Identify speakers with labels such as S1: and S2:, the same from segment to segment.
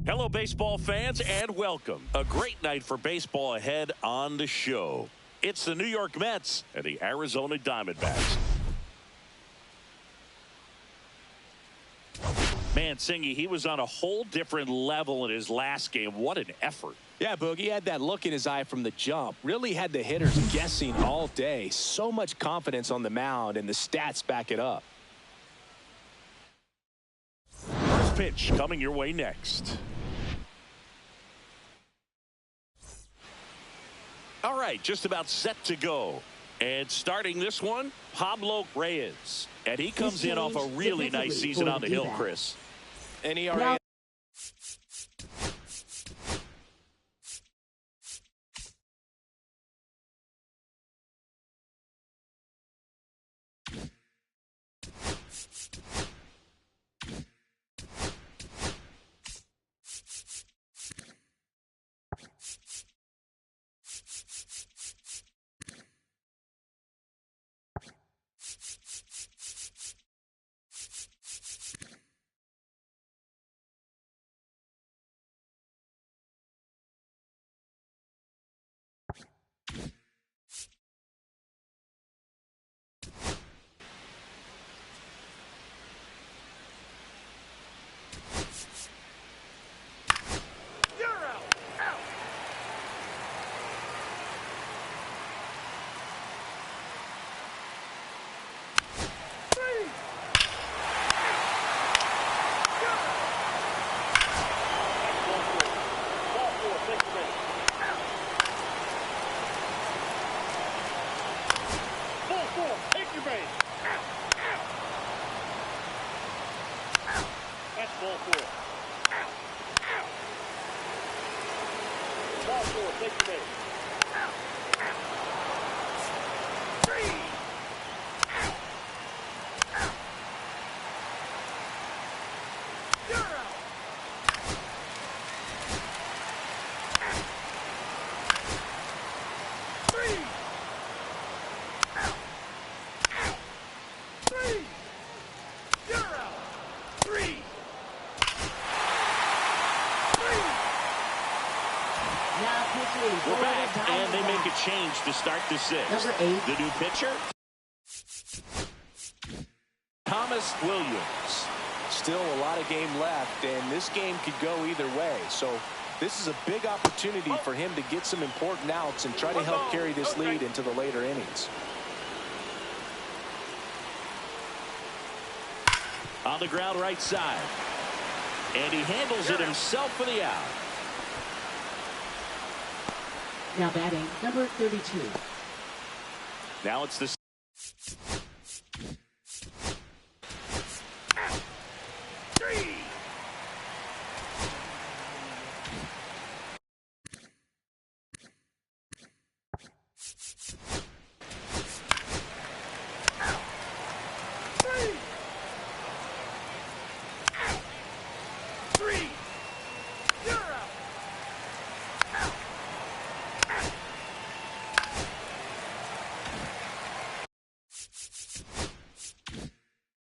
S1: Hello, baseball fans, and welcome. A great night for baseball ahead on the show. It's the New York Mets and the Arizona Diamondbacks. Man, Singy, he was on a whole different level in his last game. What an effort.
S2: Yeah, Boogie had that look in his eye from the jump. Really had the hitters guessing all day. So much confidence on the mound, and the stats back it up.
S1: First pitch coming your way next. All right, just about set to go. And starting this one, Pablo Reyes. And he comes in off a really nice season on the hill, Chris.
S2: And he already...
S1: We're back, and they make a change to start the sixth. The new pitcher, Thomas Williams.
S2: Still a lot of game left, and this game could go either way. So this is a big opportunity for him to get some important outs and try to help carry this lead into the later innings.
S1: On the ground right side. And he handles it himself for the out.
S3: Now batting, number 32.
S1: Now it's the...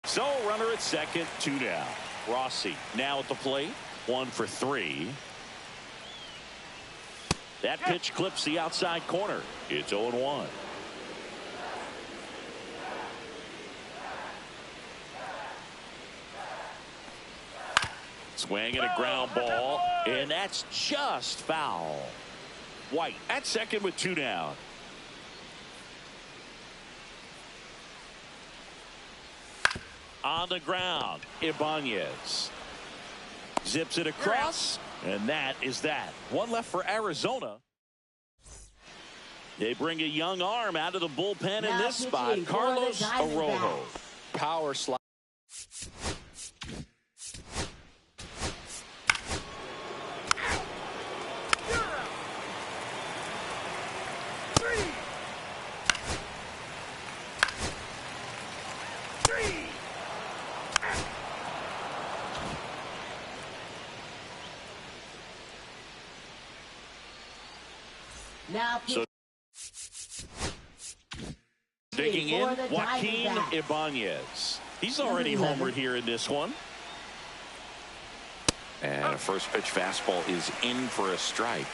S1: So, runner at second, 2 down. Rossi now at the plate, 1 for 3. That pitch clips the outside corner. It's 0-1. Swing and a ground ball, and that's just foul. White at second with 2 down. On the ground, Ibanez zips it across, and that is that. 1 left for Arizona. They bring a young arm out of the bullpen in this spot, Carlos Arroyo.
S2: Power slide.
S1: So digging in, Joaquin Ibanez. He's already homered here in this one. And a first pitch fastball is in for a strike.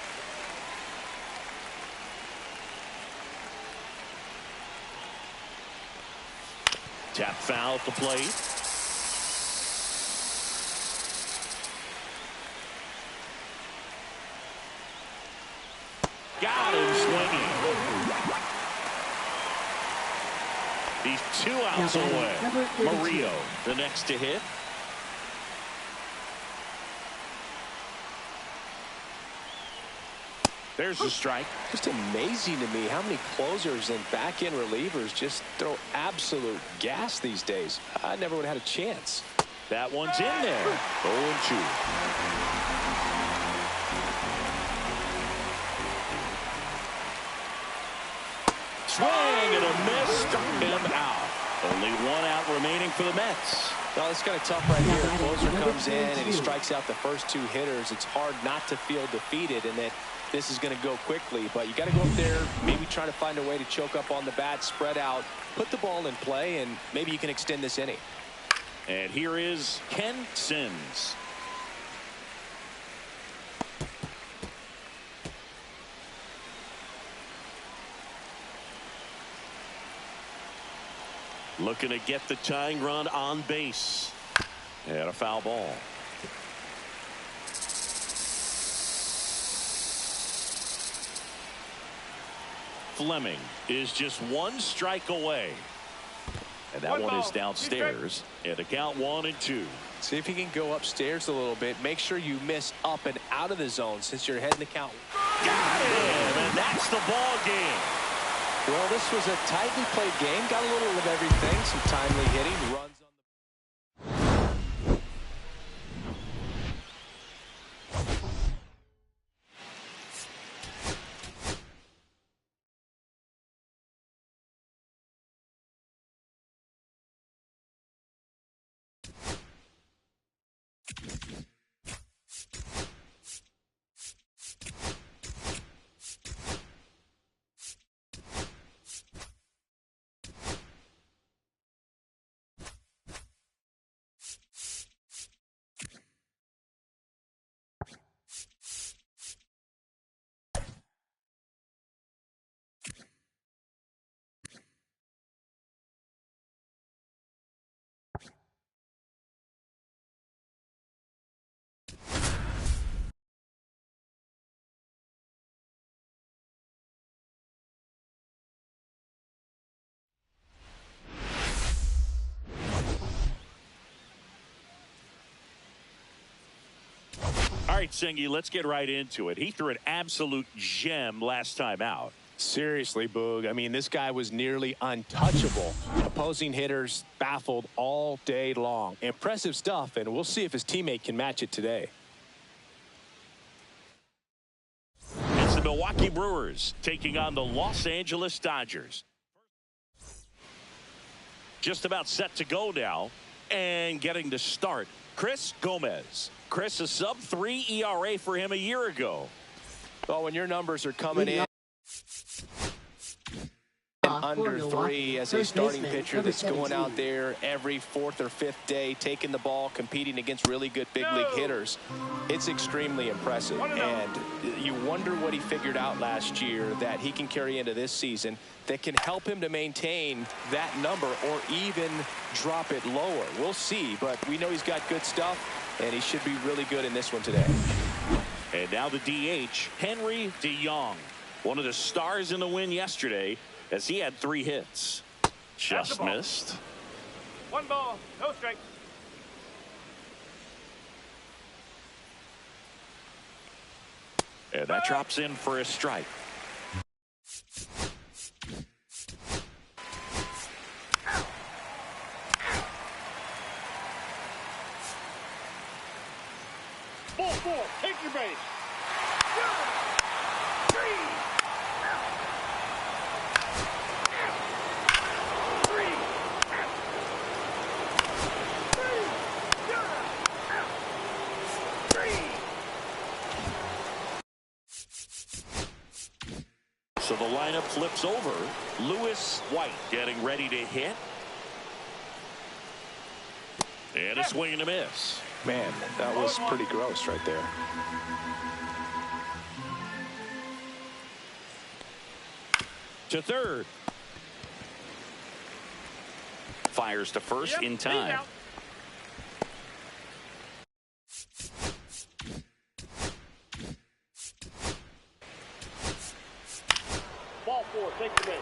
S1: Tap foul at the plate. Got him swinging. He's 2 outs away. Murillo, the next to hit. There's a strike.
S2: Just amazing to me how many closers and back-end relievers just throw absolute gas these days. I never would have had a chance.
S1: That one's in there. 0-2. Swing and a miss. Struck him out. Only 1 out remaining for the Mets.
S2: Well, it's kind of tough right here. Closer comes in and he strikes out the first 2 hitters. It's hard not to feel defeated and that this is going to go quickly, but you got to go up there, maybe try to find a way to choke up on the bat, spread out, put the ball in play, and maybe you can extend this inning.
S1: And here is Ken Sims. Looking to get the tying run on base. And a foul ball. Fleming is just 1 strike away. And that one is downstairs. And the count 1-2.
S2: See if you can go upstairs a little bit. Make sure you miss up and out of the zone since you're heading the count.
S1: Got him, and that's the ball game.
S2: Well, this was a tightly played game. Got a little of everything. Some timely hitting, runs on the.
S1: All right, Singy, let's get right into it. He threw an absolute gem last time out.
S2: Seriously, Boog. I mean, this guy was nearly untouchable. Opposing hitters baffled all day long. Impressive stuff, and we'll see if his teammate can match it today.
S1: It's the Milwaukee Brewers taking on the Los Angeles Dodgers. Just about set to go now, and getting to start, Chris Gomez. Chris, a sub-3 ERA for him a year ago.
S2: Well, when your numbers are coming in under 3 as a starting pitcher that's going out there every 4th or 5th day, taking the ball, competing against really good big league hitters, it's extremely impressive. And you wonder what he figured out last year that he can carry into this season that can help him to maintain that number or even drop it lower. We'll see, but we know he's got good stuff, and he should be really good in this one today.
S1: And now the DH, Henry DeYoung, one of the stars in the win yesterday, as he had 3 hits. Just missed.
S4: 1 ball, no strikes.
S1: And that drops in for a strike.
S4: Ball, take your base. 2, 3.
S1: So the lineup flips over. Lewis White getting ready to hit. And a swing and a miss.
S2: Man, that was pretty gross right there.
S1: To third. Fires to first in time.
S4: Ball four, take the base.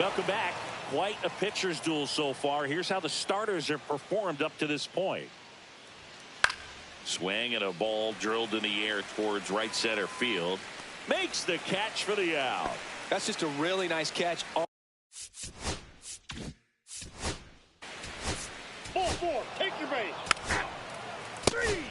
S1: Welcome back. Quite a pitcher's duel so far. Here's how the starters have performed up to this point. Swing and a ball drilled in the air towards right center field. Makes the catch for the out.
S2: That's just a really nice catch.
S4: Ball four, take your base. Three.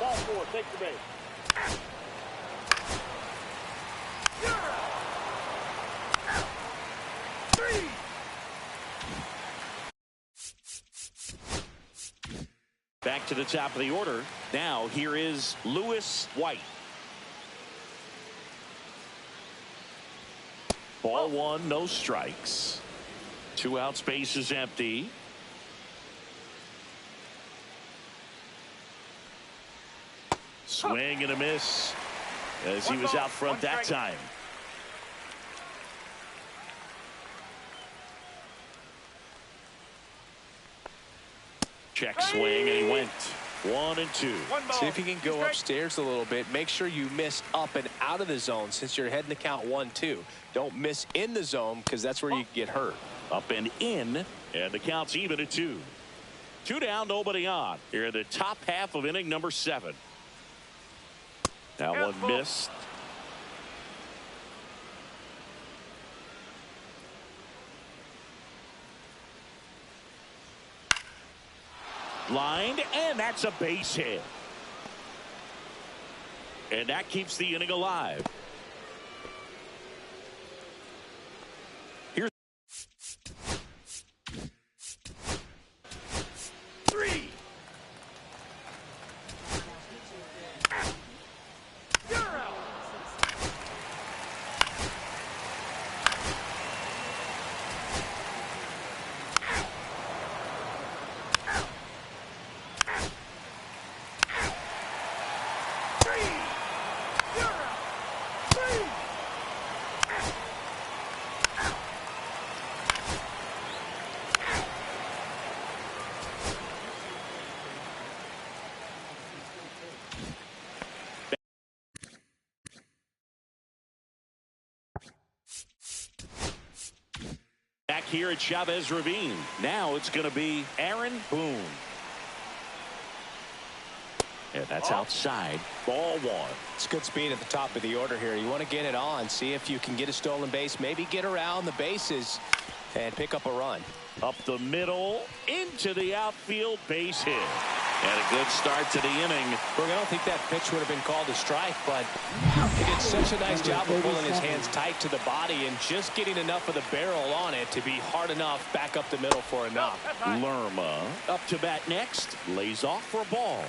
S4: Ball four, take the base.
S1: Back to the top of the order. Now here is Lewis White. Ball one, no strikes. 2 outs, base is empty. Swing and a miss as he was out front that time. Check swing, and he went 1-2.
S2: See if you can go upstairs a little bit. Make sure you miss up and out of the zone since you're heading to count 1-2. Don't miss in the zone because that's where you get hurt.
S1: Up and in, and the count's even at 2. 2 down, nobody on. Here in the top half of inning number 7. That one missed. Lined, and that's a base hit. And that keeps the inning alive. Here's 3. Back here at Chavez Ravine. Now it's going to be Aaron Boone. And that's outside. Ball one.
S2: It's good speed at the top of the order here. You want to get it on. See if you can get a stolen base. Maybe get around the bases and pick up a run.
S1: Up the middle. Into the outfield. Base hit. And a good start to the inning.
S2: Look, I don't think that pitch would have been called a strike, but he did such a nice job of pulling his hands tight to the body and just getting enough of the barrel on it to be hard enough back up the middle for a knock.
S1: Lerma up to bat next. Lays off for a ball.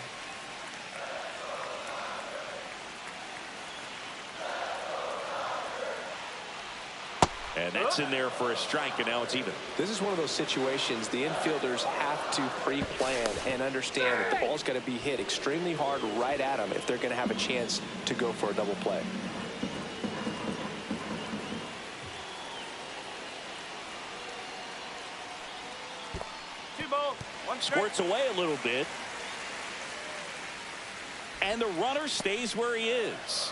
S1: And that's in there for a strike, and now it's even.
S2: This is one of those situations the infielders have to pre-plan and understand that the ball's got to be hit extremely hard right at them if they're going to have a chance to go for a double play.
S1: Squirts away a little bit. And the runner stays where he is.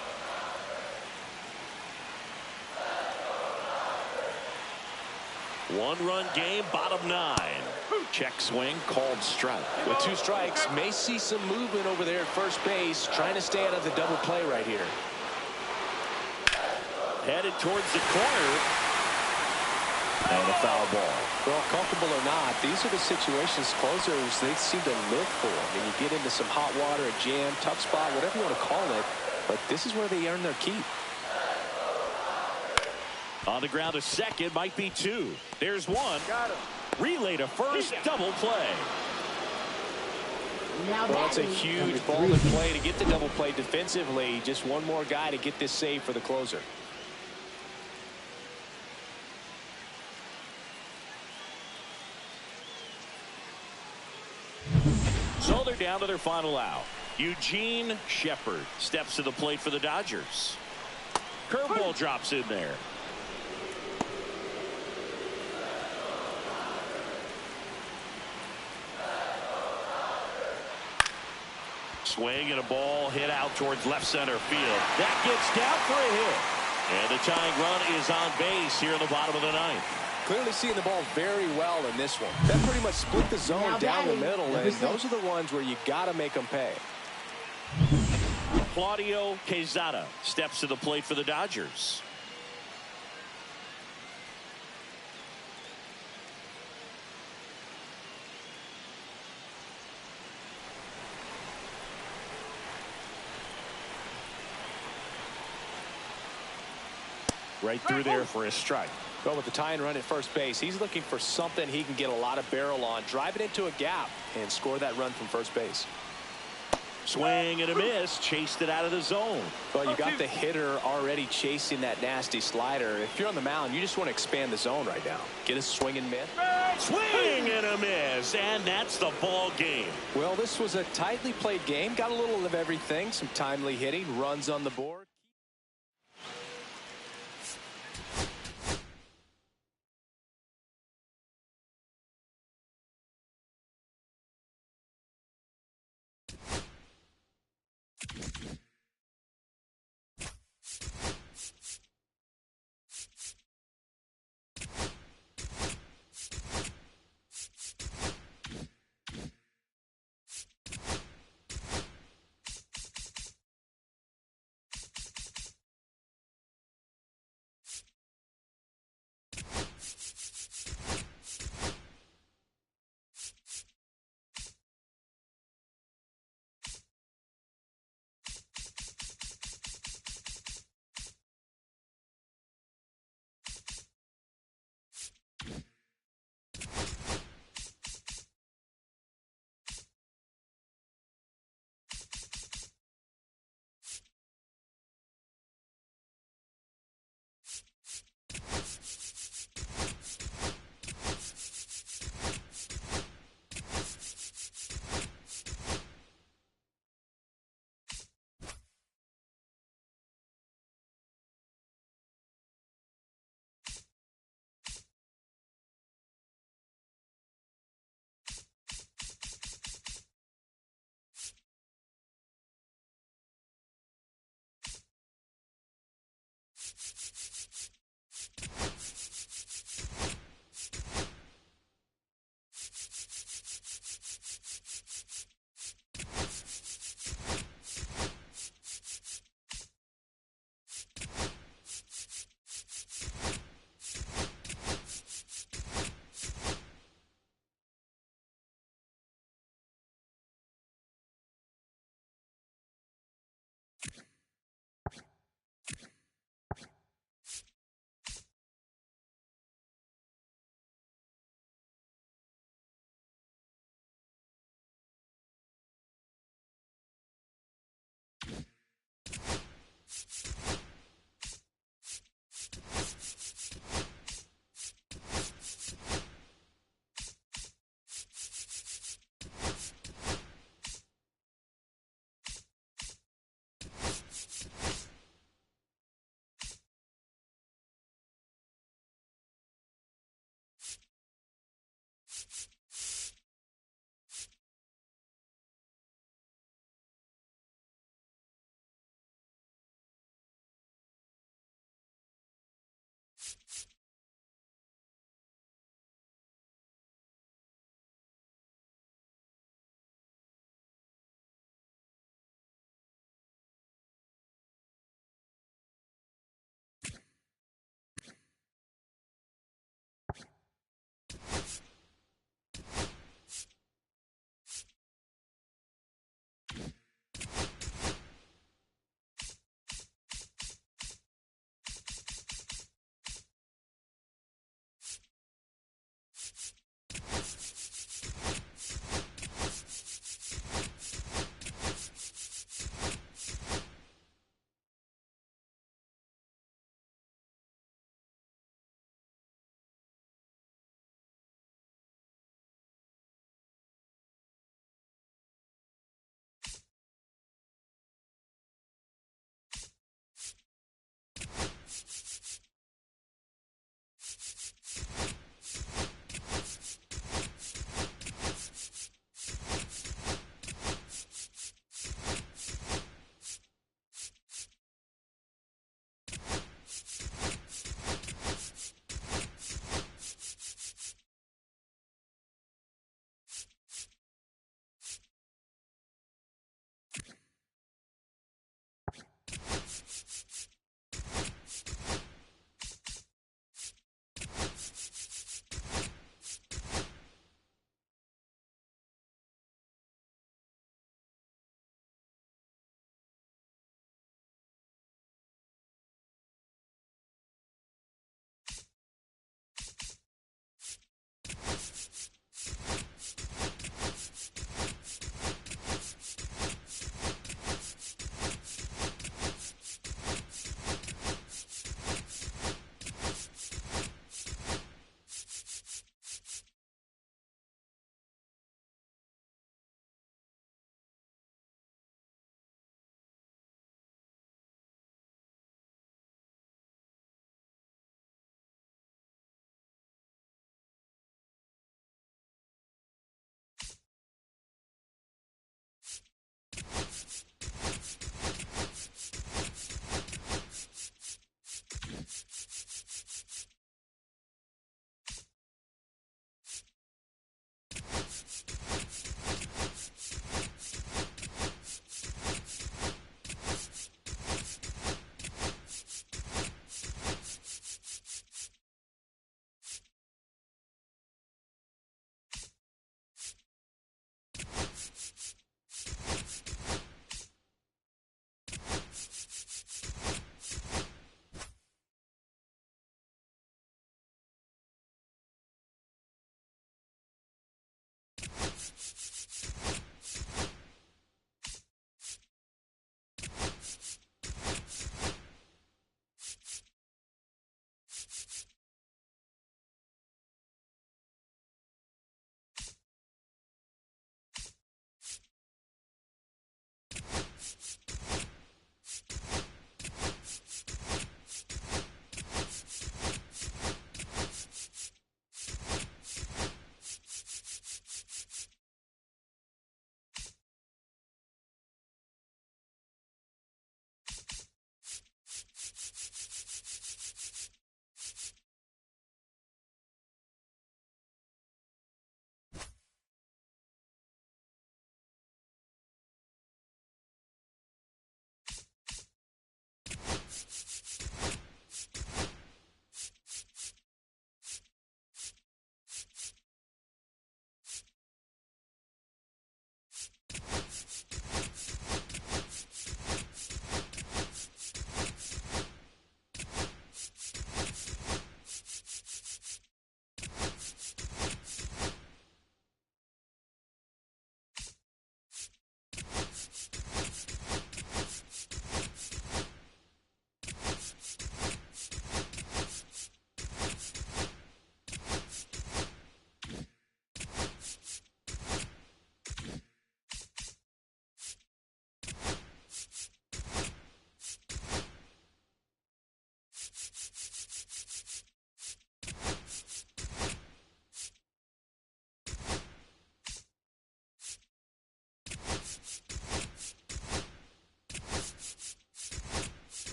S1: One-run game, bottom 9. Check swing, called strike.
S2: With 2 strikes, may see some movement over there at first base, trying to stay out of the double play right here.
S1: Headed towards the corner. And a foul ball.
S2: Well, comfortable or not, these are the situations closers they seem to live for. I mean, you get into some hot water, a jam, tough spot, whatever you want to call it, but this is where they earn their keep.
S1: On the ground to second, might be two. There's one.
S4: Got him.
S1: Relay to first, double play.
S3: Now
S2: Well, it's a
S3: batting,
S2: huge
S3: number
S2: ball in
S3: 3.
S2: play to get the double play defensively. Just one more guy to get this save for the closer.
S1: So they're down to their final out. Eugene Shepard steps to the plate for the Dodgers. Curveball drops in there. Swing and a ball hit out towards left center field. That gets down for a hit. And the tying run is on base here in the bottom of the ninth.
S2: Clearly seeing the ball very well in this one. That pretty much split the zone
S3: Now
S2: down the
S3: batting,
S2: middle,
S3: number
S2: and
S3: 6.
S2: those are the ones where you got to make them pay.
S1: Claudio Quezada steps to the plate for the Dodgers. Right through there for a strike.
S2: Well, with the tying run at first base, he's looking for something he can get a lot of barrel on, drive it into a gap, and score that run from first base.
S1: Swing and a miss, chased it out of the zone.
S2: Well, you got the hitter already chasing that nasty slider. If you're on the mound, you just want to expand the zone right now. Get a swing and miss.
S1: Swing and a miss, and that's the ball game.
S2: Well, this was a tightly played game. Got a little of everything. Some timely hitting, runs on the board.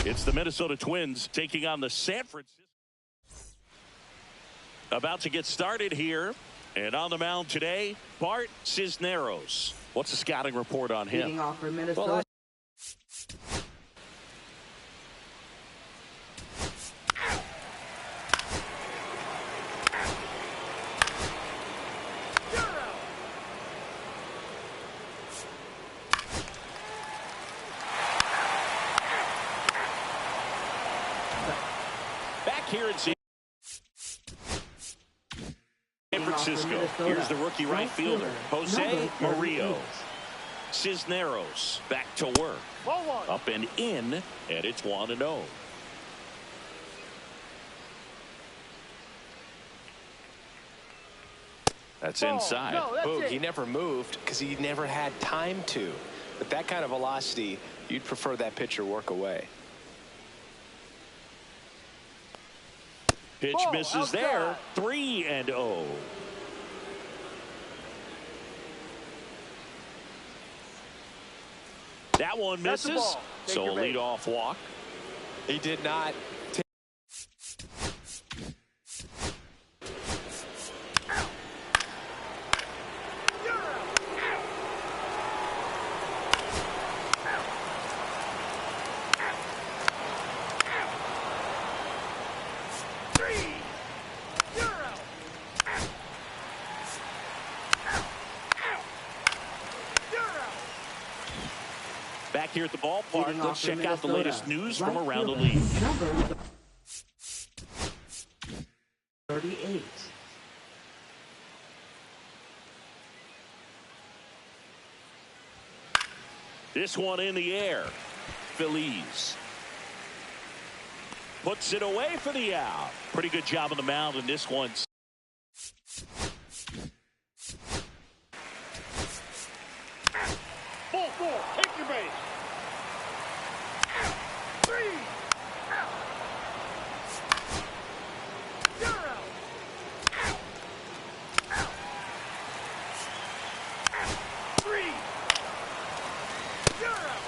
S1: It's the Minnesota Twins taking on the San Francisco. About to get started here. And on the mound today, Bart Cisneros. What's the scouting report on him?
S3: Leading off for Minnesota.
S2: Well,
S1: Back here in San Francisco. Here's the rookie right fielder, Jose Murillo. Cisneros back to work. Up and in, and it's 1-0. That's inside.
S2: Boog, he never moved because he never had time to. But that kind of velocity, you'd prefer that pitcher work away.
S1: Pitch misses there. 3-0. That one misses. So a leadoff walk.
S2: He did not.
S1: Back here at the ballpark, let's check out the latest news from around the league.
S3: Number 38.
S1: This one in the air. Phillies. Puts it away for the out. Pretty good job on the mound in this one.
S4: Ball four, take your base. 3. You're out. 3. You're out.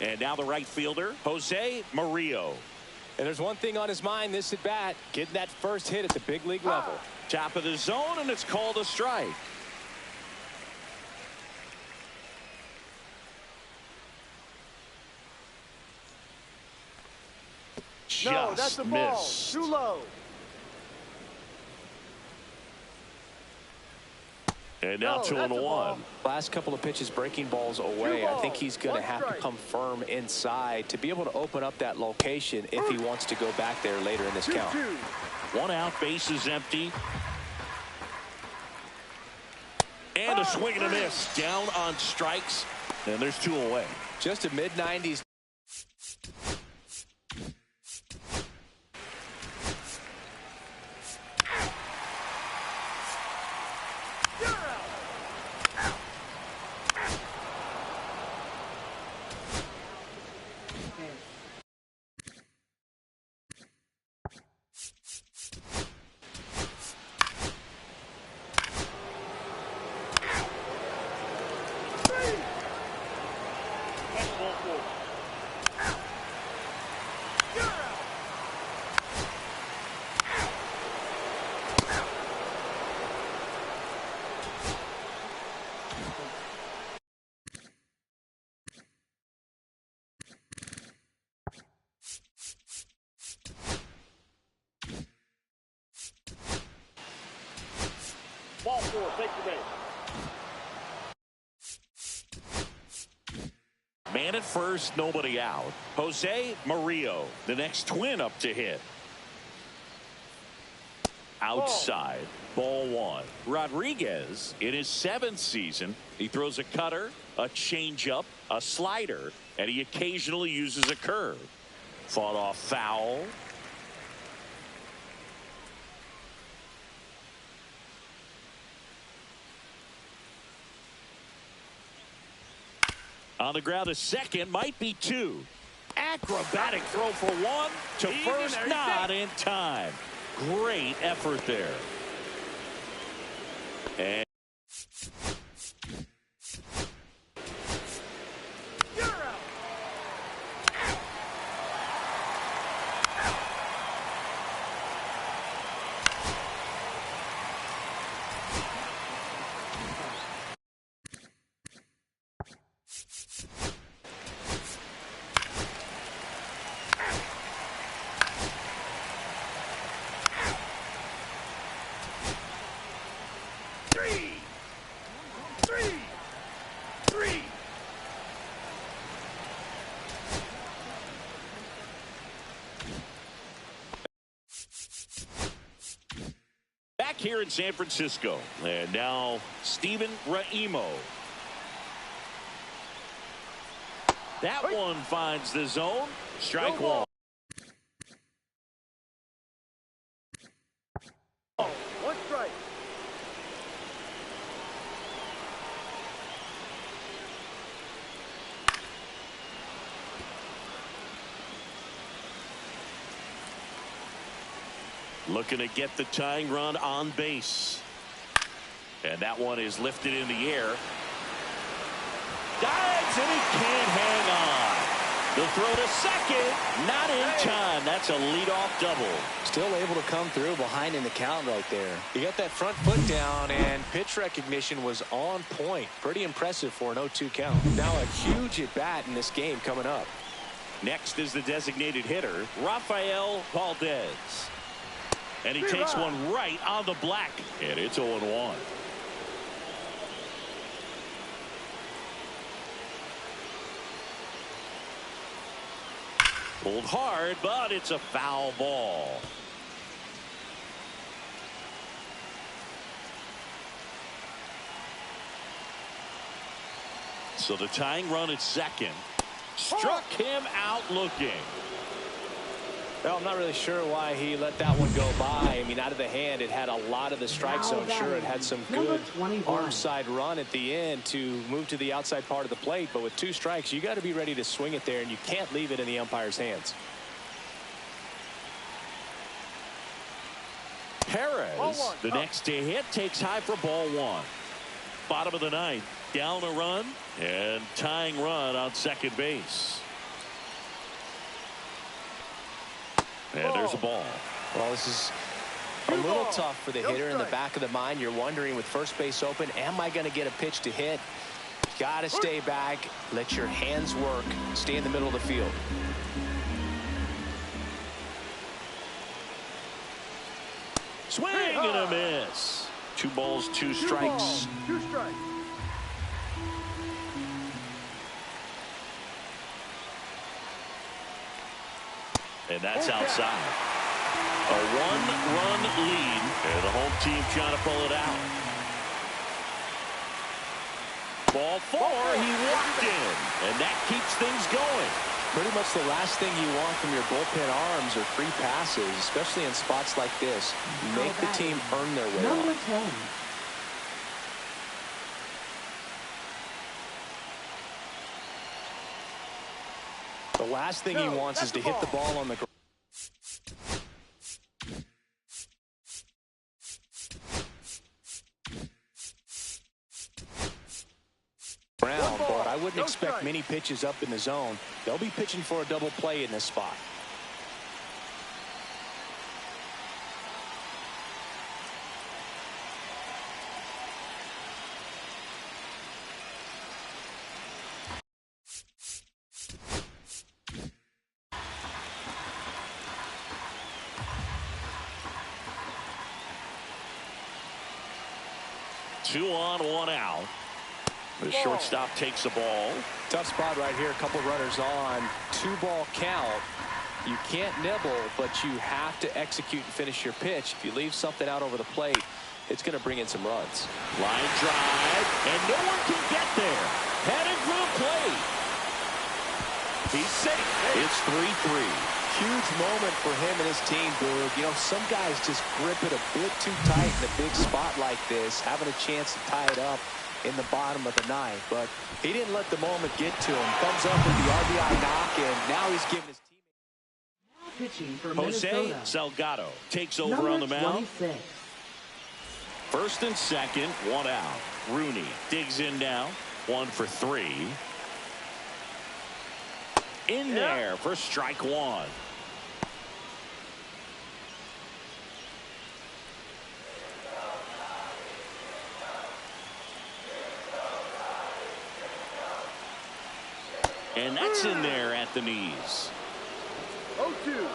S1: And now the right fielder, Jose Murillo.
S2: And there's one thing on his mind this at bat, getting that first hit at the big league level.
S1: Top of the zone, and it's called a strike.
S4: No, that's the ball.
S1: Missed.
S4: Too low.
S1: And now
S4: No,
S1: 2
S4: that's
S1: and
S4: a
S1: 1.
S4: ball.
S2: Last couple of pitches breaking balls away. I think he's going to
S4: 1
S2: have to
S4: strike.
S2: come firm inside to be able to open up that location if he wants to go back there later in this count.
S4: 2-2.
S1: 1 out, base is empty. And a swing and a miss. Down on strikes. And there's 2 away.
S2: Just a mid-90s.
S4: You're out. That's ball four. You're out. Ball four, take your base.
S1: Man at first, nobody out. Jose Murillo, the next Twin up to hit. outside. Ball one. Rodriguez in his 7th season. He throws a cutter, a changeup, a slider, and he occasionally uses a curve. Fought off foul. On the ground, a second, might be 2. Acrobatic throw for 1 to first, not in time. Great effort there. And
S4: You're out. Three.
S1: back here in San Francisco. And now Steven Raimo. That one finds the zone. Strike one.
S4: One strike.
S1: Looking to get the tying run on base. And that one is lifted in the air. Dives, and he can't hang on. The throw to second, not in time. That's a leadoff double.
S2: Still able to come through behind in the count right there. He got that front foot down, and pitch recognition was on point. Pretty impressive for an 0-2 count. Now a huge at bat in this game coming up.
S1: Next is the designated hitter, Rafael Valdez. And he takes one right on the black. And it's 0-1. Pulled hard, but it's a foul ball. So the tying run at second struck him out looking.
S2: Well, I'm not really sure why he let that one go by. I mean, out of the hand, it had a lot of the strike zone. Sure, it had some good arm side run at the end to move to the outside part of the plate. But with 2 strikes, you got to be ready to swing it there, and you can't leave it in the umpire's hands.
S1: Perez, the next to hit, takes high for ball 1. Bottom of the 9th, down a run, and tying run on second base. And there's a ball.
S2: Well, this is a little tough for the hitter in the back of the mind. You're wondering, with first base open, am I going to get a pitch to hit? Got to stay back. Let your hands work. Stay in the middle of the field.
S1: Swing and a miss. 2 balls, 2 strikes.
S4: 2 strikes.
S1: And that's outside. A 1-run lead, and the home team trying to pull it out. Ball 4, he walked in, and that keeps things going.
S2: Pretty much the last thing you want from your bullpen arms are free passes, especially in spots like this. Make the team earn their way
S3: Number
S2: off.
S3: 10.
S2: The last thing he wants is to hit the ball on the ground. But I wouldn't expect many pitches up in the zone. They'll be pitching for a double play in this spot.
S1: Two on, 1 out. The shortstop takes the ball.
S2: Tough spot right here. A couple runners on. 2-ball count. You can't nibble, but you have to execute and finish your pitch. If you leave something out over the plate, it's going to bring in some runs.
S1: Line drive, and no one can get there. Headed for the plate. He's safe. It's 3-3.
S2: Huge moment for him and his team, Boog. You know, some guys just grip it a bit too tight in a big spot like this, having a chance to tie it up in the bottom of the ninth. But he didn't let the moment get to him. Thumbs up with the RBI knock, and now he's giving his teammate.
S3: Pitching for
S1: Jose
S3: Minnesota.
S1: Salgado takes over
S3: Number
S1: on the mound.
S3: 26.
S1: First and second, one out. Rooney digs in now. 1 for 3. In there for strike 1. And that's in there at the knees.
S4: 0-2.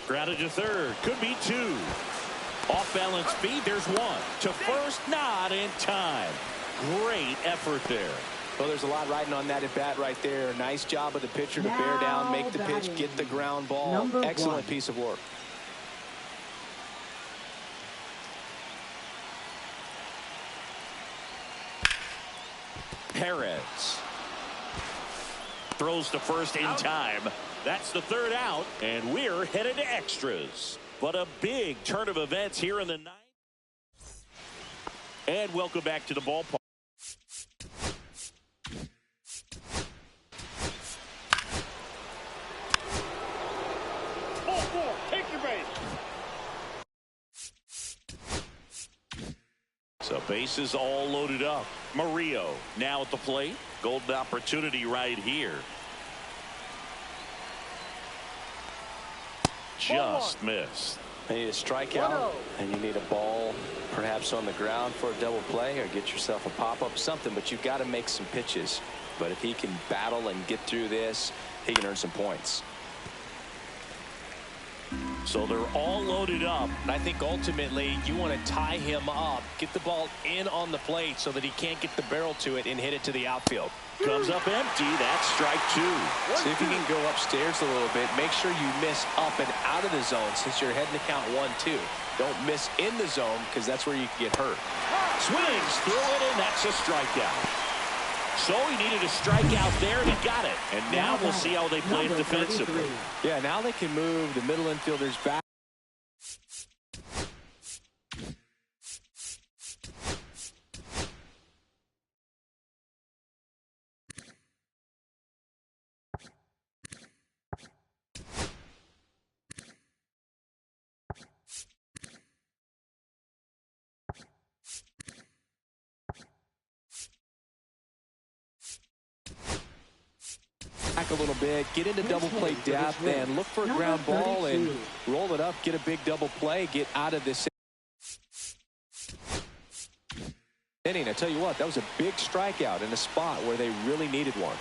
S1: Grounded to third. Could be 2. Off balance speed. There's 1. To first, not in time. Great effort there.
S2: Well, there's a lot riding on that at bat right there. Nice job of the pitcher to bear down, make the pitch,
S3: batting.
S2: get the ground ball.
S3: Number
S2: Excellent
S3: 1.
S2: piece of work.
S1: Perez throws to first in time. That's the third out, and we're headed to extras. But a big turn of events here in the ninth. And welcome back to the ballpark.
S4: Ball 4. Take your base.
S1: So bases all loaded up. Murillo now at the plate. Golden opportunity right here. Just missed.
S2: You need a strikeout, and you need a ball perhaps on the ground for a double play, or get yourself a pop-up, something, but you've got to make some pitches. But if he can battle and get through this, he can earn some points.
S1: So they're all loaded up.
S2: I think ultimately you want to tie him up, get the ball in on the plate so that he can't get the barrel to it and hit it to the outfield.
S1: Comes up empty. That's strike 2.
S2: See if you can go upstairs a little bit. Make sure you miss up and out of the zone since you're heading to count 1-2. Don't miss in the zone, because that's where you can get hurt.
S1: Swings through it, and that's a strikeout. So he needed a strikeout there, and he got it. And now we'll see how they play it defensively.
S2: Yeah, now they can move the middle infielders back. A little bit, get into double play depth, and look for a ground ball and roll it up, get a big double play, get out of this inning. I tell you what, that was a big strikeout in a spot where they really needed one.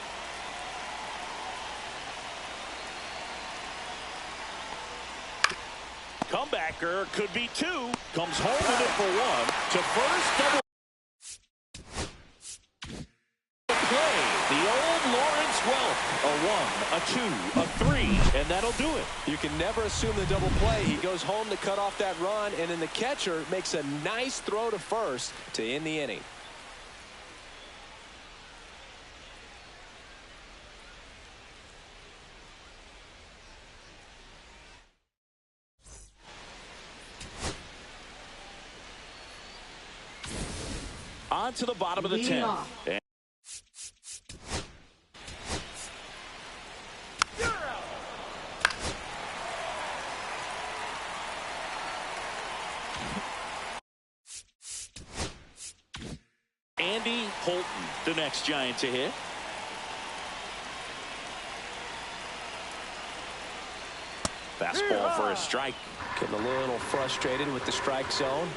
S1: Comebacker could be 2. Comes home with it for 1. To first, double play. The old Lawrence Welk. A 1, a 2, a 3, and that'll do it.
S2: You can never assume the double play. He goes home to cut off that run, and then the catcher makes a nice throw to first to end the inning.
S1: On to the bottom of the 10th. Andy Holton, the next Giant to hit. Fastball for a strike.
S2: Getting a little frustrated with the strike zone.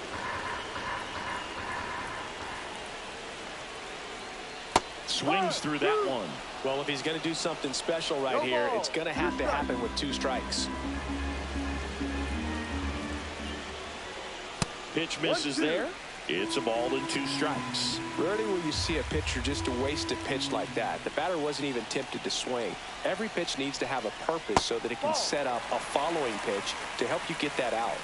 S1: Swings through that one.
S2: Well, if he's going to do something special right here, it's going to have to happen with 2 strikes.
S1: Pitch misses there. It's a ball and 2 strikes.
S2: Rarely will you see a pitcher just waste a pitch like that. The batter wasn't even tempted to swing. Every pitch needs to have a purpose so that it can set up a following pitch to help you get that out.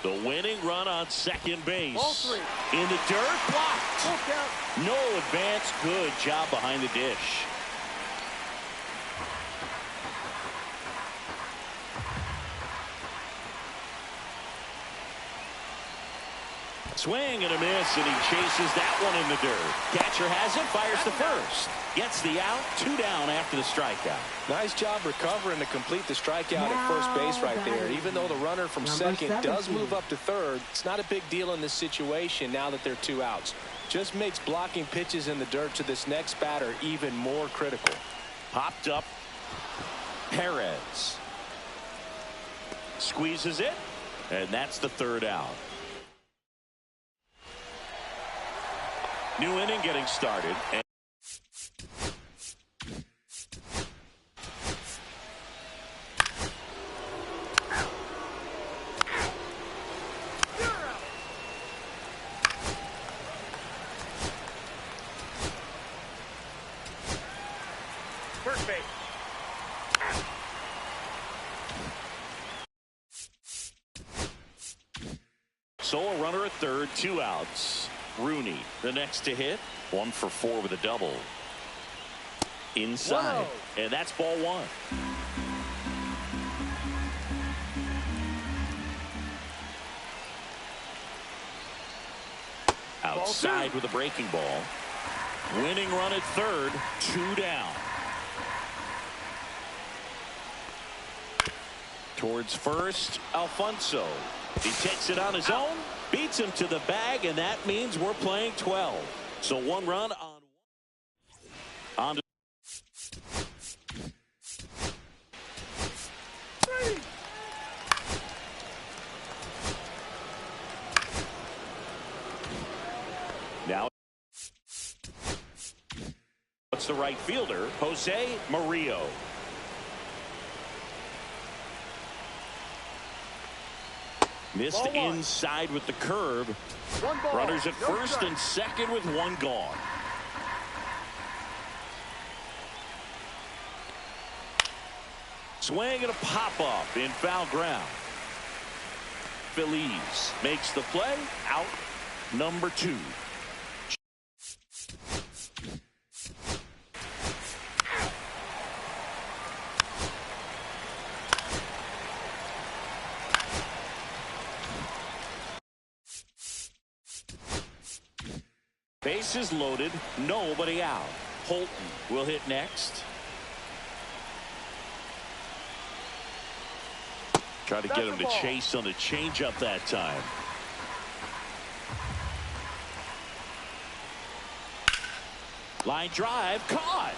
S1: The winning run on second base. In the dirt, blocked. No advance. Good job behind the dish. Swing and a miss, and he chases that one in the dirt. Catcher has it, fires the first. Gets the out, 2 down after the strikeout.
S2: Nice job recovering to complete the strikeout at first base right there. Even though the runner from second does move up to third, it's not a big deal in this situation now that there are 2 outs. Just makes blocking pitches in the dirt to this next batter even more critical.
S1: Popped up. Perez squeezes it, and that's the 3rd out. New inning getting started.
S4: First base.
S1: So a runner at third, 2 outs. Rooney, the next to hit. 1 for 4 with a double. Inside.
S4: Whoa.
S1: And that's ball 1. Outside with a breaking ball. Winning run at third, 2 down. Towards first, Alfonso. He takes it on his own, beats him to the bag, and that means we're playing 12. So 1 run on to now. What's the right fielder? Jose Murillo. Missed inside with the curve. Runners at first and second with 1 gone. Swing and a pop-up in foul ground. Feliz makes the play. Out number 2. Bases loaded, nobody out. Holton will hit next. Try to get him to chase on the changeup that time. Line drive, caught.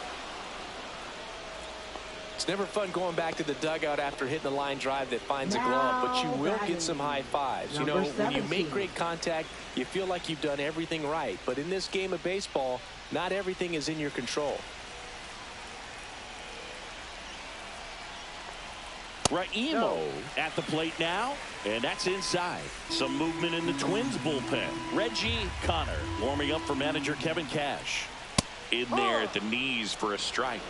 S2: It's never fun going back to the dugout after hitting a line drive that finds a glove, but you will get some high fives. You know, when you make great contact, you feel like you've done everything right. But in this game of baseball, not everything is in your control.
S1: Raimo at the plate now, and that's inside. Some movement in the Twins bullpen. Reggie Connor warming up for manager Kevin Cash. In there at the knees for a strike.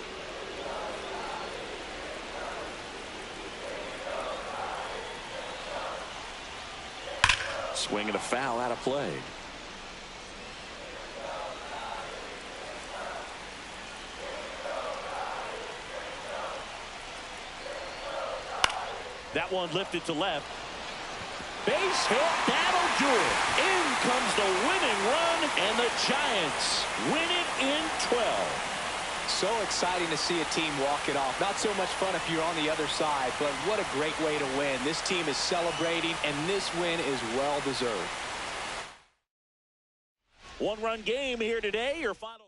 S1: Swing and a foul out of play. That one lifted to left. Base hit. That'll do it. In comes the winning run, and the Giants win it in 12.
S2: So exciting to see a team walk it off. Not so much fun if you're on the other side, but what a great way to win. This team is celebrating, and this win is well deserved.
S1: 1-run game here today. Your final.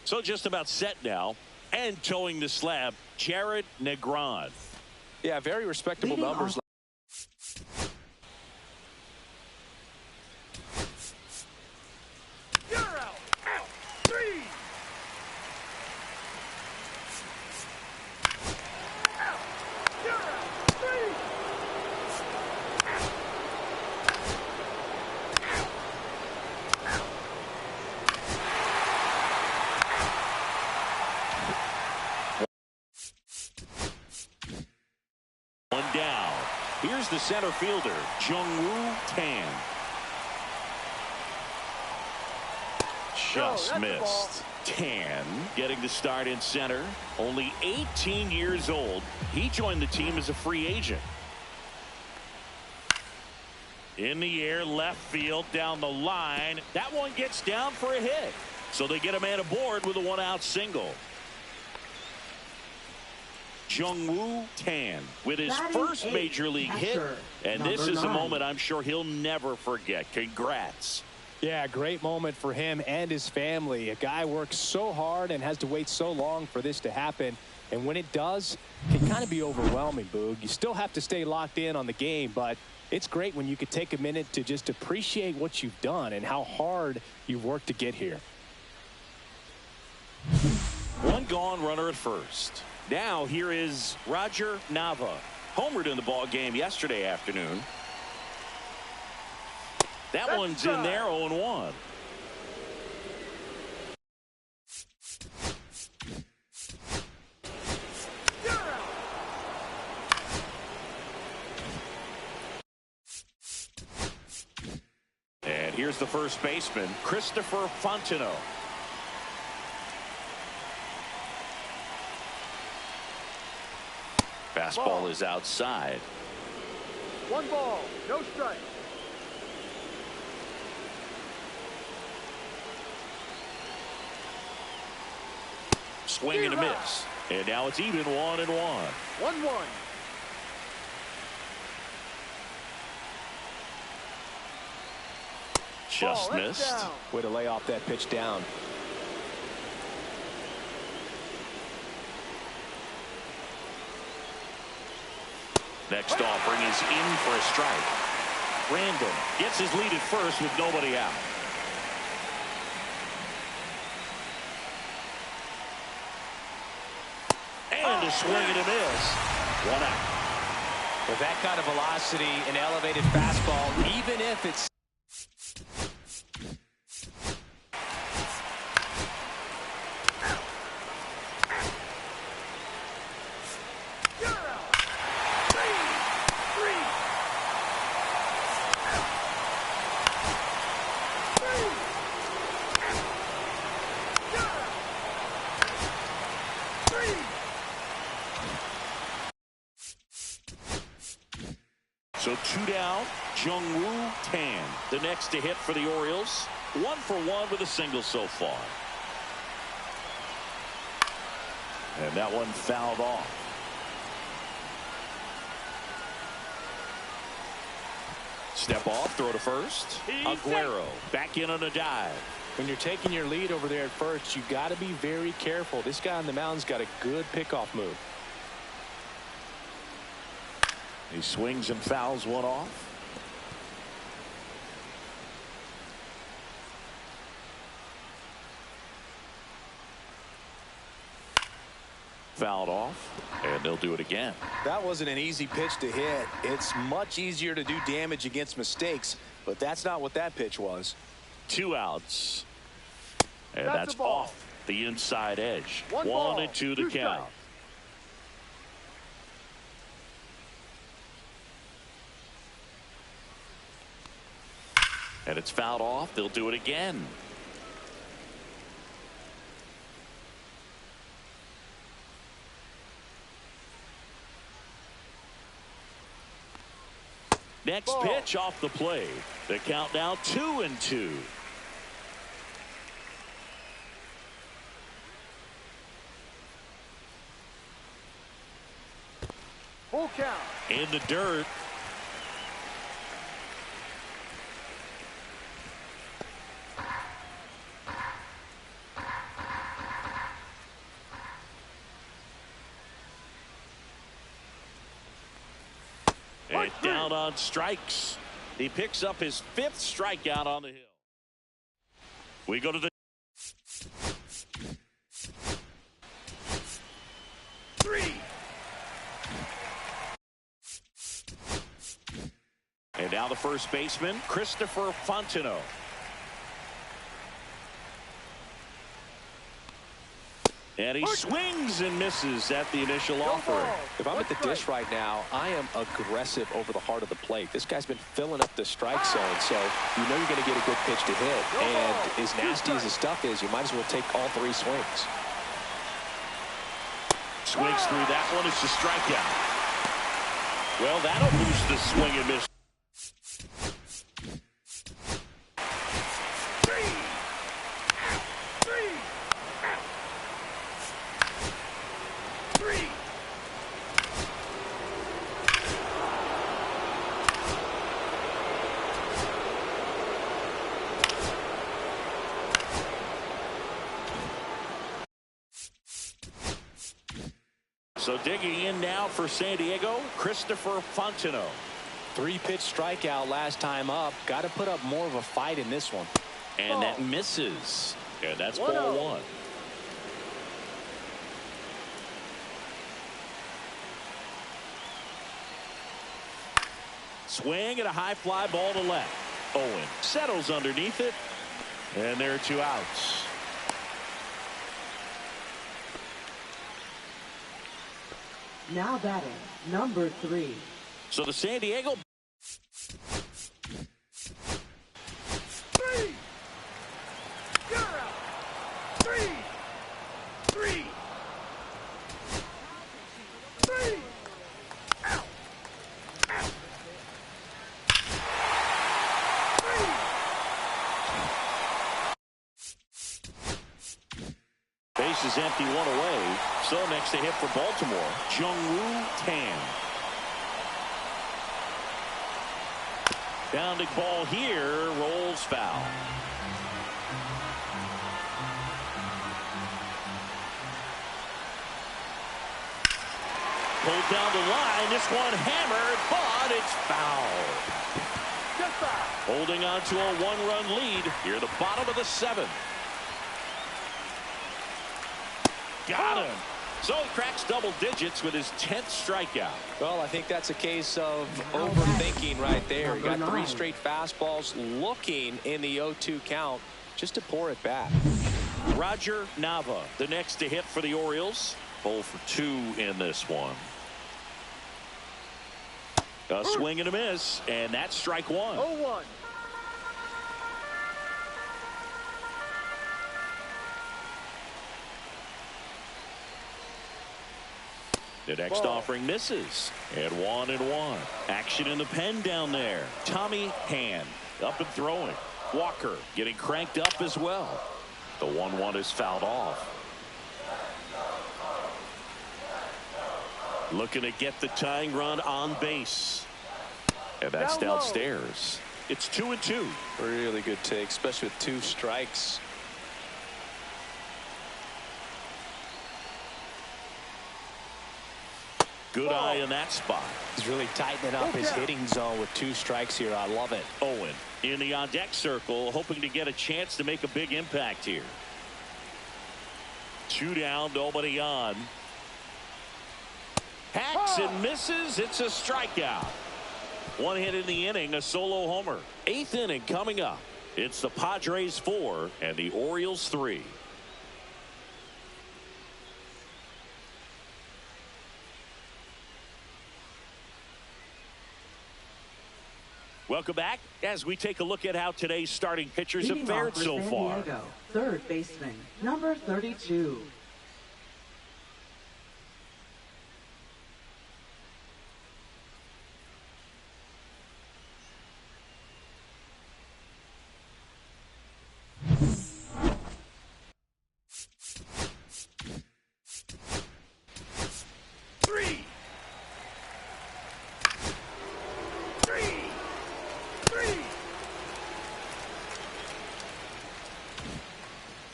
S1: So just about set now, and towing the slab, Jared Negron.
S2: Yeah, very respectable
S3: Leading
S2: numbers.
S4: You're out. Out. 3. Out. You're out. 3.
S1: One down. Here's the center fielder, Jung-Woo Tan. Just
S4: that's a
S1: missed. Tan getting the start in center. Only 18 years old. He joined the team as a free agent. In the air, left field, down the line. That one gets down for a hit. So they get a man aboard with a one-out single. Jung-Woo Tan with his first major league hit. And this is a moment I'm sure he'll never forget. Congrats.
S2: Yeah, great moment for him and his family. A guy works so hard and has to wait so long for this to happen. And when it does, it can kind of be overwhelming, Boog. You still have to stay locked in on the game, but it's great when you could take a minute to just appreciate what you've done and how hard you've worked to get here.
S1: One gone, runner at first. Now here is Roger Nava. Homered in the ball game yesterday afternoon. That one's in there, 0-1. And here's the first baseman, Christopher Fontenot. Fastball is outside.
S4: 1 ball, no strike.
S1: Swing and a miss. And now it's even 1-1.
S4: 1-1.
S1: Just missed.
S4: Down.
S2: Way to lay off that pitch down.
S1: Next offering is in for a strike. Random gets his lead at first with nobody out. And a swing and a miss. One out.
S2: With that kind of velocity and elevated fastball, even if it's
S1: So 2 down, Jung-Woo Tan, the next to hit for the Orioles. 1 for 1 with a single so far. And that one fouled off. Step off, throw to first. Aguero back in on a dive.
S2: when you're taking your lead over there at first, you got to be very careful. This guy on the mound's got a good pickoff move.
S1: He swings and fouls one off. Fouled off, and they'll do it again.
S2: That wasn't an easy pitch to hit. It's much easier to do damage against mistakes, but that's not what that pitch was.
S1: 2 outs. And that's off the inside edge. 1-2 the count. And it's fouled off. They'll do it again. Next pitch off the plate. The count now 2-2.
S4: Full count.
S1: In the dirt. And down on strikes. He picks up his 5th strikeout on the hill. We go to the 3. And now the first baseman, Christopher Fontenot. And he swings and misses at the initial offering.
S2: If I'm at the dish right now, I am aggressive over the heart of the plate. This guy's been filling up the strike zone, so you know you're going to get a good pitch to hit. And as nasty as the stuff is, you might as well take all 3 swings.
S1: Swings through that one. It's a strikeout. Well, that'll boost the swing and miss. So digging in now for San Diego, Christopher Fontenot.
S2: 3-pitch strikeout last time up. Got to put up more of a fight in this one.
S1: And that misses. And that's ball 1. Swing and a high fly ball to left. Owen settles underneath it. And there are 2 outs.
S3: Now batting, number 3.
S1: So the San Diego.
S4: 3. You're out. 3. 3. 3. Out. Out. 3.
S1: Base is empty, 1 away. So next to hit for Baltimore, Jung-Woo Tan. Bounding ball here, rolls foul. Pulled down the line, this one hammered, but it's foul. Holding on to a 1-run lead here at the bottom of the 7th. Got him. So he cracks double digits with his 10th strikeout.
S2: Well, I think that's a case of overthinking right there. You got 3 straight fastballs looking in the 0-2 count just to pour it back.
S1: Roger Nava, the next to hit for the Orioles. 0 for 2 in this one. A swing and a miss, and that's strike 1.
S4: 0-1.
S1: The next offering misses. And 1-1. Action in the pen down there. Tommy Hand up and throwing. Walker getting cranked up as well. The 1-1 is fouled off. Looking to get the tying run on base. And that's downstairs. It's 2-2.
S2: Really good take, especially with 2 strikes.
S1: Good eye in that spot.
S2: He's really tightening up his hitting zone with 2 strikes here. I love it.
S1: Owen in the on-deck circle, hoping to get a chance to make a big impact here. 2 down, nobody on. Hacks and misses. It's a strikeout. 1 hit in the inning, a solo homer. 8th inning coming up. It's the Padres 4 and the Orioles 3. Welcome back as we take a look at how today's starting pitchers have fared so far.
S3: Third baseman, number 32.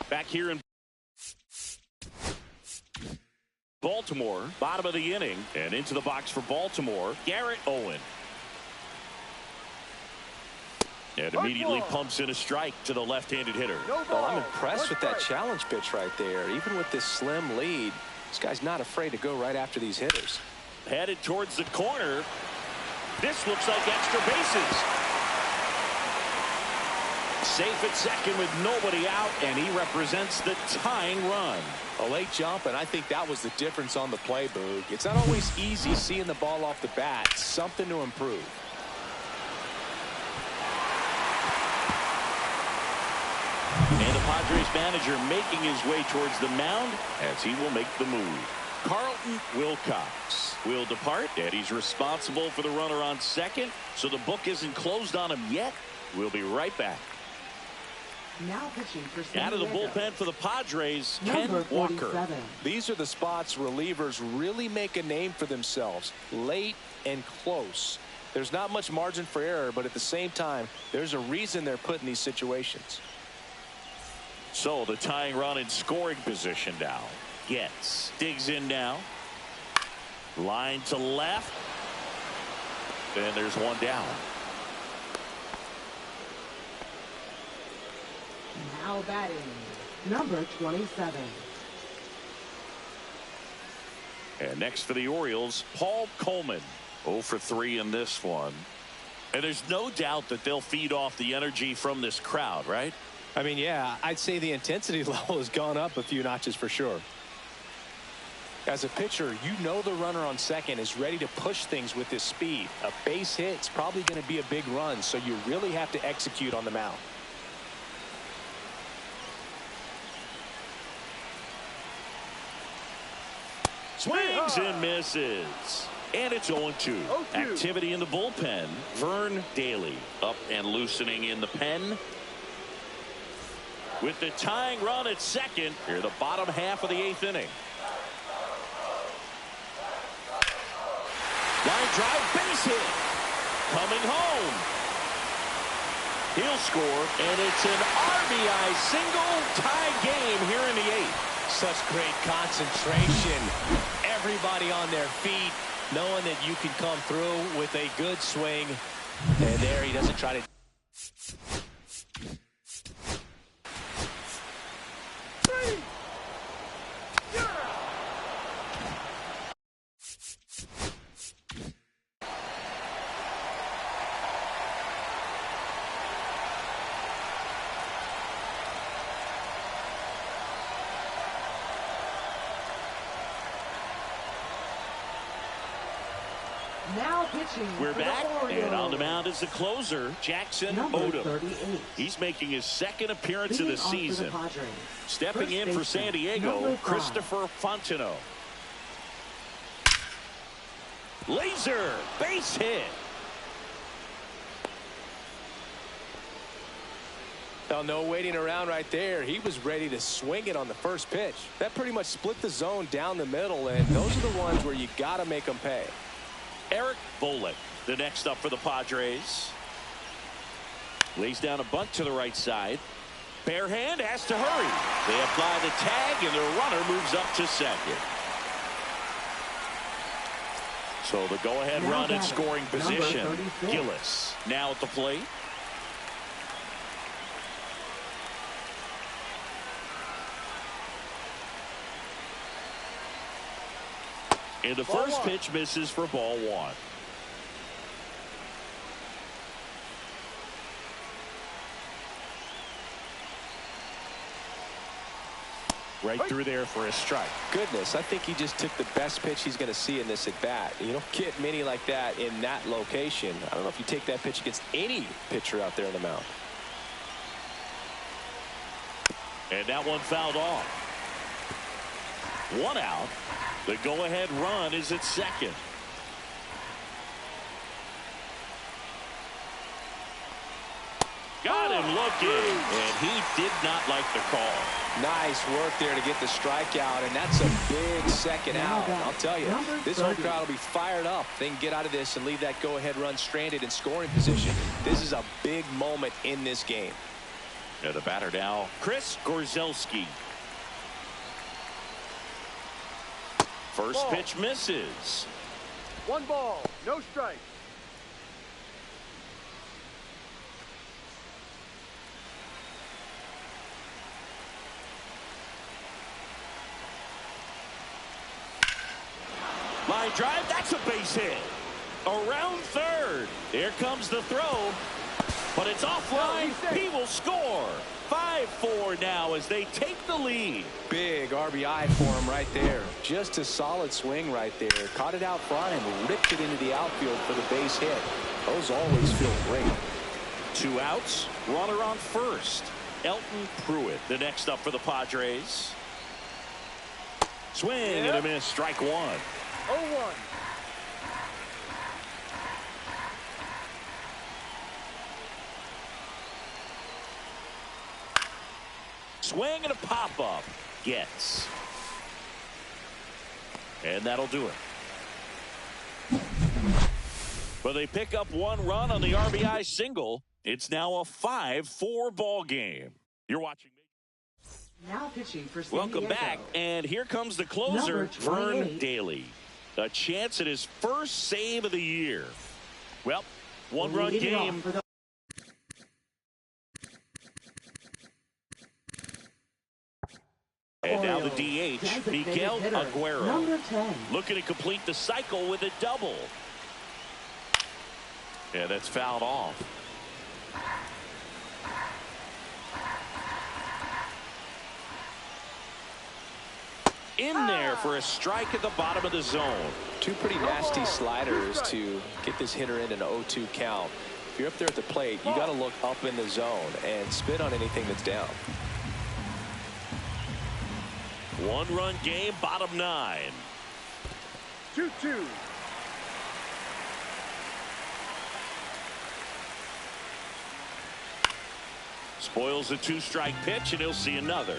S1: Back here in Baltimore, bottom of the inning, and into the box for Baltimore, Garrett Owen. And immediately pumps in a strike to the left-handed hitter.
S2: Well, I'm impressed with that challenge pitch right there. Even with this slim lead, this guy's not afraid to go right after these hitters.
S1: Headed towards the corner. This looks like extra bases. Safe at second with nobody out, and he represents the tying run.
S2: A late jump, and I think that was the difference on the play, Boog. It's not always easy seeing the ball off the bat. Something to improve.
S1: And the Padres manager making his way towards the mound as he will make the move. Carlton Wilcox will depart, and he's responsible for the runner on second, so the book isn't closed on him yet. We'll be right back.
S3: Now pitching for San
S1: Out of the
S3: Diego.
S1: bullpen for the Padres,
S3: Number
S1: Ken Walker.
S3: 47.
S2: These are the spots relievers really make a name for themselves. Late and close. There's not much margin for error, but at the same time, there's a reason they're put in these situations.
S1: So the tying run in scoring position now. Gets. Digs in now. Line to left. And there's 1 down.
S3: Now batting, number 27.
S1: And next for the Orioles, Paul Coleman. 0 for 3 in this one. And there's no doubt that they'll feed off the energy from this crowd, right?
S2: I mean, yeah, I'd say the intensity level has gone up a few notches for sure. As a pitcher, you know the runner on second is ready to push things with his speed. A base hit's probably going to be a big run, so you really have to execute on the mound.
S1: Swings and misses. And it's 0-2. Activity in the bullpen. Vern Daly up and loosening in the pen. With the tying run at second, here the bottom half of the 8th inning. Line drive, base hit. Coming home. He'll score, and it's an RBI single, tie game here in the 8th.
S2: Such great concentration. Everybody on their feet, knowing that you can come through with a good swing. And there he doesn't try to.
S3: Now pitching.
S1: We're
S3: for
S1: back,
S3: the Orioles.
S1: and on the mound is the closer, Jackson
S3: Number
S1: Odom.
S3: 38.
S1: He's making his second appearance of
S3: Leading
S1: the
S3: off for
S1: season.
S3: the Padres.
S1: Stepping
S3: First
S1: in for
S3: baseman,
S1: San Diego,
S3: number 5.
S1: Christopher Fontenot. Laser, base hit.
S2: Well, no waiting around right there. He was ready to swing it on the first pitch. That pretty much split the zone down the middle, and those are the ones where you got to make them pay.
S1: Eric Bolek, the next up for the Padres. Lays down a bunt to the right side. Bare hand has to hurry. They apply the tag, and the runner moves up to second. So the go-ahead
S3: Now
S1: run in
S3: batting,
S1: scoring
S3: number
S1: position.
S3: 36.
S1: Gillis now at the plate. And the
S4: Ball
S1: first
S4: one.
S1: pitch misses for ball 1. Right through there for a strike.
S2: Goodness, I think he just took the best pitch he's going to see in this at-bat. You don't get many like that in that location. I don't know if you take that pitch against any pitcher out there on the mound.
S1: And that one fouled off. 1 out. The go-ahead run is at second. Got him looking, and he did not like the call.
S2: Nice work there to get the strikeout, and that's a big second out. I'll tell you, this home crowd will be fired up. They can get out of this and leave that go-ahead run stranded in scoring position. This is a big moment in this game.
S1: Yeah, the batter now, Chris Gorzelski. First pitch misses.
S4: 1 ball, no strike.
S1: Line drive, that's a base hit. Around third. Here comes the throw. But it's offline. He will score. 5-4 now as they take the lead.
S2: Big RBI for him right there. Just a solid swing right there. Caught it out front and ripped it into the outfield for the base hit. Those always feel great.
S1: 2 outs. Runner on first. Elton Pruitt, the next up for the Padres. Swing and a miss. Strike 1.
S4: 0-1.
S1: Swing and a pop-up. Gets. And that'll do it. But they pick up 1 run on the RBI single. It's now a 5-4 ball game. You're watching.
S3: Now pitching for San
S1: Welcome
S3: Diego.
S1: back, and here comes the closer,
S3: Number
S1: Vern
S3: 28.
S1: Daly. A chance at his first save of the year. Well, 1-run
S3: Leading off
S1: game.
S3: for the
S1: And now the
S3: Orioles.
S1: DH,
S3: Designated
S1: Miguel
S3: hitter,
S1: Aguero.
S3: Number 10.
S1: Looking to complete the cycle with a double. Yeah, that's fouled off. In there for a strike at the bottom of the zone.
S2: 2 pretty nasty sliders to get this hitter in an 0-2 count. If you're up there at the plate, you got to look up in the zone and spit on anything that's down.
S1: 1-run game, bottom 9.
S4: 2-2.
S1: Spoils a 2-strike pitch, and he'll see another.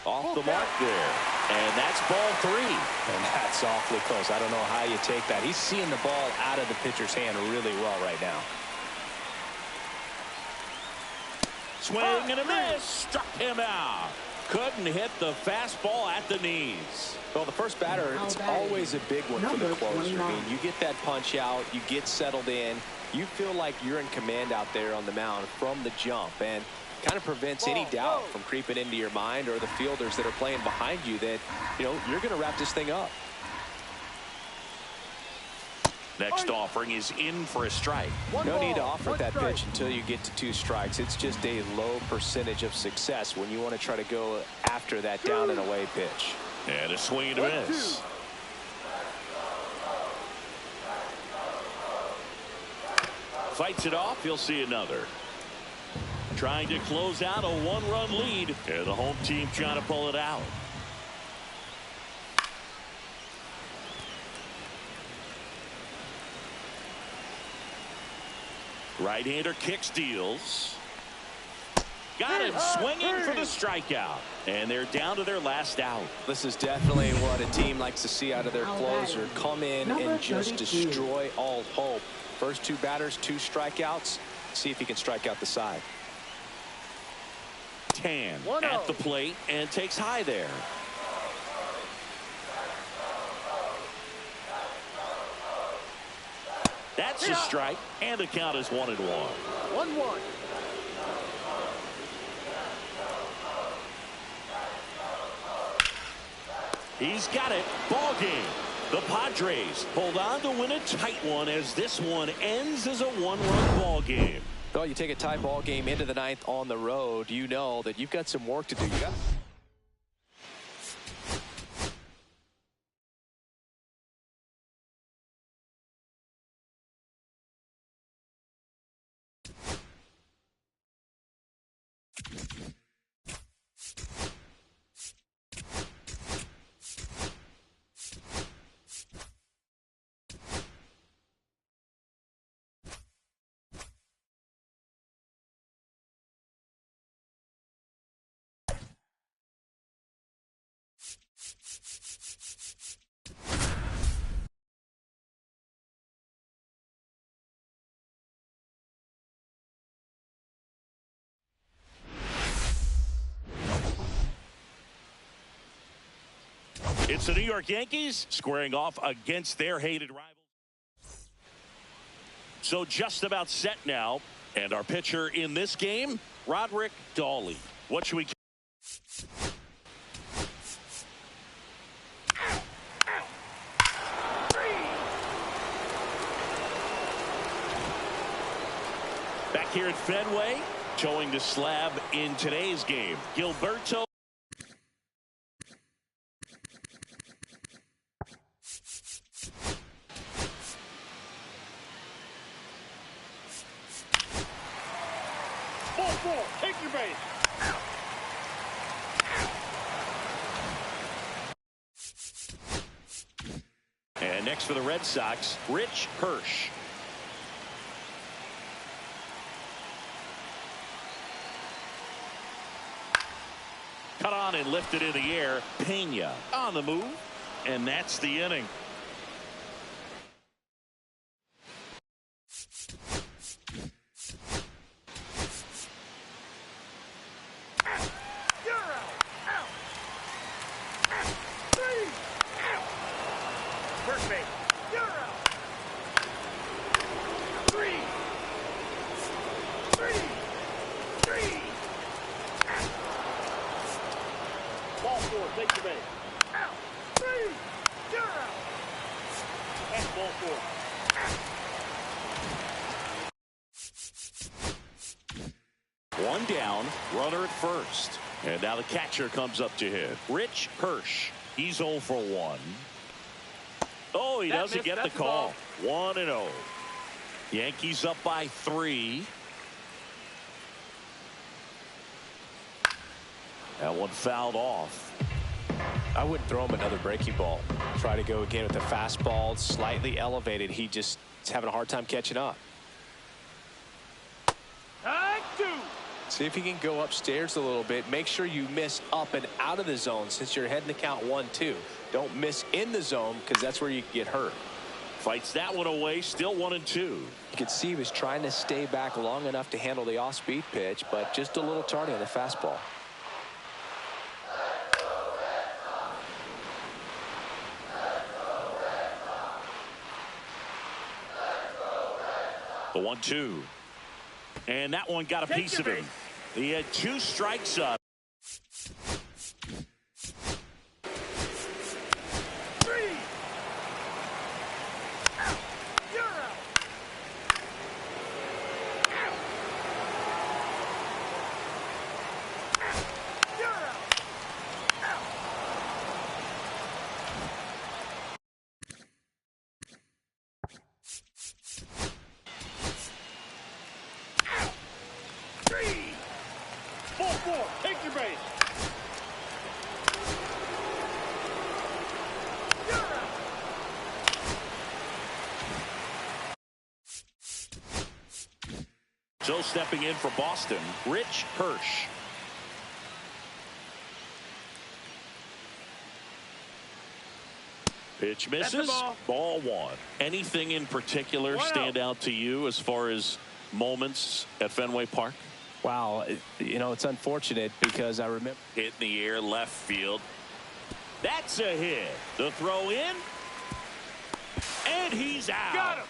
S1: Off the mark there. And that's ball 3.
S2: And that's awfully close. I don't know how you take that. He's seeing the ball out of the pitcher's hand really well right now.
S1: Swing and a miss. Struck him out. Couldn't hit the fastball at the knees.
S2: Well, the first batter, it's always a big one for the
S3: Number
S2: closer. I
S3: 29.
S2: mean, you get that punch out, you get settled in, you feel like you're in command out there on the mound from the jump, and kind of prevents any doubt from creeping into your mind or the fielders that are playing behind you that, you know, you're going to wrap this thing up.
S1: Next offering is in for a strike.
S2: No need to offer that pitch until you get to 2 strikes. It's just a low percentage of success when you want to try to go after that down and away pitch.
S1: And a swing and a miss. Fights it off. He'll see another. Trying to close out a 1-run lead. And the home team trying to pull it out. Right-hander kicks, deals. Got him swinging for the strikeout. And they're down to their last out.
S2: This is definitely what a team likes to see out of their closer. Come in and just destroy all hope. First 2 batters, 2 strikeouts. See if he can strike out the side.
S1: Tan at the plate and takes high there. That's a strike, and the count is 1-1.
S4: 1-1.
S1: He's got it. Ball game. The Padres hold on to win a tight one as this one ends as a 1-run ball game.
S2: Well, you take a tie ball game into the 9th on the road, you know that you've got some work to do.
S1: It's the New York Yankees squaring off against their hated rival. So just about set now. And our pitcher in this game, Roderick Dawley. What should we... Back here at Fenway, showing the slab in today's game. Gilberto.
S4: Take your base.
S1: And next for the Red Sox, Rich Hirsch. Cut on and lifted in the air. Pena on the move. And that's the inning.
S4: Take your base. Out. 3. You're out. That's ball
S1: 4. One down, runner at first. And now the catcher comes up to hit. Rich Hirsch. He's 0 for 1. Oh, he doesn't get the call. 1-0. Yankees up by 3. That one fouled off.
S2: I wouldn't throw him another breaking ball. Try to go again with the fastball, slightly elevated. He just is having a hard time catching up. See if he can go upstairs a little bit. Make sure you miss up and out of the zone since you're heading to count 1-2. Don't miss in the zone because that's where you get hurt.
S1: Fights that one away. Still 1-2.
S2: You could see he was trying to stay back long enough to handle the off-speed pitch, but just a little tardy on the fastball.
S1: The 1-2. And that one got a piece of him. He had 2 strikes up.
S4: 4. Take your base.
S1: So stepping in for Boston, Rich Hirsch. Pitch misses. Ball 1. Anything in particular stand out to you as far as moments at Fenway Park?
S2: Wow, you know, it's unfortunate because I remember
S1: hit in the air left field. That's a hit. The throw in. And he's out.
S4: Got him.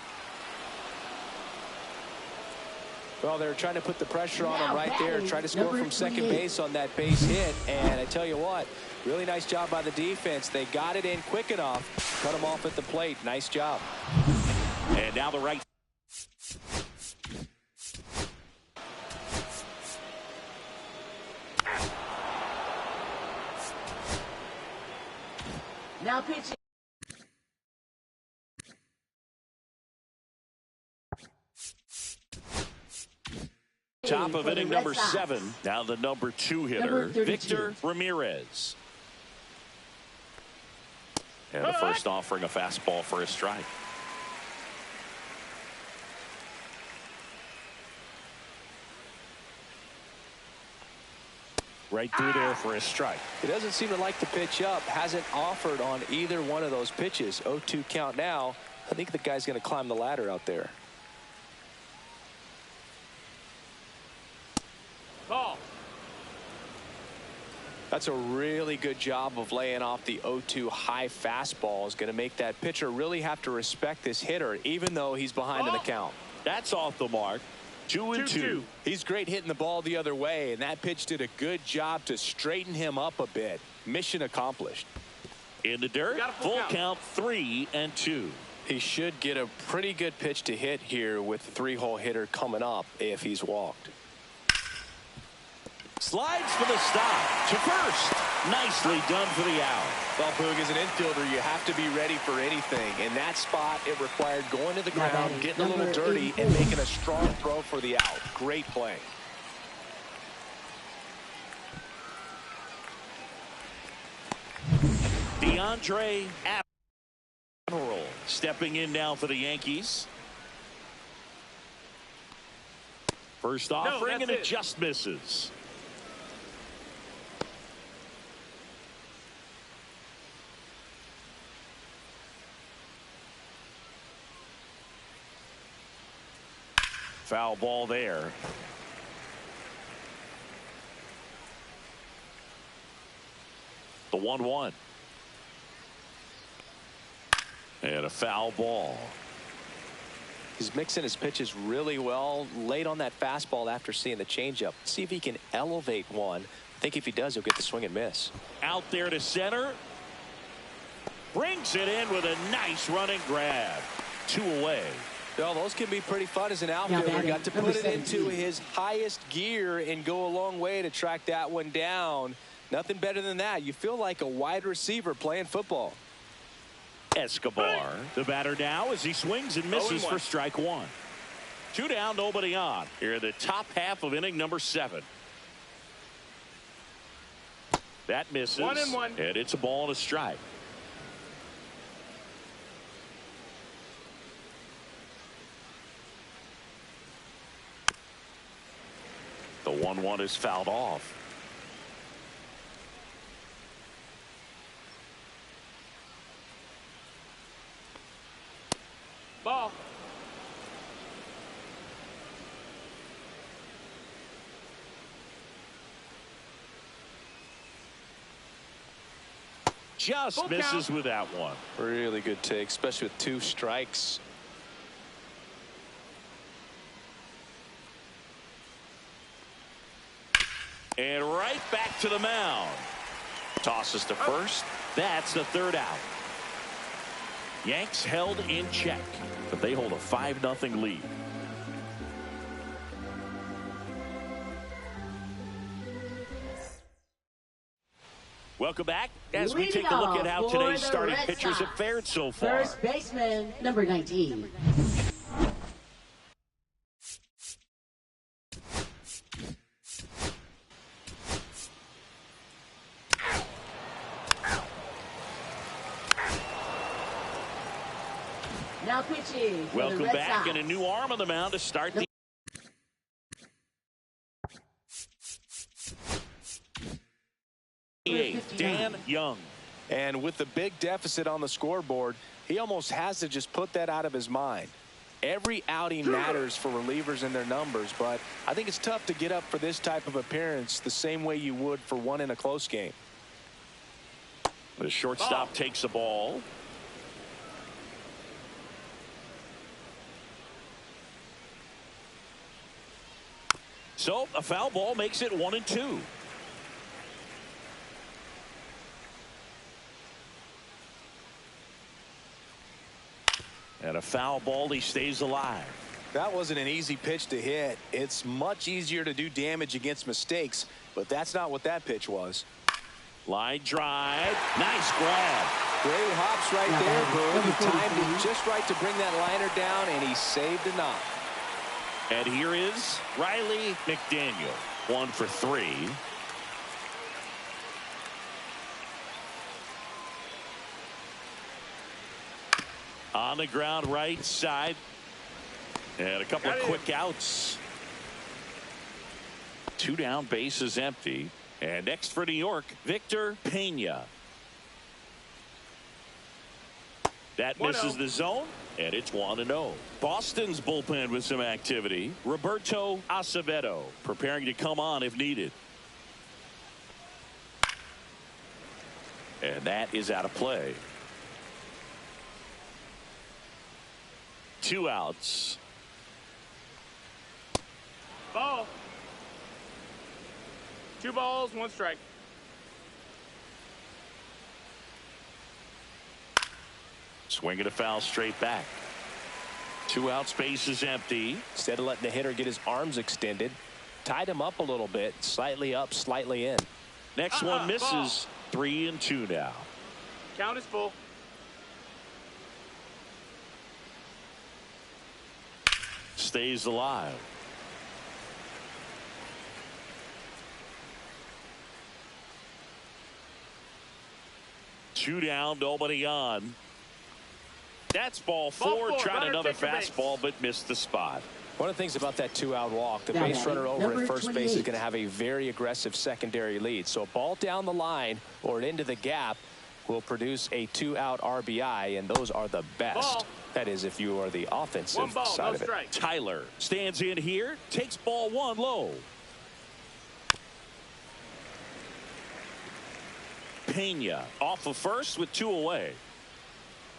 S2: Well, they're trying to put the pressure on him right there, try to score from second base on that base hit. And I tell you what, really nice job by the defense. They got it in quick enough, cut him off at the plate. Nice job.
S1: And now the right.
S3: Now pitching.
S1: Top of inning number 7. Now the number 2 hitter, Victor Ramirez. And the first offering a fastball for a strike. Right through there for a strike.
S2: He doesn't seem to like the pitch up. Hasn't offered on either one of those pitches. 0-2 count now. I think the guy's going to climb the ladder out there.
S4: Call.
S2: That's a really good job of laying off the 0-2 high fastball. Is going to make that pitcher really have to respect this hitter, even though he's behind in the count.
S1: That's off the mark. 2-2.
S2: He's great hitting the ball the other way, and that pitch did a good job to straighten him up a bit. Mission accomplished.
S1: In the dirt, full count 3-2.
S2: He should get a pretty good pitch to hit here with the 3-hole hitter coming up if he's walked.
S1: Slides for the stop to first. Nicely done for the out.
S2: Well, Boog, as an infielder, you have to be ready for anything. In that spot, it required going to the ground, getting a little dirty, and making a strong throw for the out. Great play.
S1: DeAndre Admiral stepping in now for the Yankees. First offering, and it just misses. Foul ball there. The 1-1. And a foul ball.
S2: He's mixing his pitches really well. Late on that fastball after seeing the changeup. See if he can elevate one. I think if he does, he'll get the swing and miss.
S1: Out there to center. Brings it in with a nice running grab. 2 away.
S2: Well, those can be pretty fun as an outfielder. Got to put it into his highest gear and go a long way to track that one down. Nothing better than that. You feel like a wide receiver playing football.
S1: Escobar, the batter now as he swings and misses for strike 1. 2 down, nobody on. Here in the top half of inning number 7. That misses.
S4: 1-1.
S1: And it's a ball and a strike. The 1-1 is fouled off.
S4: Ball.
S1: Just misses with that one.
S2: Really good take, especially with 2 strikes.
S1: And right back to the mound. Tosses to first. That's the 3rd out. Yanks held in check, but they hold a 5-0 lead. Welcome back as we take a look at how today's starting pitchers have fared so far.
S3: First baseman, number 19. Now pitching for the
S1: Welcome
S3: Red
S1: back,
S3: Sox.
S1: and a new arm on the mound to start the Dan Young.
S2: And with the big deficit on the scoreboard, he almost has to just put that out of his mind. Every outing matters for relievers and their numbers, but I think it's tough to get up for this type of appearance the same way you would for one in a close game.
S1: The shortstop takes the ball. So a foul ball makes it 1-2. And a foul ball, he stays alive.
S2: That wasn't an easy pitch to hit. It's much easier to do damage against mistakes, but that's not what that pitch was.
S1: Line drive. Nice grab.
S2: Great hops right there, Boo. He timed it just right to bring that liner down, and he saved a knock.
S1: And here is Riley McDaniel. 1 for 3. On the ground right side. And a couple of quick outs. 2 down, bases empty. And next for New York, Victor Pena. That misses the zone, and it's 1-0. Boston's bullpen with some activity. Roberto Acevedo preparing to come on if needed. And that is out of play. 2 outs.
S4: Ball. 2 balls, 1 strike.
S1: Swing and a foul straight back. 2 out, space is empty.
S2: Instead of letting the hitter get his arms extended, tied him up a little bit, slightly up, slightly in.
S1: Next one misses.
S4: Ball.
S1: 3-2 now.
S4: Count is full.
S1: Stays alive. Two down, nobody on. That's ball 4. Tried another fastball, but missed the spot.
S2: One of the things about that 2-out walk, the base runner over at first base is going to have a very aggressive secondary lead. So a ball down the line or into the gap will produce a 2-out RBI, and those are the best.
S4: Ball.
S2: That is, if you are the offensive
S4: 1 ball,
S2: side
S4: no
S2: of it.
S4: strike.
S1: Tyler stands in here, takes ball 1 low. Pena off of first with 2 away.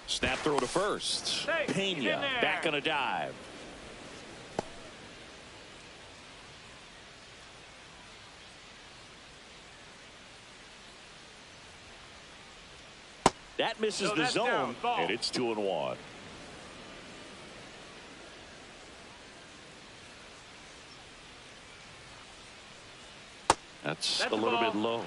S1: Snap throw to first.
S4: Hey,
S1: Pena back on a dive. That misses the zone, and it's 2-1. That's a little bit low.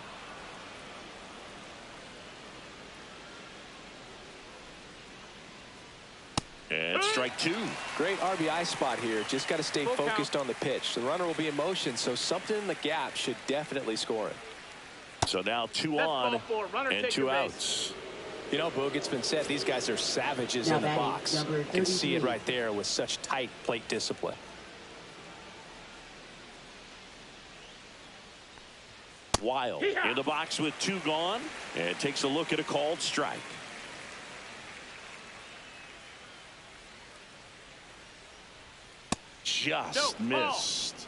S1: And strike 2.
S2: Great RBI spot here. Just got to stay focused on the pitch. The runner will be in motion, so something in the gap should definitely score it.
S1: So now 2 on and 2 outs.
S2: You know, Boog, it's been said these guys are savages in the box. You can see it right there with such tight plate discipline.
S1: Wild in the box with 2 gone, and takes a look at a called strike. Just missed.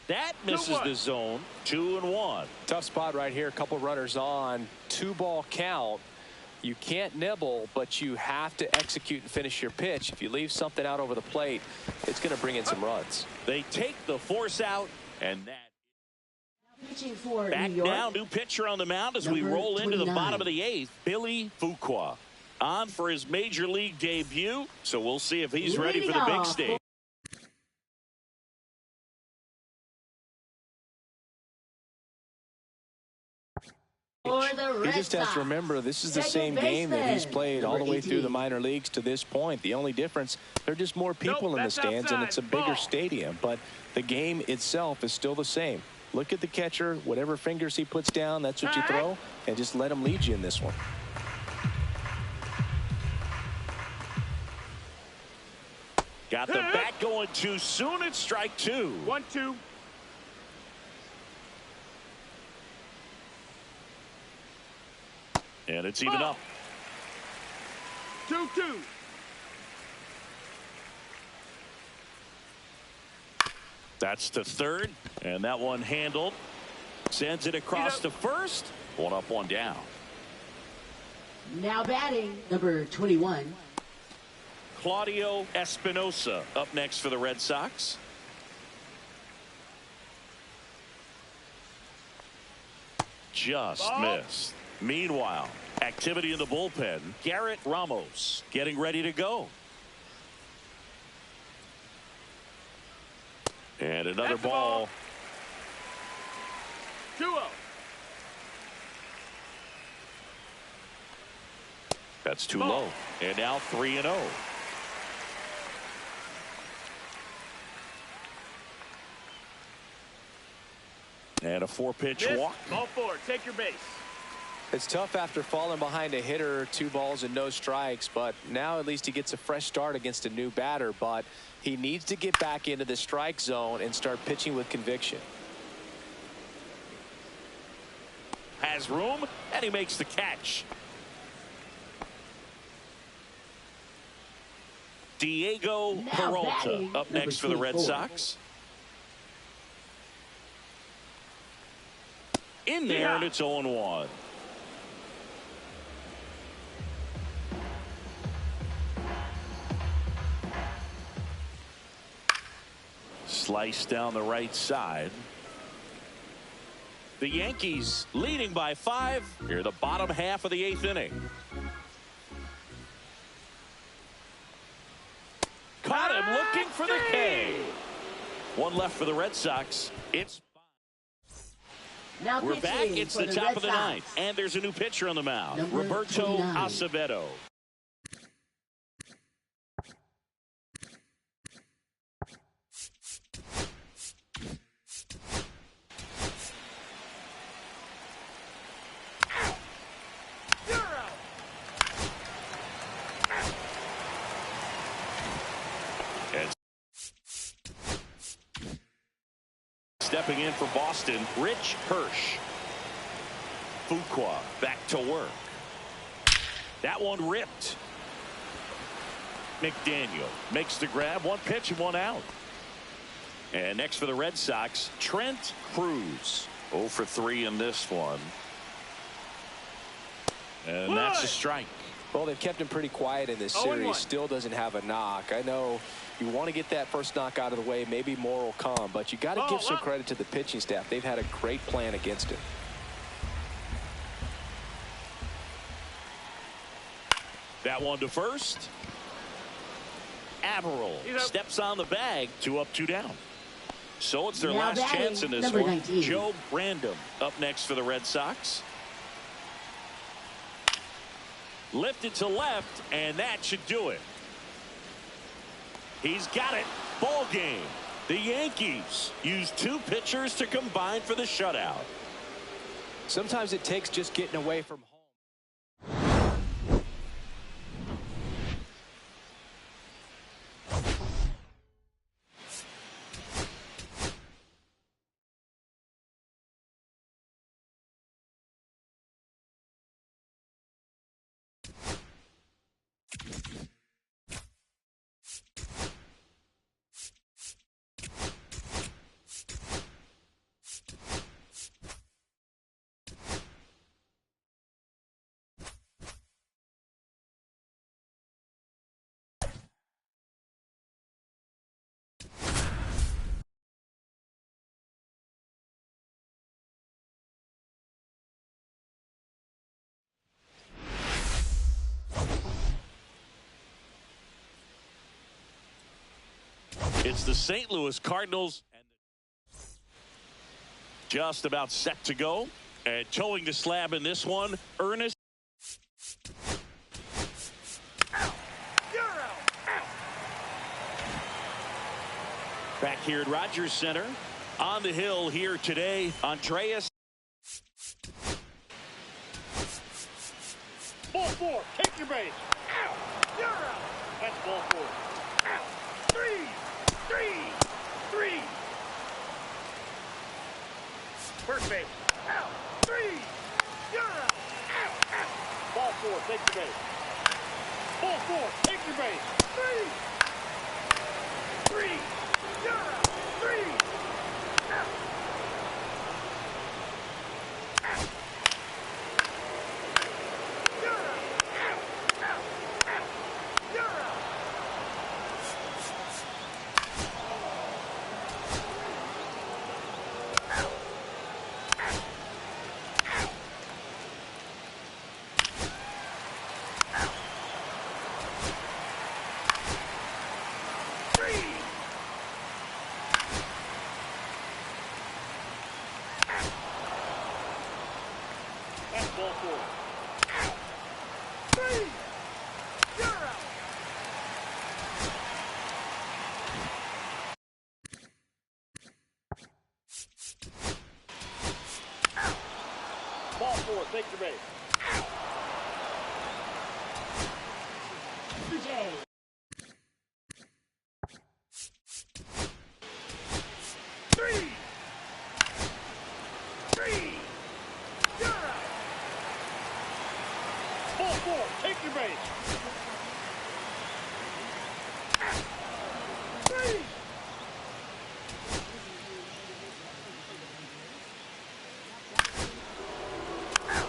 S1: That misses the zone. 2-1.
S2: Tough spot right here. A couple runners on. 2-ball count. You can't nibble, but you have to execute and finish your pitch. If you leave something out over the plate, it's going to bring in some runs.
S1: They take the force out, and that.
S3: For
S1: back
S3: New York,
S1: now, new pitcher on the mound as we roll into the bottom of the 8th. Billy Fuqua on for his major league debut, so we'll see if he's ready for the big stage.
S2: He just has to remember this is the same game that he's played all the way through the minor leagues to this point. The only difference, there are just more people in the stands, and it's a bigger stadium, but the game itself is still the same. Look at the catcher. Whatever fingers he puts down, that's what you throw. And just let him lead you in this one.
S1: Got the bat going too soon. It's strike two.
S4: 1-2.
S1: And it's even up.
S4: 2-2.
S1: That's to third. And that one handled. Sends it across to first. One up, one down.
S3: Now batting, number 21.
S1: Claudio Espinosa up next for the Red Sox. Just missed. Meanwhile, activity in the bullpen. Garrett Ramos getting ready to go. And another ball.
S4: 2-0.
S1: That's too low. And now 3-0. And a 4-pitch walk.
S4: Ball 4. Take your base.
S2: It's tough after falling behind a hitter, 2 balls and no strikes, but now at least he gets a fresh start against a new batter. But he needs to get back into the strike zone and start pitching with conviction.
S1: Has room, and he makes the catch. Diego Peralta up next for the Red Sox. In there, and it's 0-1. Slice down the right side. The Yankees leading by 5 here, the bottom half of the 8th inning. Caught him looking for the K. One left for the Red Sox. It's
S3: Now
S1: we're back. It's the top
S3: Red
S1: of the
S3: Sox.
S1: 9th, and there's a new pitcher on the mound,
S3: Number
S1: Roberto
S3: 29.
S1: Acevedo. Stepping in for Boston, Rich Hirsch. Fuqua back to work. That one ripped. McDaniel makes the grab. 1 pitch and 1 out. And next for the Red Sox, Trent Cruz. 0 for 3 in this one. And that's a strike.
S2: Well, they've kept him pretty quiet in this series. Still doesn't have a knock. I know you want to get that first knock out of the way. Maybe more will come, but you got to give some credit to the pitching staff. They've had a great plan against him.
S1: That one to first. Averill steps on the bag. 2 up, 2 down. So it's their
S3: now
S1: last chance in this
S3: number
S1: one.
S3: 19.
S1: Joe Brandon up next for the Red Sox. Lifted to left, and that should do it. He's got it. Ball game. The Yankees use 2 pitchers to combine for the shutout.
S2: Sometimes it takes just getting away from home.
S1: It's the St. Louis Cardinals. Just about set to go. And towing the slab in this one, Ernest. Back here at Rogers Center. On the hill here today, Andreas.
S4: Ball four. Take your base. Out. You're out. That's ball four. Out. Three. First base. Out. Three. You're out. Out. Ball four. Take your base. Ball four. Take your base. Three. You're out. Three. Out. Out. You're out. Out. You're out. That's ball four. Out. Three. You're out. Out. Ball four. Take your base. Out.
S3: Blue Jays.
S4: Three. You're out. Ball four. Take your base. Out. Three. Out.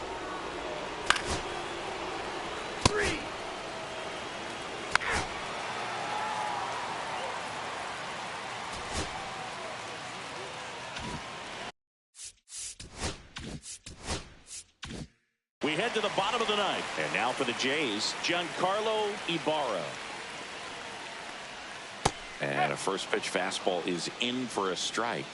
S4: Three. Out.
S1: We head to the bottom of the ninth. And now for the Jays, Giancarlo Ibarra. And a first pitch fastball is in for a strike.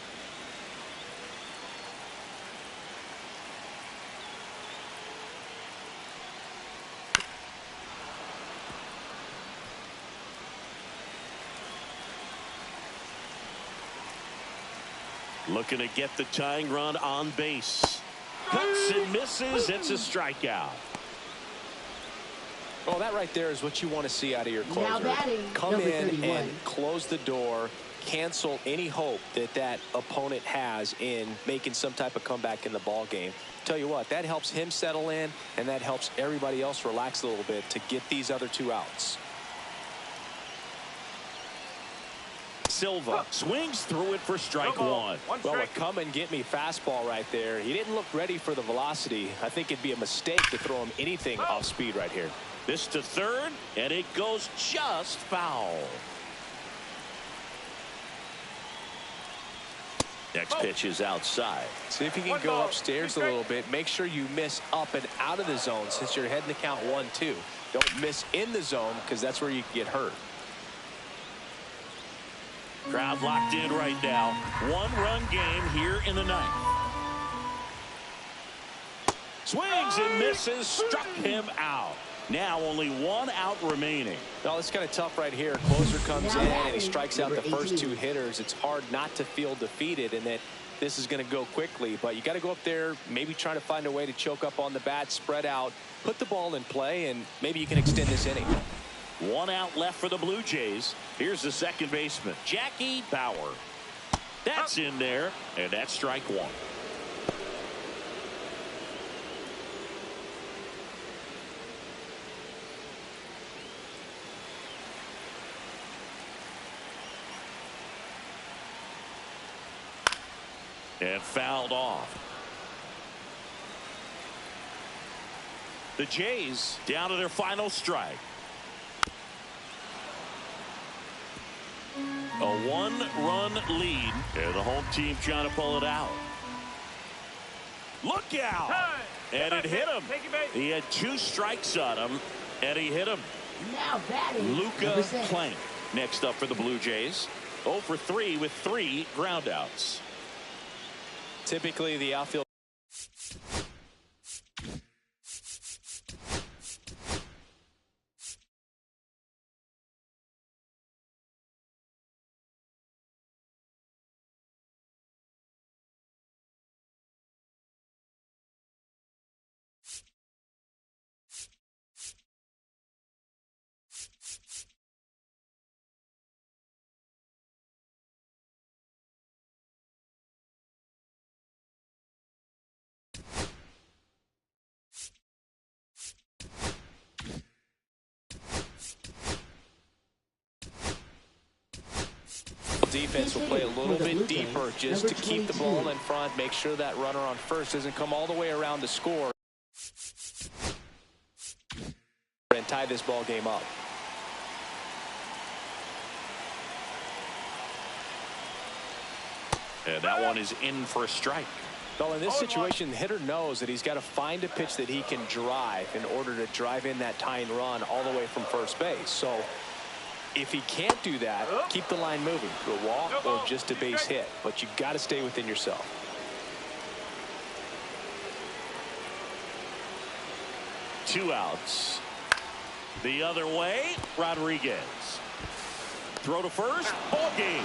S1: Looking to get the tying run on base. Cuts and misses. It's a strikeout.
S2: Well, that right there is what you want to see out of your closer.
S3: Now batting,
S2: Come
S3: number
S2: in
S3: 31.
S2: and close the door, cancel any hope that that opponent has in making some type of comeback in the ball game. Tell you what, that helps him settle in, and that helps everybody else relax a little bit to get these other two outs.
S1: Silva swings through it for strike one.
S2: Well, a come and get me fastball right there. He didn't look ready for the velocity. I think it'd be a mistake to throw him anything off speed right here.
S1: This to third, and it goes just foul. Next pitch is outside.
S2: See if you can go upstairs a little bit. Make sure you miss up and out of the zone since you're heading to count 1-2. Don't miss in the zone because that's where you can get hurt.
S1: Crowd locked in right now. One-run game here in the ninth. Swings and misses, struck him out. Now only one out remaining.
S2: Well, it's kind of tough right here. Closer comes in and he strikes out the first two hitters. It's hard not to feel defeated and that this is going to go quickly. But you got to go up there, maybe try to find a way to choke up on the bat, spread out, put the ball in play, and maybe you can extend this inning.
S1: One out left for the Blue Jays. Here's the second baseman, Jackie Bauer. That's in there, and that's strike one. And fouled off. The Jays down to their final strike. A one-run lead, and the home team trying to pull it out. Look out! And it hit him. He had two strikes on him, and he hit him.
S3: Now batting,
S1: Luca Plank next up for the Blue Jays. 0 for 3 with 3 groundouts.
S2: Typically, the outfield defense will play a little bit deeper just to keep the ball in front, make sure that runner on first doesn't come all the way around to score and tie this ball game up.
S1: And that one is in for a strike.
S2: Well, in this situation, the hitter knows that he's got to find a pitch that he can drive in order to drive in that tying run all the way from first base. So if he can't do that, keep the line moving to a walk or just a base hit. But you got to stay within yourself.
S1: Two outs. The other way, Rodriguez. Throw to first, ball game.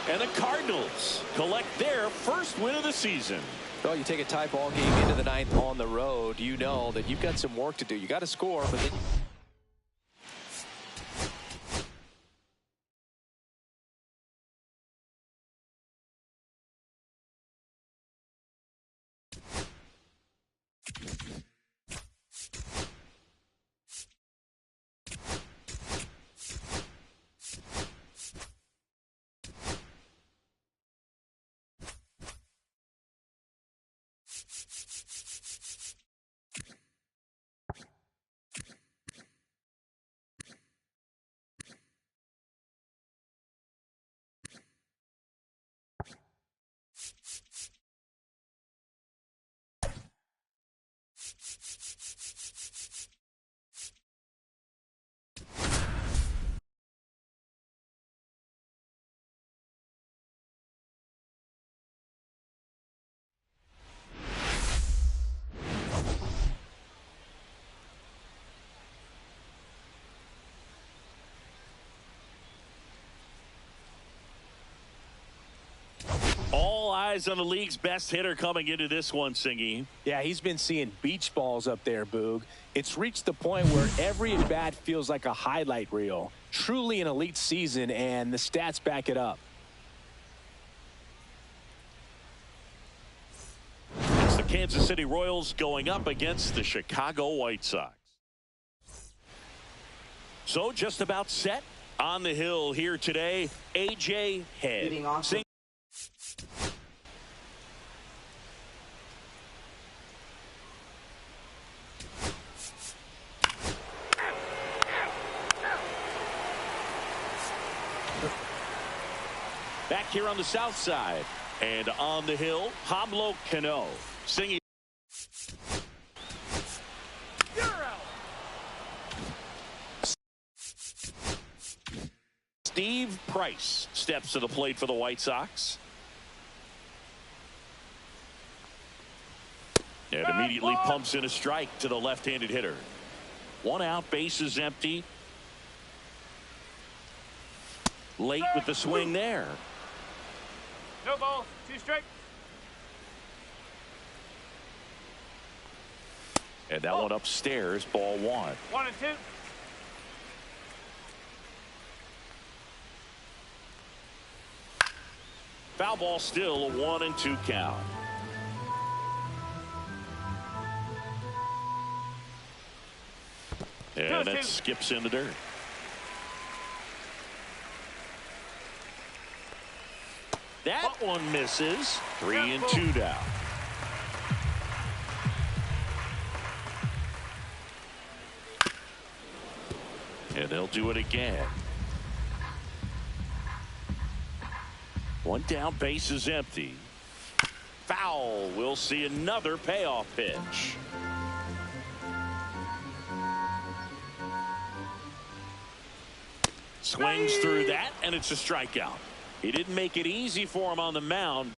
S1: And the Cardinals collect their first win of the season.
S2: Well, you take a tie ball game into the ninth on the road, you know that you've got some work to do. You got to score, but then
S1: all eyes on the league's best hitter coming into this one, Singy.
S2: yeah, he's been seeing beach balls up there, Boog. It's reached the point where every at-bat feels like a highlight reel. Truly an elite season, and the stats back it up.
S1: It's the Kansas City Royals going up against the Chicago White Sox. So just about set on the hill here today, A.J. Head. Back here on the south side and on the hill, Pablo Cano singing. Steve Price steps to the plate for the White Sox. And immediately pumps in a strike to the left-handed hitter. One out, bases empty. Late with the swing there.
S4: No ball, 2 strikes.
S1: And that one upstairs, ball 1.
S4: 1 and 2.
S1: Foul ball still, a 1 and 2 count. And that skips in the dirt. That one misses. 3 and 2 down. And they'll do it again. One down, base is empty. Foul. We'll see another payoff pitch. Swings through that, and it's a strikeout. He didn't make it easy for him on the mound.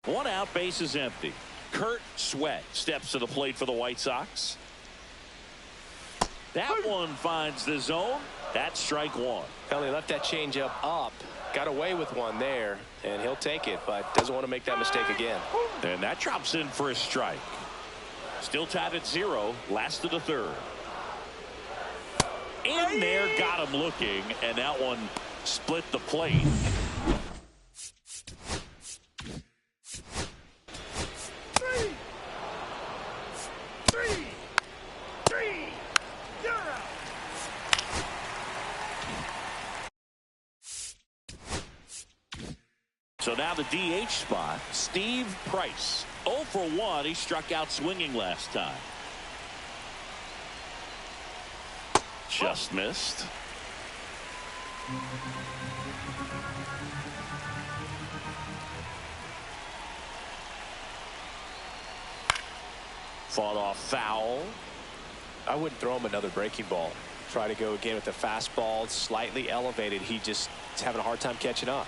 S1: One out, base is empty. Kurt Sweat steps to the plate for the White Sox. That one finds the zone. That's strike 1.
S2: Well, he left that changeup up. got away with one there, and he'll take it, but doesn't want to make that mistake again.
S1: And that drops in for a strike. Still tied at 0, last of the third. In there, got him looking, and that one split the plate. So now the DH spot, Steve Price. 0 for 1. He struck out swinging last time. Just missed. Fought off foul.
S2: I wouldn't throw him another breaking ball. Try to go again with the fastball, slightly elevated. He just is having a hard time catching up.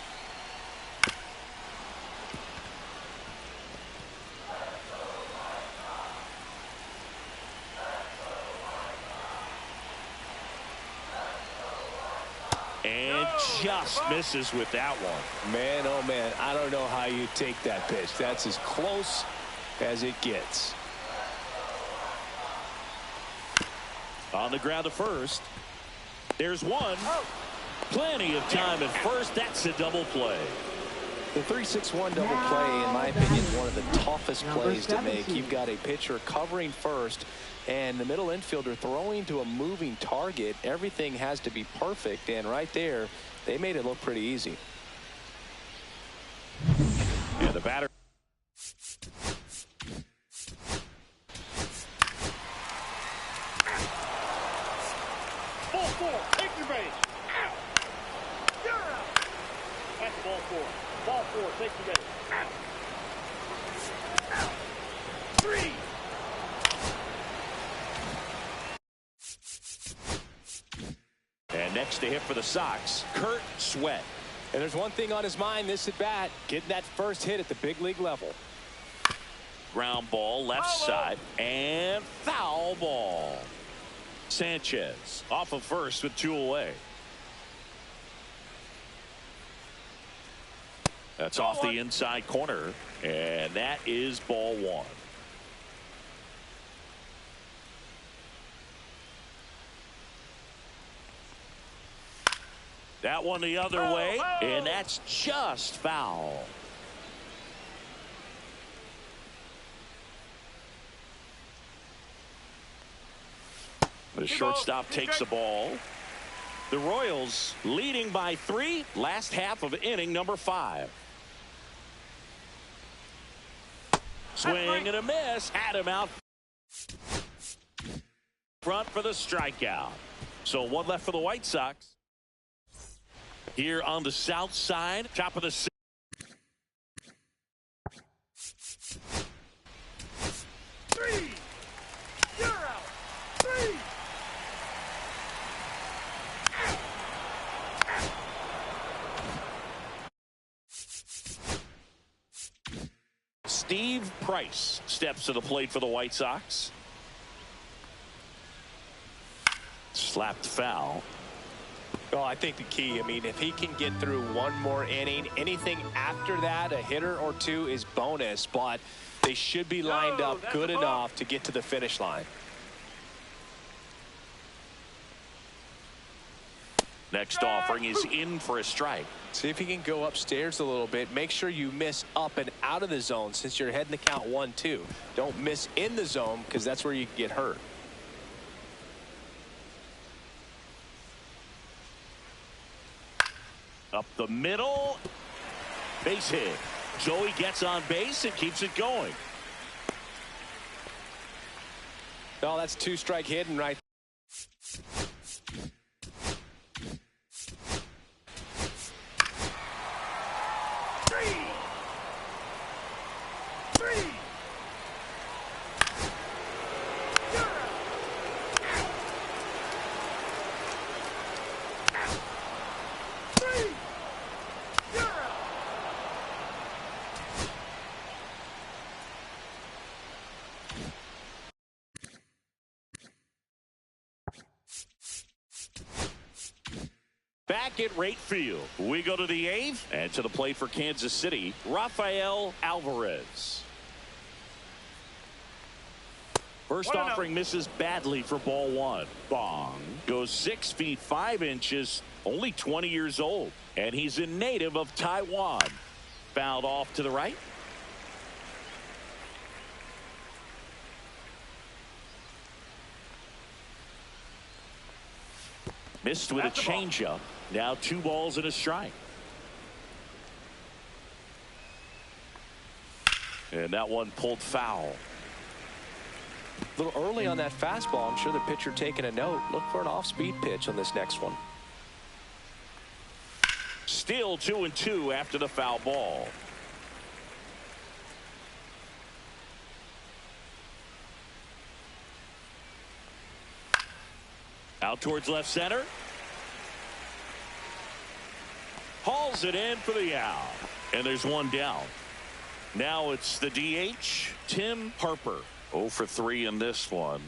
S1: And just misses with that one.
S2: Man, oh man, I don't know how you take that pitch. That's as close as it gets.
S1: On the ground to first. There's one. Plenty of time at first. That's a double play.
S2: The 3-6-1 double play, in my opinion, is one of the toughest plays to make. You've got a pitcher covering first and the middle infielder throwing to a moving target. Everything has to be perfect, and right there, they made it look pretty easy.
S1: And the batter.
S4: Ball 4, take your base. Out. You're out. That's ball 4. Ball 4, take your base. Out. Out. 3.
S1: And next to hit for the Sox, Kurt Sweat.
S2: And there's one thing on his mind this at bat, getting that first hit at the big league level.
S1: Ground ball left side and foul ball. Sanchez off of first with 2 away. That's off the inside corner, and that is ball 1. That one the other way, and that's just foul. The shortstop takes the ball. The Royals leading by 3, last half of inning number 5. Swing and a miss, had him out front for the strikeout. So 1 left for the White Sox. Here on the south side, top of the 6th.
S4: You're out. 3.
S1: Steve Price steps to the plate for the White Sox. Slapped foul.
S2: Well, I think the key, I mean, if he can get through one more inning, anything after that, a hitter or 2 is bonus, but they should be lined up good enough to get to the finish line.
S1: Next offering is in for a strike.
S2: See if he can go upstairs a little bit. Make sure you miss up and out of the zone since you're heading to count 1-2. Don't miss in the zone because that's where you can get hurt.
S1: Up the middle. Base hit. Joey gets on base and keeps it going.
S2: No, that's 2-strike hidden right
S1: Back at right field, we go to the 8th, and to the plate for Kansas City, Rafael Alvarez. First offering misses badly for ball 1. Bong goes 6 feet 5 inches, only 20 years old, and he's a native of Taiwan. Fouled off to the right. Missed with a changeup. Now 2 balls and a strike. And that one pulled foul.
S2: A little early on that fastball. I'm sure the pitcher taking a note. Look for an off-speed pitch on this next one.
S1: Still 2-2 after the foul ball. Out towards left center. Hauls it in for the out. And there's one down. Now it's the DH, Tim Harper. 0 for 3 in this one.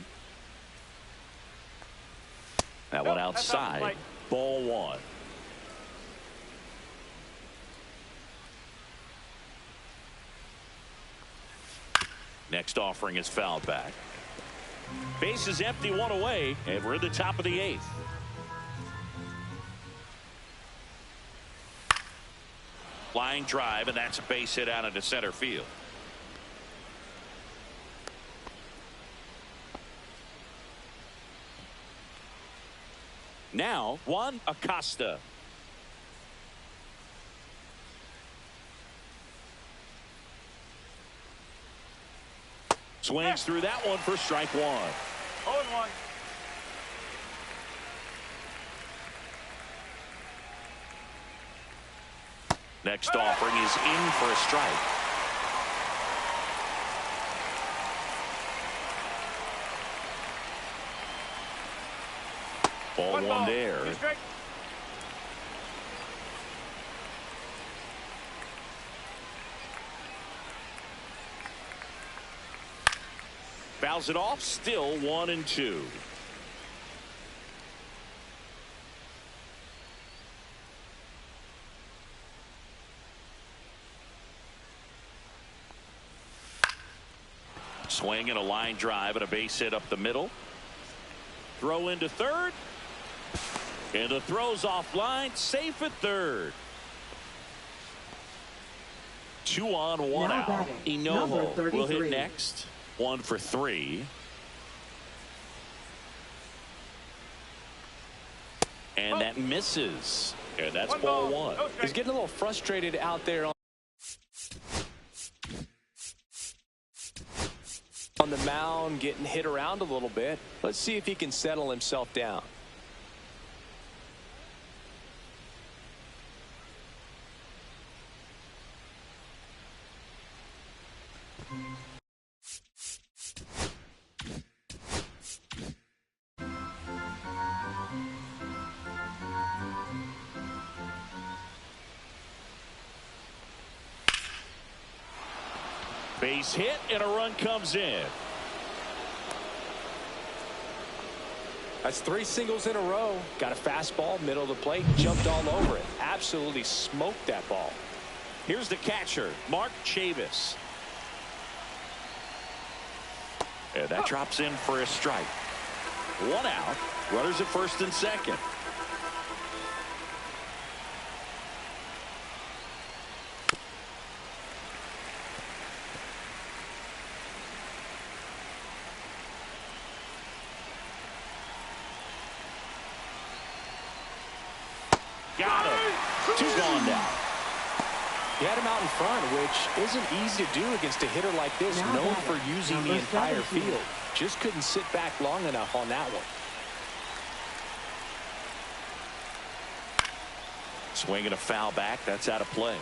S1: That one outside. Ball 1. Next offering is fouled back. Base is empty, 1 away, and we're in the top of the 8th. Line drive, and that's a base hit out into center field. Now, Juan Acosta. Swings through that one for strike 1.
S4: 0-1.
S1: Next offering is in for a strike. Ball 1 there. Fouls it off. Still 1-2. Swing and a line drive and a base hit up the middle. Throw into third. And the throw's offline. Safe at third. 2 on, 1
S3: Now
S1: out.
S3: batting, number
S1: Inoho
S3: 33.
S1: will hit next. 1 for 3. And that misses. And that's ball 1.
S2: He's getting a little frustrated out there on the mound, getting hit around a little bit. Let's see if he can settle himself down.
S1: Base hit and a run comes in.
S2: That's 3 singles in a row. Got a fastball, middle of the plate, jumped all over it. Absolutely smoked that ball.
S1: Here's the catcher, Mark Chavis. And that drops in for a strike. 1 out. Runners at first and second. Got him. 2 gone now.
S2: He had him out in front, which isn't easy to do against a hitter like this,
S3: Now
S2: known
S3: batting,
S2: for using the
S3: number
S2: entire
S3: 17.
S2: field. Just couldn't sit back long enough on that one.
S1: Swinging a foul back. That's out of play.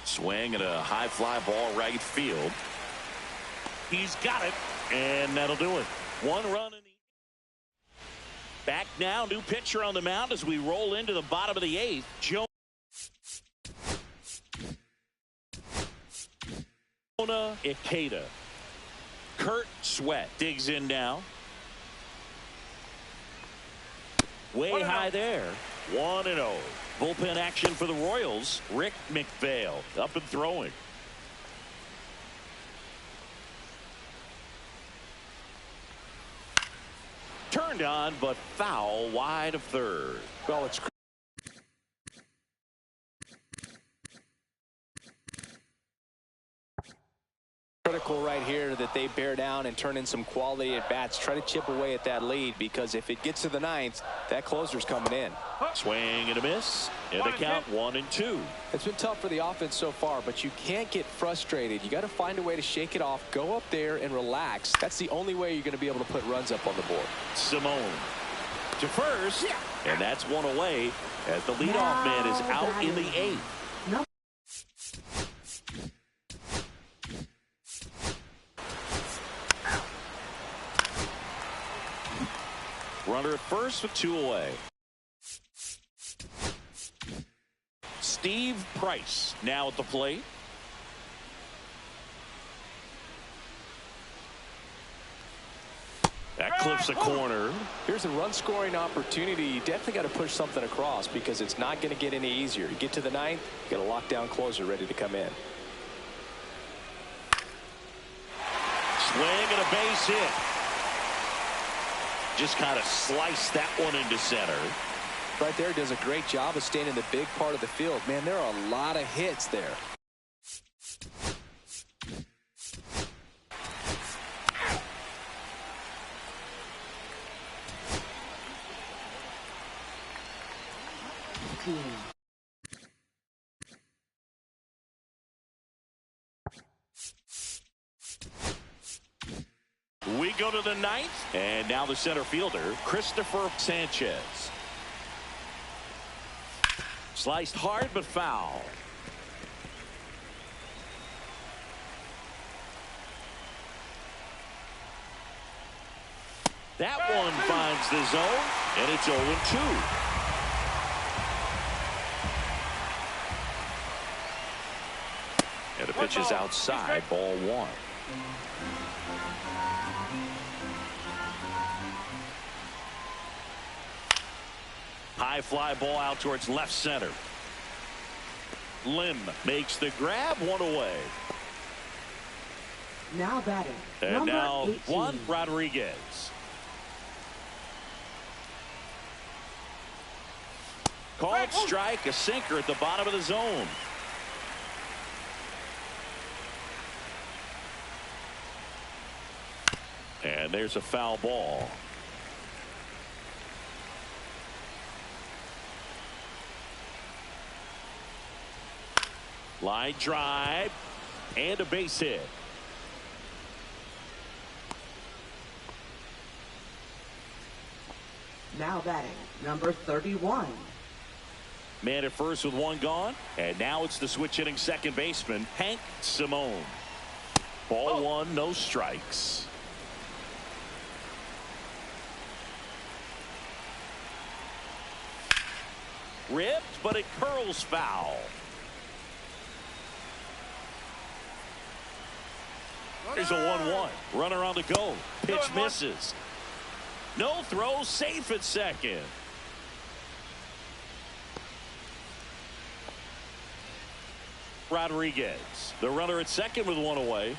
S1: Swing and a high fly ball right field. He's got it, and that'll do it. 1 run in the back now. New pitcher on the mound as we roll into the bottom of the 8th. Jones. Ikeda. Kurt Sweat digs in now. Way high there. 1-0. Bullpen action for the Royals. Rick McPhail up and throwing. Turned on, but foul wide of third.
S2: Well, it's critical right here that they bear down and turn in some quality at bats. Try to chip away at that lead, because if it gets to the ninth, that closer's coming in.
S1: Swing and a miss. And the count 1-2.
S2: It's been tough for the offense so far, but you can't get frustrated. You got to find a way to shake it off, go up there and relax. That's the only way you're going to be able to put runs up on the board.
S1: Simone to first, and that's one away as the leadoff man is out in the 8th. Runner at first with 2 away. Steve Price now at the plate. That clips a corner.
S2: Here's a run-scoring opportunity. You definitely got to push something across, because it's not going to get any easier. You get to the ninth, you got a lockdown closer ready to come in.
S1: Swing and a base hit. Just kind of sliced that one into center.
S2: Right there, does a great job of staying in the big part of the field. Man, there are a lot of hits there.
S1: We go to the 9th, and now the center fielder, Christopher Sanchez. Sliced hard but foul. That one finds the zone, and it's 0-2. And the pitch is outside, ball 1. High fly ball out towards left center. Lim makes the grab, 1 away.
S3: Now batting.
S1: And now
S3: 18.
S1: Juan Rodriguez. Called strike, a sinker at the bottom of the zone. And there's a foul ball. Line drive and a base hit.
S3: Now batting, number 31.
S1: Man at first with 1 gone, and now it's the switch hitting second baseman, Hank Simone. Ball 1, no strikes. Ripped, but it curls foul. There's a 1-1. Runner on the go. Pitch misses. No throw, safe at second. Rodriguez, the runner at second with 1 away.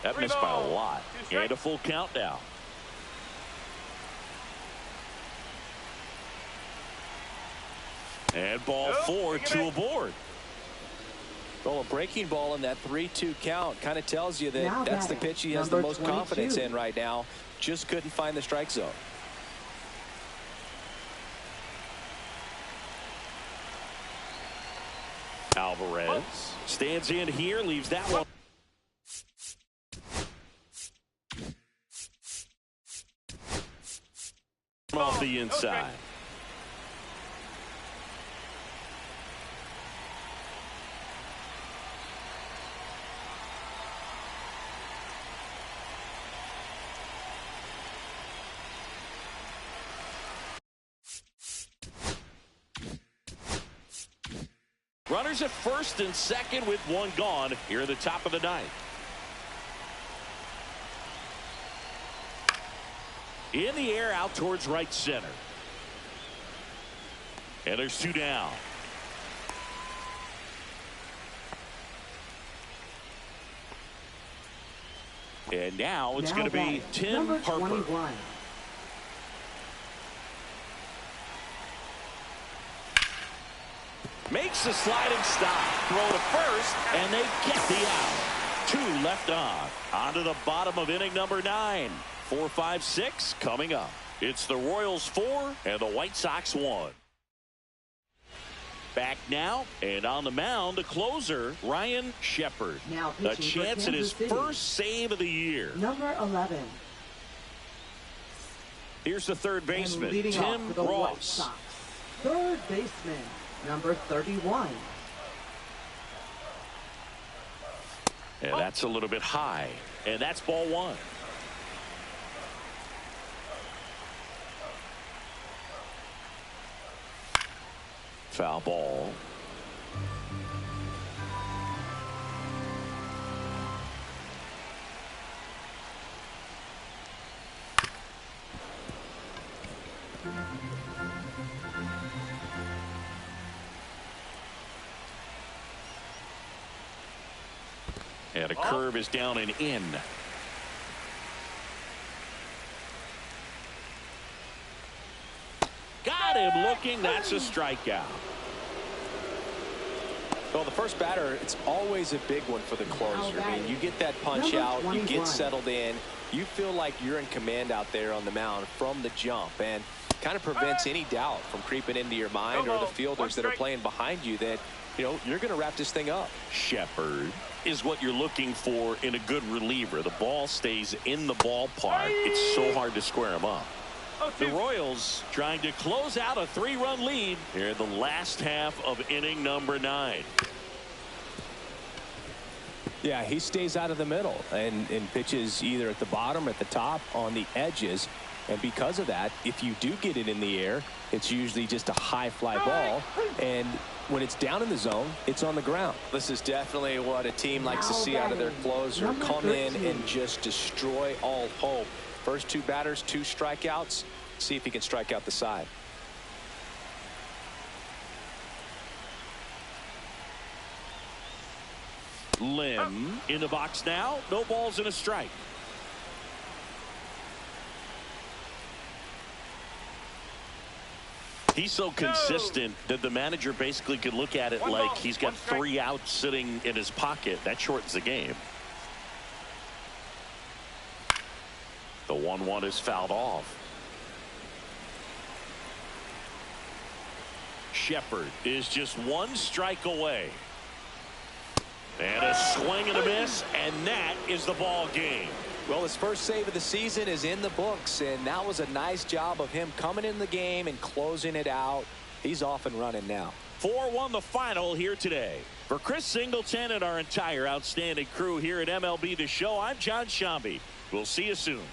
S1: That missed by a lot. And a full count now. And ball 4, 2 aboard.
S2: Well, a breaking ball in that 3-2 count kind of tells you that that's the pitch he has the most confidence in right now. Just couldn't find the strike zone.
S1: Alvarez stands in here, leaves that one off the inside. Runners at first and second with one gone here in the top of the ninth. In the air out towards right center. And there's two down. And now it's going to be Tim Harper.
S3: 21.
S1: Makes the sliding stop. Throw to first, and they get the out. Two left on. On to the bottom of inning number 9. 4, 5, 6 coming up. It's the Royals 4 and the White Sox 1. Back now, and on the mound, the closer, Ryan Shepherd.
S3: Now
S1: a chance at his first save of the year.
S3: Number 11.
S1: Here's the third baseman, Tim
S3: the
S1: Ross.
S3: Third baseman, number 31.
S1: And that's a little bit high. And that's ball 1. Foul ball. And a curve is down and in. Got him looking. That's a strikeout.
S2: Well, the first batter, it's always a big one for the closer. I mean, you get that punch out, you get settled in, you feel like you're in command out there on the mound from the jump, and kind of prevents any doubt from creeping into your mind or the fielders that are playing behind you that, you know, you're going to wrap this thing up.
S1: Shepherd is what you're looking for in a good reliever. The ball stays in the ballpark. It's so hard to square him up. The Royals trying to close out a 3-run lead here in the last half of inning number 9.
S2: Yeah, he stays out of the middle and pitches either at the bottom or at the top on the edges. And because of that, if you do get it in the air, it's usually just a high fly ball. And when it's down in the zone, it's on the ground. This is definitely what a team likes to see out of their closer. Come in and just destroy all hope. First 2 batters, 2 strikeouts. See if he can strike out the side.
S1: Lim in the box now. No balls and a strike. He's so consistent that the manager basically could look at it like he's got 3 outs sitting in his pocket. That shortens the game. The 1-1 is fouled off. Shepherd is just 1 strike away. And a swing and a miss, and that is the ball game.
S2: Well, his first save of the season is in the books, and that was a nice job of him coming in the game and closing it out. He's off and running now.
S1: 4-1 the final here today. For Chris Singleton and our entire outstanding crew here at MLB The Show, I'm John Shambi. We'll see you soon.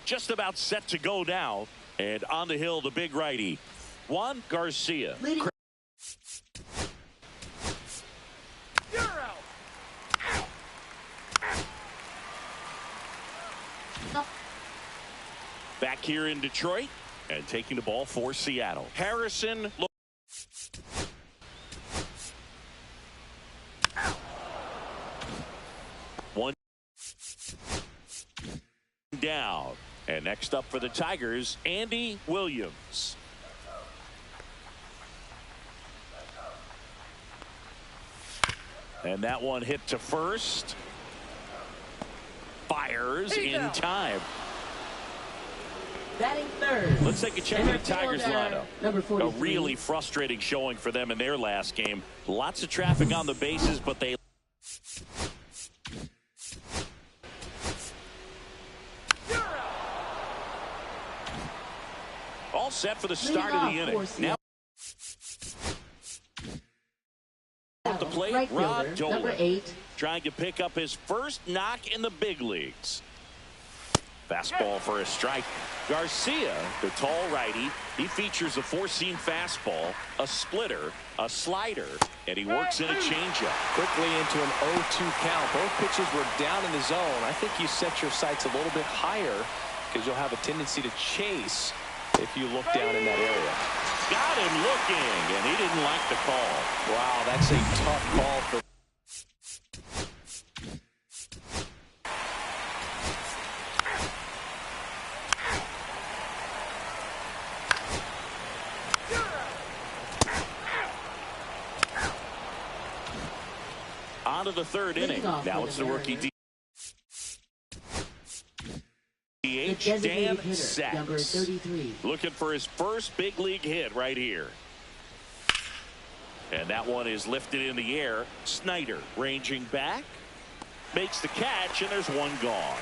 S1: Just about set to go now. And on the hill, the big righty, Juan Garcia.
S4: You're out.
S1: Back here in Detroit and taking the ball for Seattle. Harrison. down. And next up for the Tigers, Andy Williams. And that one hit to first. Fires in time.
S3: Batting third.
S1: Let's take a check at the Tigers lineup.
S3: Number 43.
S1: A really frustrating showing for them in their last game. Lots of traffic on the bases, but they all set for the start of the inning. Now at the plate,
S3: Right
S1: Rod
S3: fielder,
S1: Dolan,
S3: number 8.
S1: trying to pick up his first knock in the big leagues. Fastball for a strike. Garcia, the tall righty, he features a four-seam fastball, a splitter, a slider, and he works in a changeup.
S2: Quickly into an 0-2 count. Both pitches were down in the zone. I think you set your sights a little bit higher because you'll have a tendency to chase if you look down in that area.
S1: Got him looking, and he didn't like the call.
S2: Wow, that's a tough call for.
S1: On to the third inning. Now it's the rookie DH, Dan Sachs.
S3: Number 33.
S1: Looking for his first big league hit right here. And that one is lifted in the air. Snyder ranging back. Makes the catch, and there's one gone.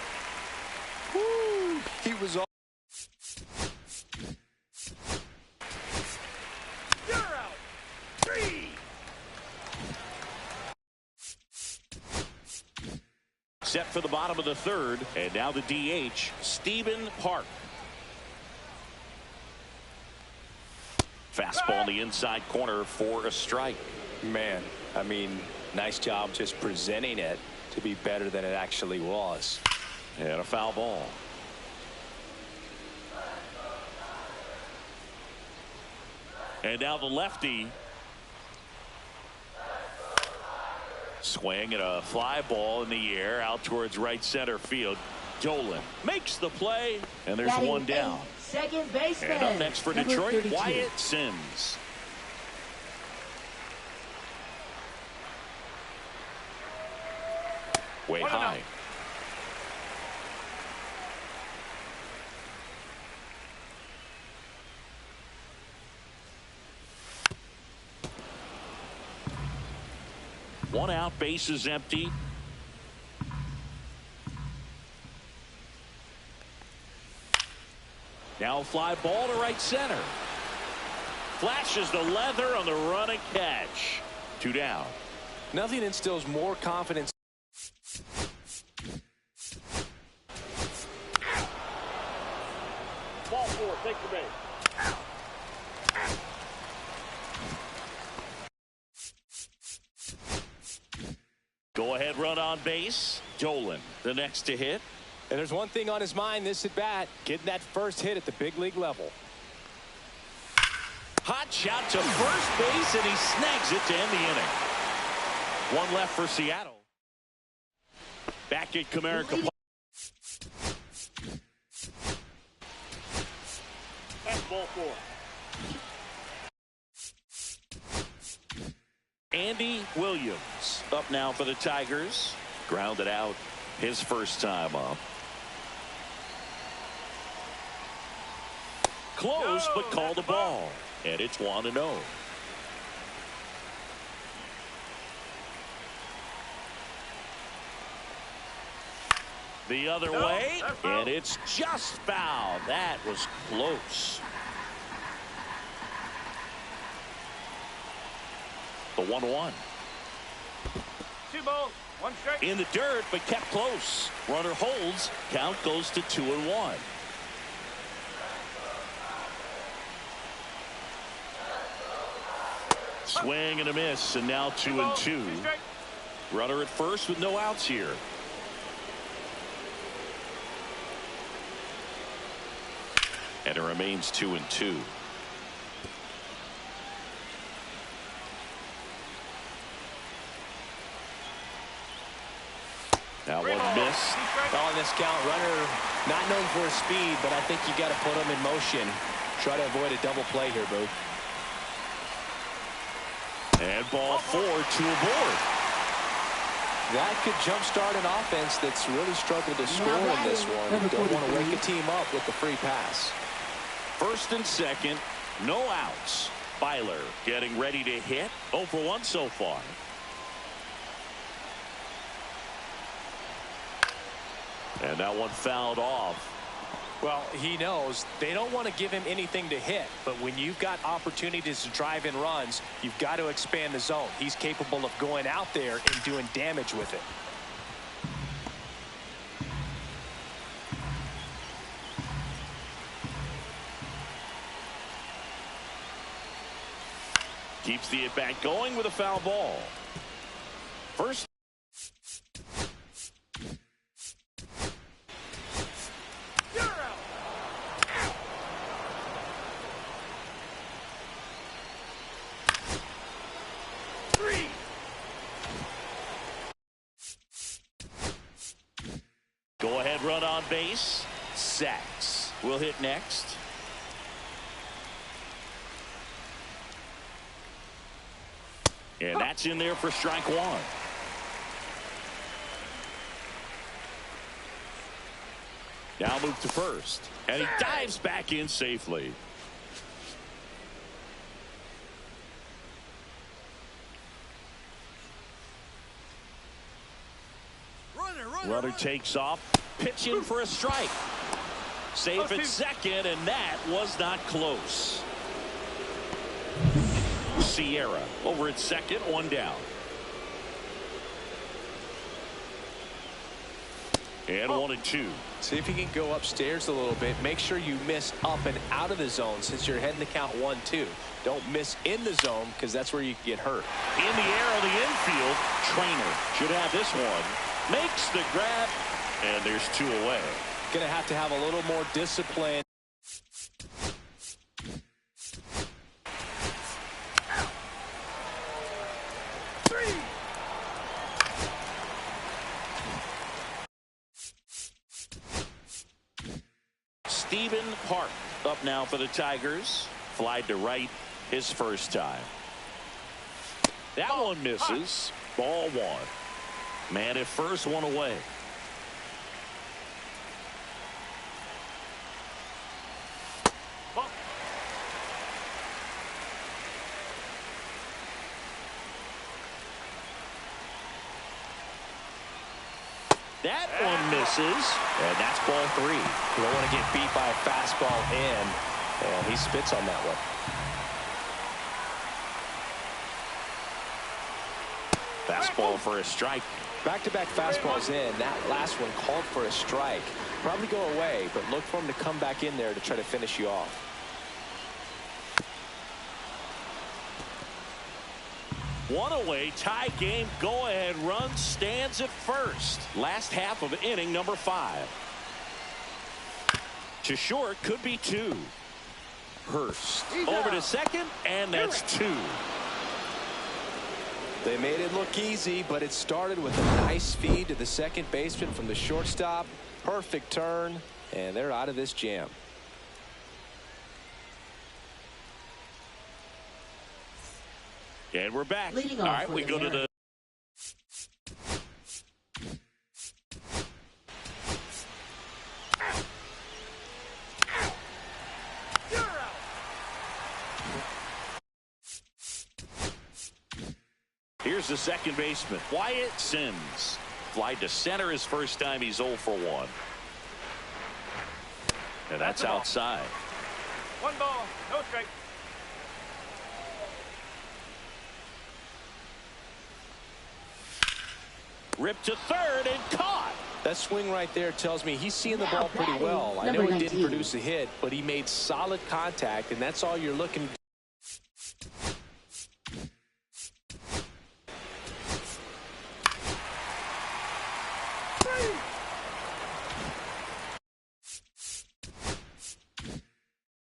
S2: Woo, he was all.
S4: You're out. 3.
S1: Set for the bottom of the third, and now the DH, Stephen Park. Fastball in the inside corner for a strike.
S2: Man, I mean, nice job just presenting it to be better than it actually was.
S1: And a foul ball. And now the lefty. Swing and a fly ball in the air out towards right center field. Dolan makes the play, and there's one down.
S3: Second baseman.
S1: And up next for
S3: number
S1: Detroit,
S3: 32.
S1: Wyatt Sims. Way high. One out, bases empty. Now a fly ball to right center. Flashes the leather on the run and catch. 2 down.
S2: Nothing instills more confidence.
S4: Ball 4. Take the base.
S1: Go ahead run on base. Dolan the next to hit.
S2: And there's one thing on his mind this at bat, getting that first hit at the big league level.
S1: Hot shot to first base, and he snags it to end the inning. One left for Seattle. Back at Comerica Park.
S4: That's ball 4.
S1: Andy Williams up now for the Tigers. Grounded out his first time up. Close, but called the ball. And it's 1-0. The other way, and it's just foul. That was close. The 1-1.
S4: 2 balls, 1 strike.
S1: In the dirt, but kept close. Runner holds. Count goes to 2-1. Swing and a miss, and now 2-2. Runner at first with no outs here. And it remains 2-2. Now one miss.
S2: Well, this count. Runner not known for his speed, but I think you got to put him in motion. Try to avoid a double play here, Boo.
S1: And ball 4, 2 aboard.
S2: That could jumpstart an offense that's really struggled to score in this one. You don't want to wake a team up with the free pass.
S1: First and second, no outs. Byler getting ready to hit. 0 for 1 so far. And that one fouled off.
S2: Well, he knows they don't want to give him anything to hit, but when you've got opportunities to drive in runs, you've got to expand the zone. He's capable of going out there and doing damage with it.
S1: Keeps the at-bat going with a foul ball. First. Go ahead run on base. Sacks will hit next. And that's in there for strike 1. Now move to first. And he dives back in safely. Runner takes off, pitching for a strike. Safe at second, and that was not close. Sierra over at second, 1 down. And 1 and 2.
S2: See if you can go upstairs a little bit. Make sure you miss up and out of the zone since you're heading to count 1-2. Don't miss in the zone because that's where you get hurt.
S1: In the air on the infield, Trainer should have this one. Makes the grab, and there's 2 away.
S2: Going to have a little more discipline.
S1: Stephen Park up now for the Tigers. Flied to right his first time. That one misses. Ball 1. Man at first, 1 away. That one misses, and that's ball 3.
S2: You don't want to get beat by a fastball in, and he spits on that one.
S1: Fastball for a strike.
S2: Back-to-back fastballs in. That last one called for a strike. Probably go away, but look for him to come back in there to try to finish you off.
S1: One away, tie game, go-ahead run, stands at first. Last half of inning number 5. To short, could be 2. Hurst over to second, and that's 2.
S2: They made it look easy, but it started with a nice feed to the second baseman from the shortstop. Perfect turn, and they're out of this jam.
S1: And we're back.
S3: Leading
S1: All
S3: off
S1: right,
S3: with
S1: we go to the Here's the second baseman, Wyatt Sims. Fly to center his first time. He's 0 for 1. And that's outside.
S4: 1 ball, no strike.
S1: Ripped to third and caught.
S2: That swing right there tells me he's seeing the ball pretty well. I know he didn't produce a hit, but he made solid contact, and that's all you're looking for.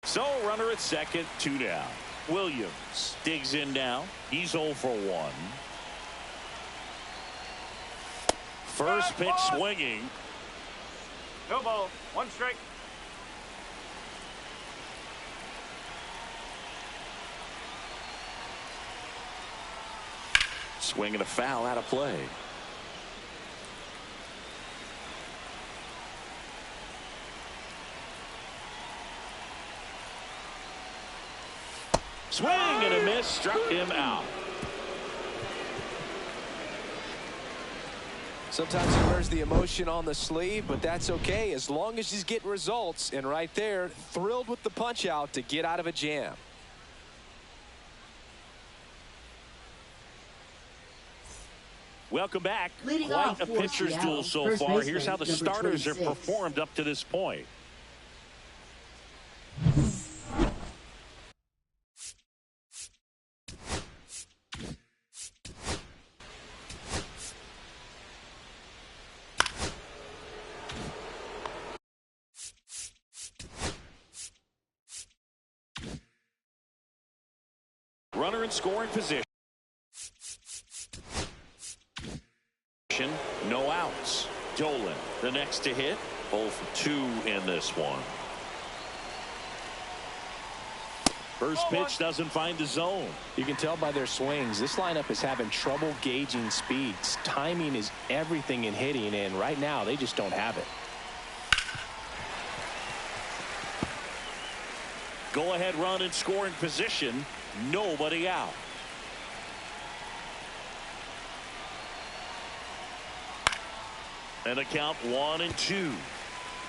S1: So runner at second, 2 down. Williams digs in now. He's 0 for 1. First pitch swinging.
S4: No ball. One strike.
S1: Swing and a foul out of play. Swing and a miss, struck him out.
S2: Sometimes he wears the emotion on the sleeve, but that's okay as long as he's getting results. And right there, thrilled with the punch out to get out of a jam.
S1: Welcome back.
S3: Leading
S1: Quite
S3: off
S1: a
S3: for
S1: pitcher's
S3: Seattle,
S1: duel so
S3: first
S1: far.
S3: baseman,
S1: Here's how the
S3: number
S1: starters
S3: 26.
S1: have performed up to this point. Runner in scoring position. No outs. Dolan, the next to hit. 0 for 2 in this one. First pitch doesn't find the zone.
S2: You can tell by their swings, this lineup is having trouble gauging speeds. Timing is everything in hitting, and right now they just don't have it.
S1: Go ahead run in scoring position. Nobody out. And a count 1-2.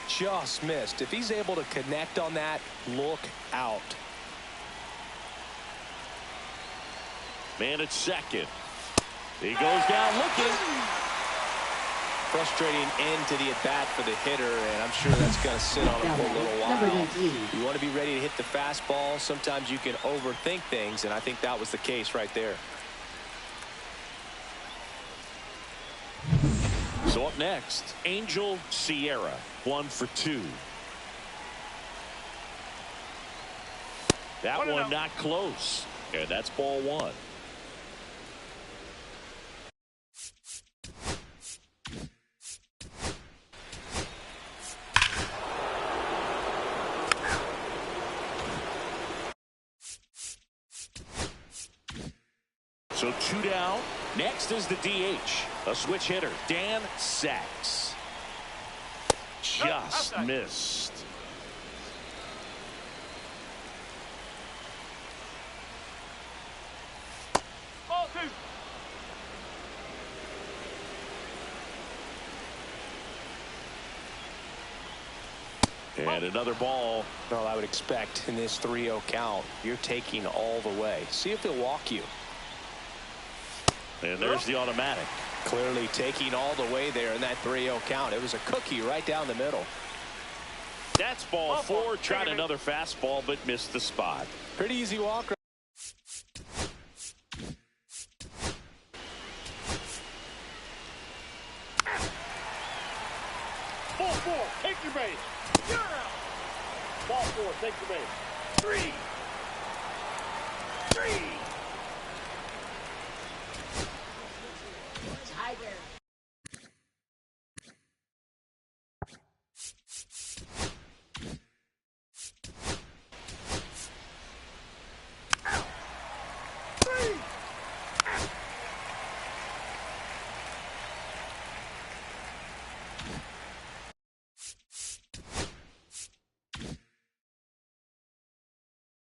S2: Just missed. If he's able to connect on that, look out.
S1: Man at second. He goes down looking.
S2: Frustrating end to the at-bat for the hitter, and I'm sure that's going to sit on him for a little while. You want to be ready to hit the fastball. Sometimes you can overthink things, and I think that was the case right there.
S1: So up next, Angel Sierra, 1 for 2. That one not close, and that's ball 1. So 2 down. Next is the DH, a switch hitter, Dan Sachs. Just missed.
S4: Ball 2.
S1: And another ball.
S2: Well, I would expect in this 3-0 count, you're taking all the way. See if he'll walk you.
S1: And there's the automatic.
S2: Clearly taking all the way there in that 3-0 count. It was a cookie right down the middle.
S1: That's ball 4. Tried another fastball, but missed the spot.
S2: Pretty easy walk.
S4: Ball 4. Take your base. You're out. Ball 4. Take your base. 3.
S3: Tiger.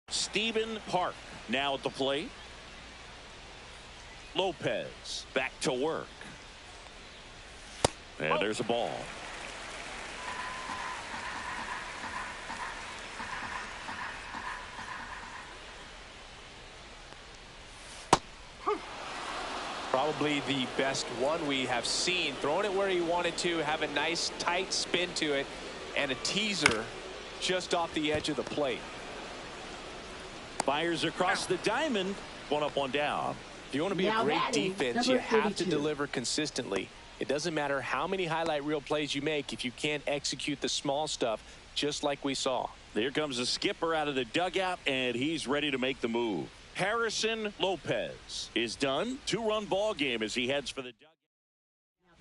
S1: Stephen Park now at the plate. Lopez back to work. And there's a ball.
S2: Probably the best one we have seen. Throwing it where he wanted to, have a nice tight spin to it, and a teaser just off the edge of the plate.
S1: Fires across the diamond. 1 up, 1 down.
S2: If you want to be
S3: Now
S2: a great
S3: batting,
S2: defense,
S3: number
S2: you have to
S3: 32.
S2: deliver consistently. It doesn't matter how many highlight reel plays you make if you can't execute the small stuff, just like we saw.
S1: Here comes the skipper out of the dugout, and he's ready to make the move. Harrison Lopez is done. 2-run ball game as he heads for the dugout.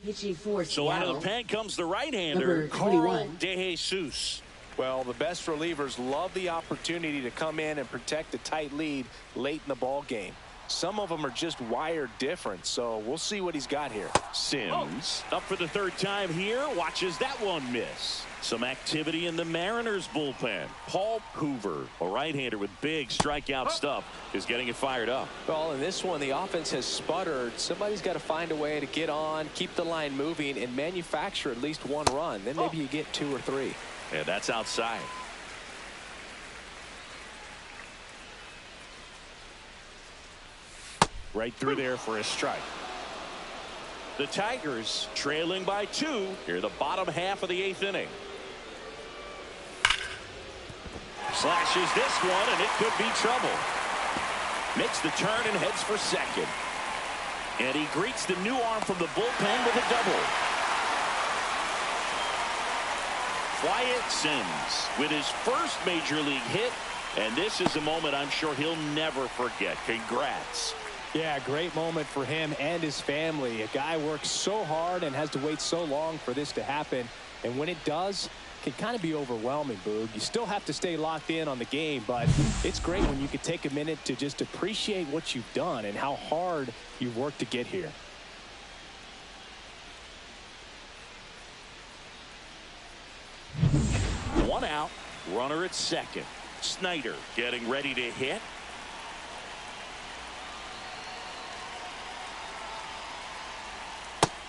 S3: Pitching for
S1: So out of the
S3: Seattle,
S1: pen comes the right-hander,
S3: number
S1: Carl
S3: 21.
S1: DeJesus.
S2: Well, the best relievers love the opportunity to come in and protect a tight lead late in the ball game. Some of them are just wired different, so we'll see what he's got here.
S1: Sims up for the third time here, watches that one miss. Some activity in the Mariners bullpen. Paul Hoover, a right-hander with big strikeout stuff, is getting it fired up.
S2: Well, in this one, the offense has sputtered. Somebody's got to find a way to get on, keep the line moving, and manufacture at least one run. Then maybe you get 2 or 3.
S1: And that's outside. Right through there for a strike. The Tigers trailing by 2 here the bottom half of the 8th inning. Slashes this one, and it could be trouble. Makes the turn and heads for second. And he greets the new arm from the bullpen with a double. Wyatt Sims with his first major league hit, and this is a moment I'm sure he'll never forget. Congrats.
S2: Yeah, great moment for him and his family. A guy works so hard and has to wait so long for this to happen. And when it does, it can kind of be overwhelming, Boog. You still have to stay locked in on the game, but it's great when you can take a minute to just appreciate what you've done and how hard you've worked to get here.
S1: One out, runner at second. Snyder getting ready to hit.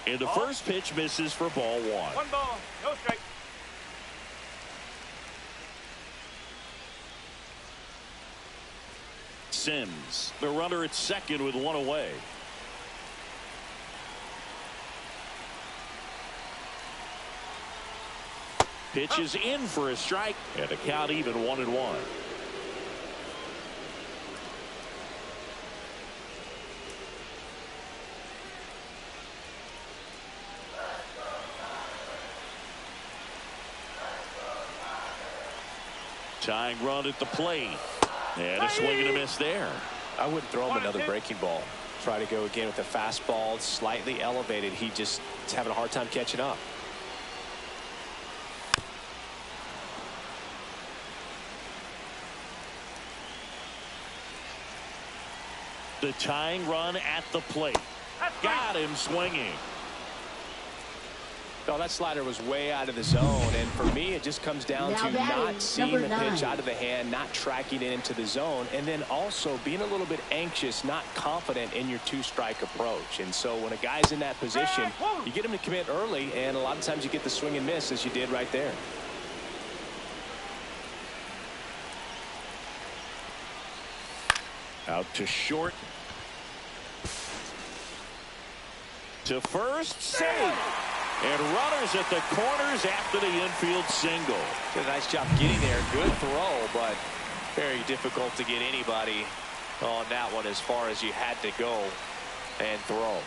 S1: And the first pitch misses for ball 1.
S4: 1 ball, no strike.
S1: Sims, the runner at second with 1 away. Pitches in for a strike, and the count even 1-1. Tying run at the plate. And a swing and a miss there.
S2: I wouldn't throw him another breaking ball. Try to go again with a fastball, slightly elevated. He just is having a hard time catching up.
S1: The tying run at the plate. Got him swinging.
S2: Oh, that slider was way out of the zone, and for me it just comes down to not seeing the pitch out of the hand, not tracking it into the zone, and then also being a little bit anxious, not confident in your 2-strike approach. And so when a guy's in that position, you get him to commit early, and a lot of times you get the swing and miss as you did right there.
S1: Out to short. To first, save. And runners at the corners after the infield single.
S2: Did a nice job getting there. Good throw, but very difficult to get anybody on that one as far as you had to go and throw.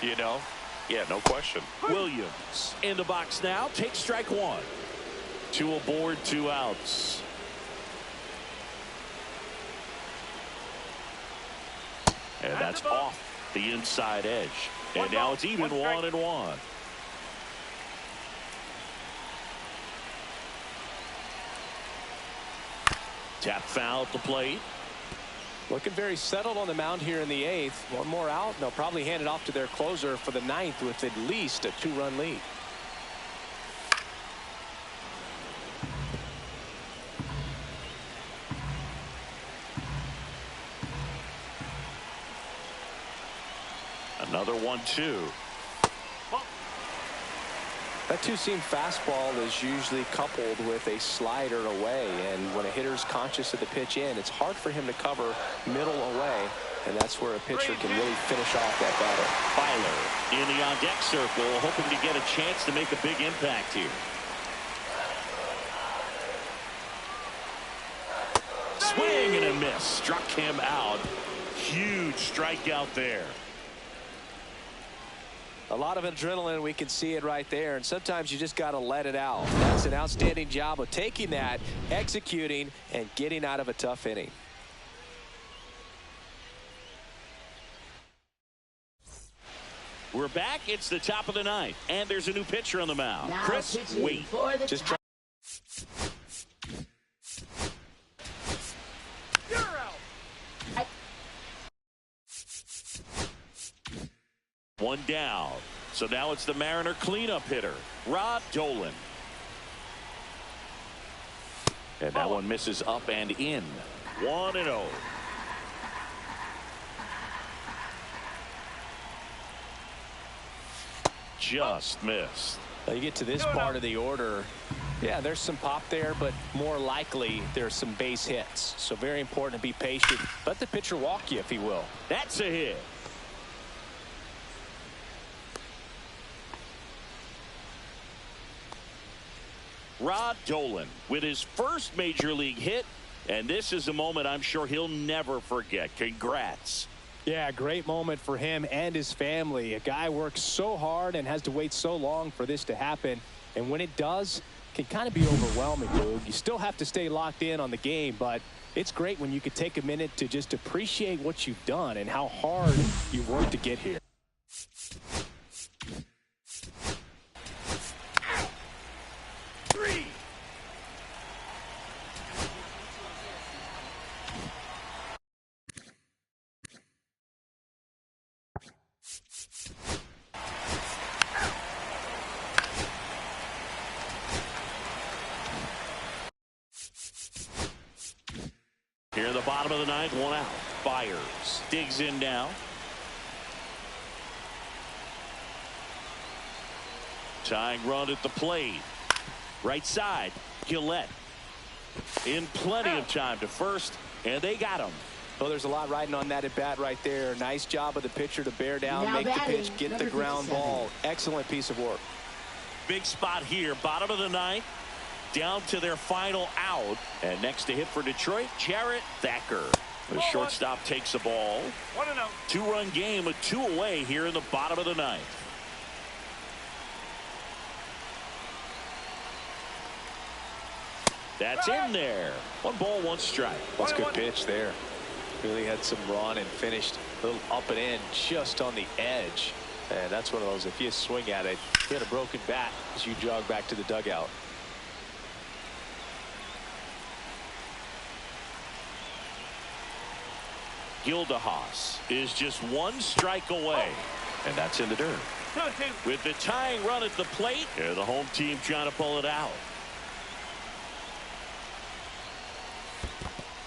S2: You know?
S1: Yeah, no question. Williams in the box now. Takes strike 1. 2 aboard, 2 outs. And that's off the inside edge. And now it's even 1-1. Tap foul at the plate.
S2: Looking very settled on the mound here in the 8th. One more out, and they'll probably hand it off to their closer for the 9th with at least a 2-run lead.
S1: Another 1-2.
S2: That 2-seam fastball is usually coupled with a slider away, and when a hitter's conscious of the pitch in, it's hard for him to cover middle away, and that's where a pitcher can really finish off that batter.
S1: Filer in the on-deck circle, hoping to get a chance to make a big impact here. Swing and a miss. Struck him out. Huge strikeout there.
S2: A lot of adrenaline, we can see it right there, and sometimes you just got to let it out. That's an outstanding job of taking that, executing, and getting out of a tough inning.
S1: We're back. It's the top of the ninth, and there's a new pitcher on the mound.
S3: Now
S1: Chris,
S3: pitching
S1: wait.
S3: for the
S2: Just try.
S4: You're out.
S1: One down. So now it's the Mariner cleanup hitter, Rod Dolan. And that one misses up and in. 1-0. Just missed.
S2: You get to this part of the order. Yeah, there's some pop there, but more likely there's some base hits. So very important to be patient. Let the pitcher walk you if he will.
S1: That's a hit. Rod Dolan with his first major league hit, and this is a moment I'm sure he'll never forget. Congrats.
S2: Yeah, great moment for him and his family. A guy works so hard and has to wait so long for this to happen. And when it does, it can kind of be overwhelming, Boog. You still have to stay locked in on the game, but it's great when you could take a minute to just appreciate what you've done and how hard you've worked to get here.
S1: Here in the bottom of the ninth, one out. Fires. Digs in now. Tying run at the plate. Right side. Gillette. In plenty of time to first, and they got him.
S2: Well, there's a lot riding on that at bat right there. Nice job of the pitcher to bear down,
S3: Now
S2: make the
S3: batting,
S2: pitch, get the
S3: number
S2: ground
S3: 57.
S2: ball. Excellent piece of work.
S1: Big spot here. Bottom of the ninth. Down to their final out. And next to hit for Detroit, Jarrett Thacker. The shortstop takes the ball.
S4: 1-0.
S1: Two-run game with two away here in the bottom of the ninth. That's in there. 1 ball, 1 strike.
S2: That's a good pitch there. Really had some run and finished a little up and in just on the edge. And that's one of those, if you swing at it, you had a broken bat as you jog back to the dugout.
S1: Gildehaus is just 1 strike away. And that's in the dirt.
S4: 2-2.
S1: With the tying run at the plate, the home team trying to pull it out.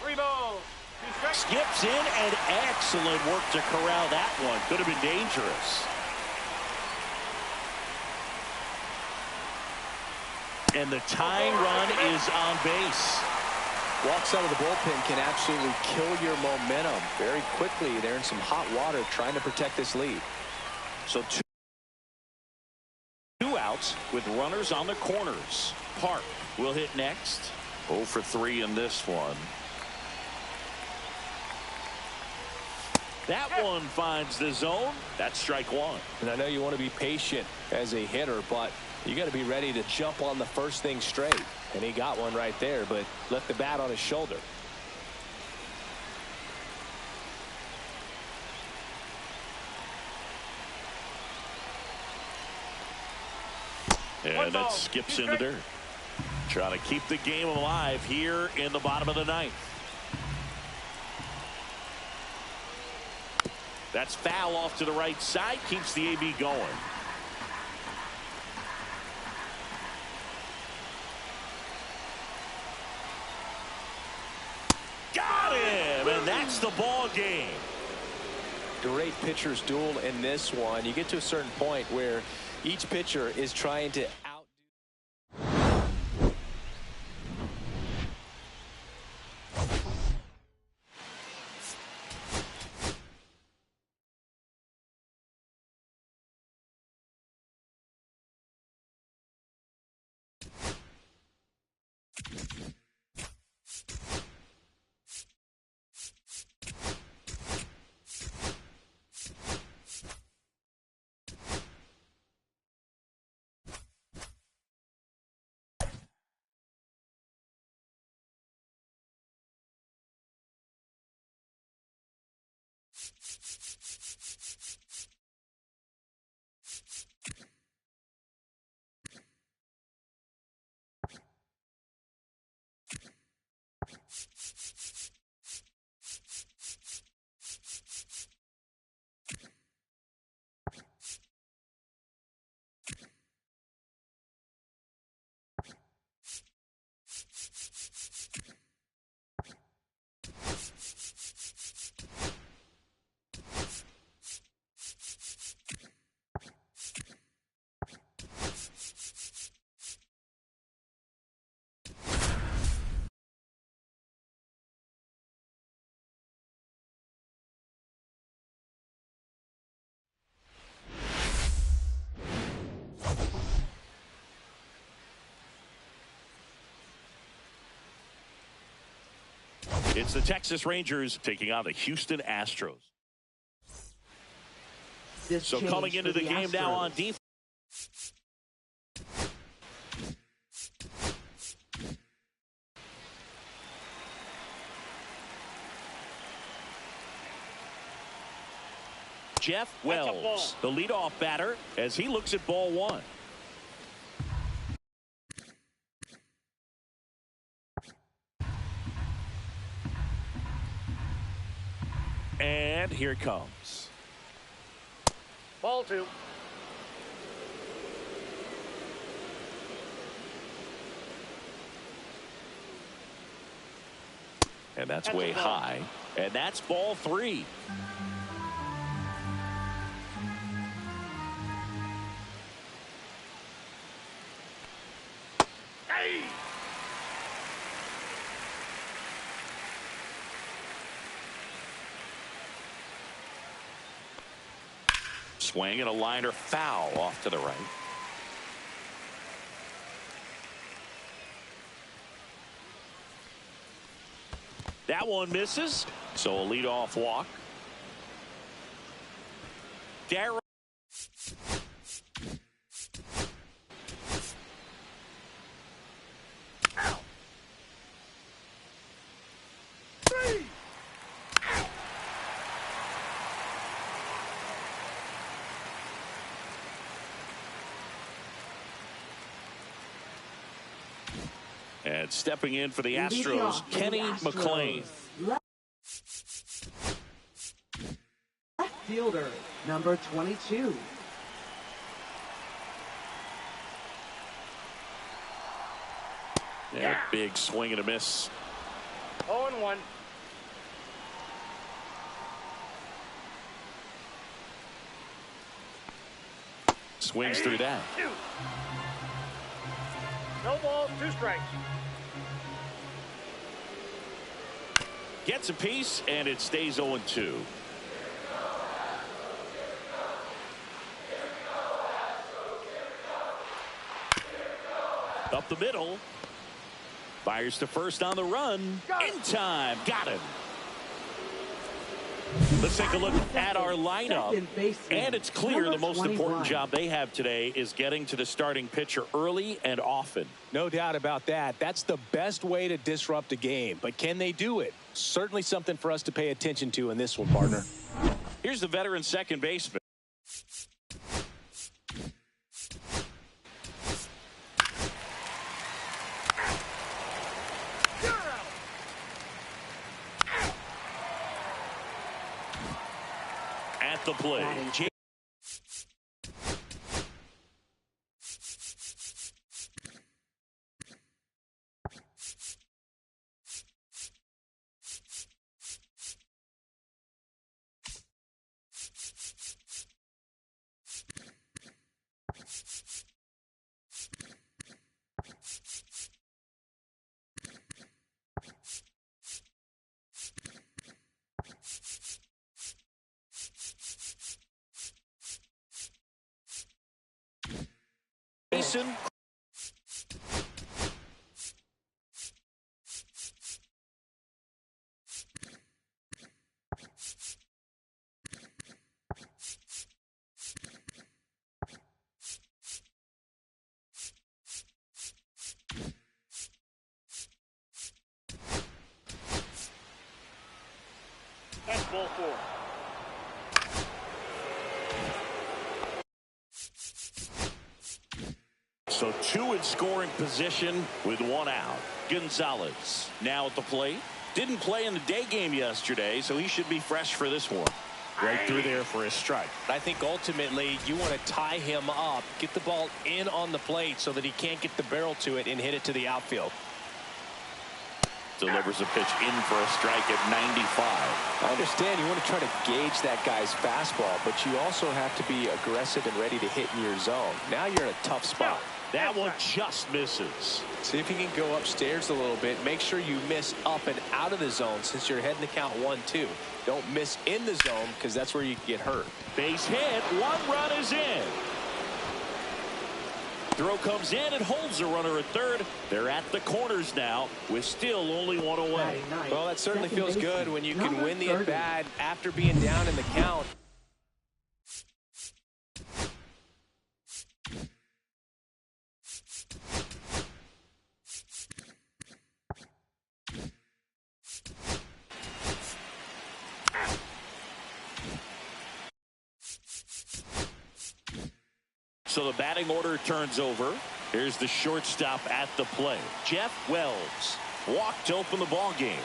S4: 3 balls. 2 strikes.
S1: Skips in, and excellent work to corral that one. Could have been dangerous. And the tying run is on base.
S2: Walks out of the bullpen can absolutely kill your momentum very quickly. They're in some hot water trying to protect this lead.
S1: So two outs with runners on the corners. Park will hit next. 0 for 3 in this one. That one finds the zone. That's strike 1.
S2: And I know you want to be patient as a hitter, but you got to be ready to jump on the first thing straight. And he got one right there, but left the bat on his shoulder.
S1: And that skips in the dirt. Trying to keep the game alive here in the bottom of the ninth. That's foul off to the right side. Keeps the AB going. Got him, and that's the ball game.
S2: Great pitcher's duel in this one. You get to a certain point where each pitcher is trying to
S1: It's the Rangers taking on the Houston Astros. So coming into the game now on defense. Jeff Wells, the leadoff batter, as he looks at ball one. And here it comes.
S4: Ball two.
S1: And that's way high. And that's ball three.
S4: Hey!
S1: Swing and a liner foul off to the right. That one misses, so a leadoff walk. Darryl. And stepping in for the Astros, Kenny McLean.
S3: Left fielder, number 22.
S1: Yeah, big swing and a miss.
S4: 0-1.
S1: Swings through that.
S4: No balls, 2 strikes.
S1: Gets a piece, and it stays 0-2. Up the middle. Fires to first on the run. In time. Got him. Let's take a look at our lineup. And it's clear the most important job they have today is getting to the starting pitcher early and often.
S2: No doubt about that. That's the best way to disrupt a game. But can they do it? Certainly something for us to pay attention to in this one, partner.
S1: Here's the veteran second baseman. At the plate. Jason.
S4: That's ball 4.
S1: So 2 in scoring position with 1 out. Gonzalez now at the plate. Didn't play in the day game yesterday, so he should be fresh for this one.
S2: Right through there for a strike. I think ultimately you want to tie him up, get the ball in on the plate so that he can't get the barrel to it and hit it to the outfield.
S1: Delivers a pitch in for a strike at 95.
S2: I understand you want to try to gauge that guy's fastball, but you also have to be aggressive and ready to hit in your zone. Now you're in a tough spot.
S1: That one just misses.
S2: See if you can go upstairs a little bit. Make sure you miss up and out of the zone since you're heading to count 1-2. Don't miss in the zone because that's where you get hurt.
S1: Base hit. 1 run is in. Throw comes in and holds the runner at third. They're at the corners now with still only 1 away.
S2: Well, that certainly feels good when you can win the
S3: 30.
S2: at-bat after being down in the count.
S1: So the batting order turns over. Here's the shortstop at the plate. Jeff Wells walked to open the ball game.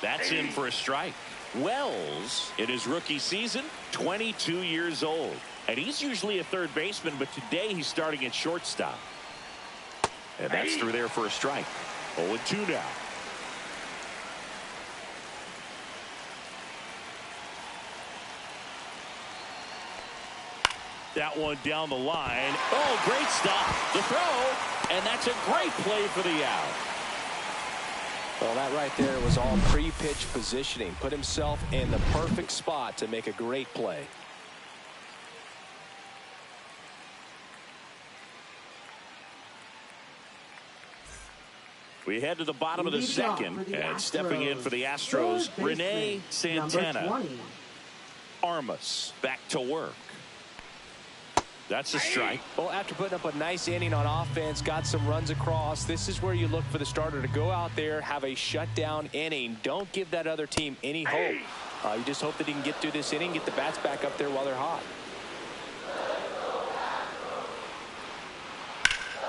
S1: That's in for a strike. Wells, in his rookie season, 22 years old. And he's usually a third baseman, but today he's starting at shortstop. And that's through there for a strike. 0-2 now. That one down the line. Oh, great stop. The throw, and that's a great play for the out.
S2: Well, that right there was all pre-pitch positioning. Put himself in the perfect spot to make a great play.
S1: We head to the bottom of the second, and stepping in for the Astros, Renee Santana. Armas back to work. That's a strike.
S2: Well, after putting up a nice inning on offense, got some runs across, this is where you look for the starter to go out there, have a shutdown inning. Don't give that other team any hope. You just hope that he can get through this inning, get the bats back up there while they're hot.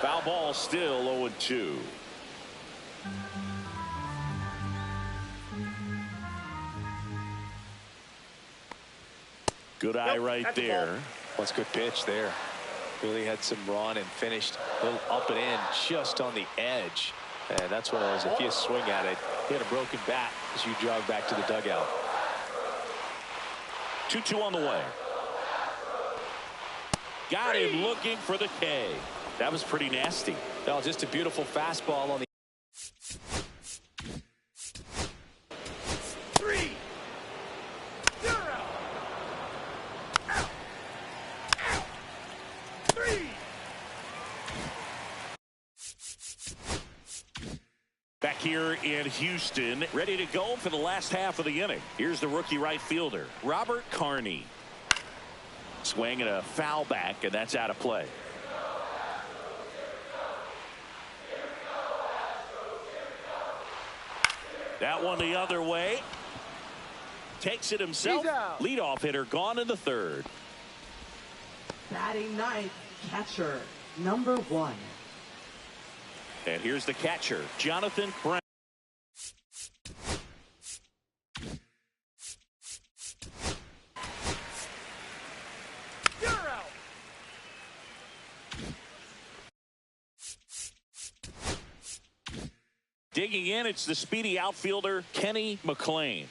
S1: Foul ball, still 0-2. Good eye right there.
S2: That's a good pitch there. Really had some run and finished a little up and in just on the edge. And that's one of those, if you swing at it, you had a broken bat as you jog back to the dugout.
S1: 2-2 on the way. Got him looking for the K. That was pretty nasty.
S2: No, just a beautiful fastball on the.
S1: Back here in Houston, ready to go for the last half of the inning. Here's the rookie right fielder, Robert Carney. Swing and a foul back, and that's out of play. That one the other way. Takes it himself. Leadoff hitter gone in the third.
S3: Batting ninth, catcher, number 1.
S1: And here's the catcher, Jonathan Brown.
S4: You're out.
S1: Digging in, it's the speedy outfielder, Kenny McLean.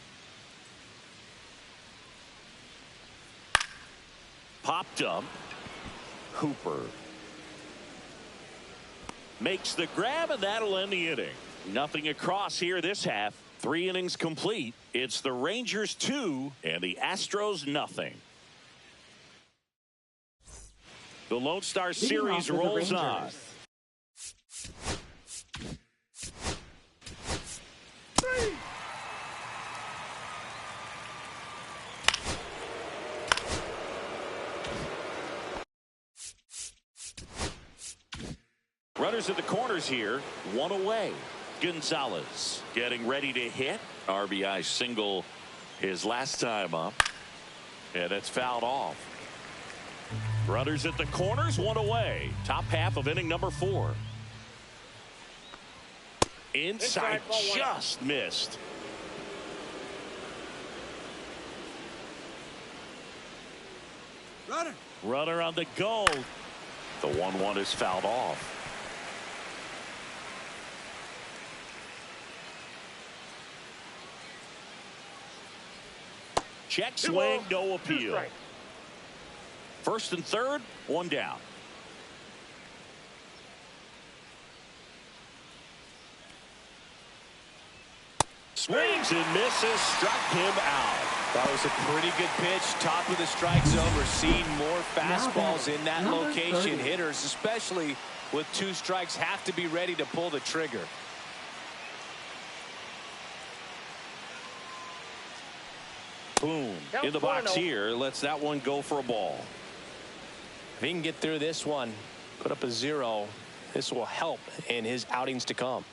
S1: Popped up. Hooper makes the grab, and that'll end the inning. Nothing across here this half. 3 innings complete. It's the Rangers 2 and the Astros nothing. The Lone Star Series rolls on. Runners at the corners here, 1 away. Gonzalez getting ready to hit. RBI single his last time up. And it's fouled off. Runners at the corners, 1 away. Top half of inning number 4. Inside, just missed. Runner on the go. The 1-1 is fouled off. Check swing, no appeal. First and third, 1 down. Swings and misses, struck him out.
S2: That was a pretty good pitch. Top of the strike zone. We're seeing more fastballs in that location. Hitters, especially with 2 strikes, have to be ready to pull the trigger.
S1: Boone in the box here. Lets that one go for a ball.
S2: If he can get through this one, put up a 0, this will help in his outings to come.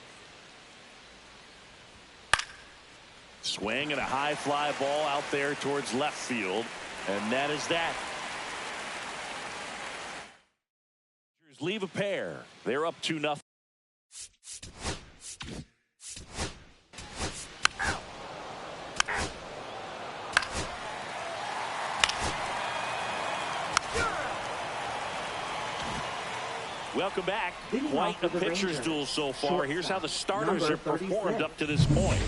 S1: Swing and a high fly ball out there towards left field. And that is that. Leave a pair. They're up 2-0. Welcome back. Quite a pitcher's duel so far. Here's how the starters have performed up to this point.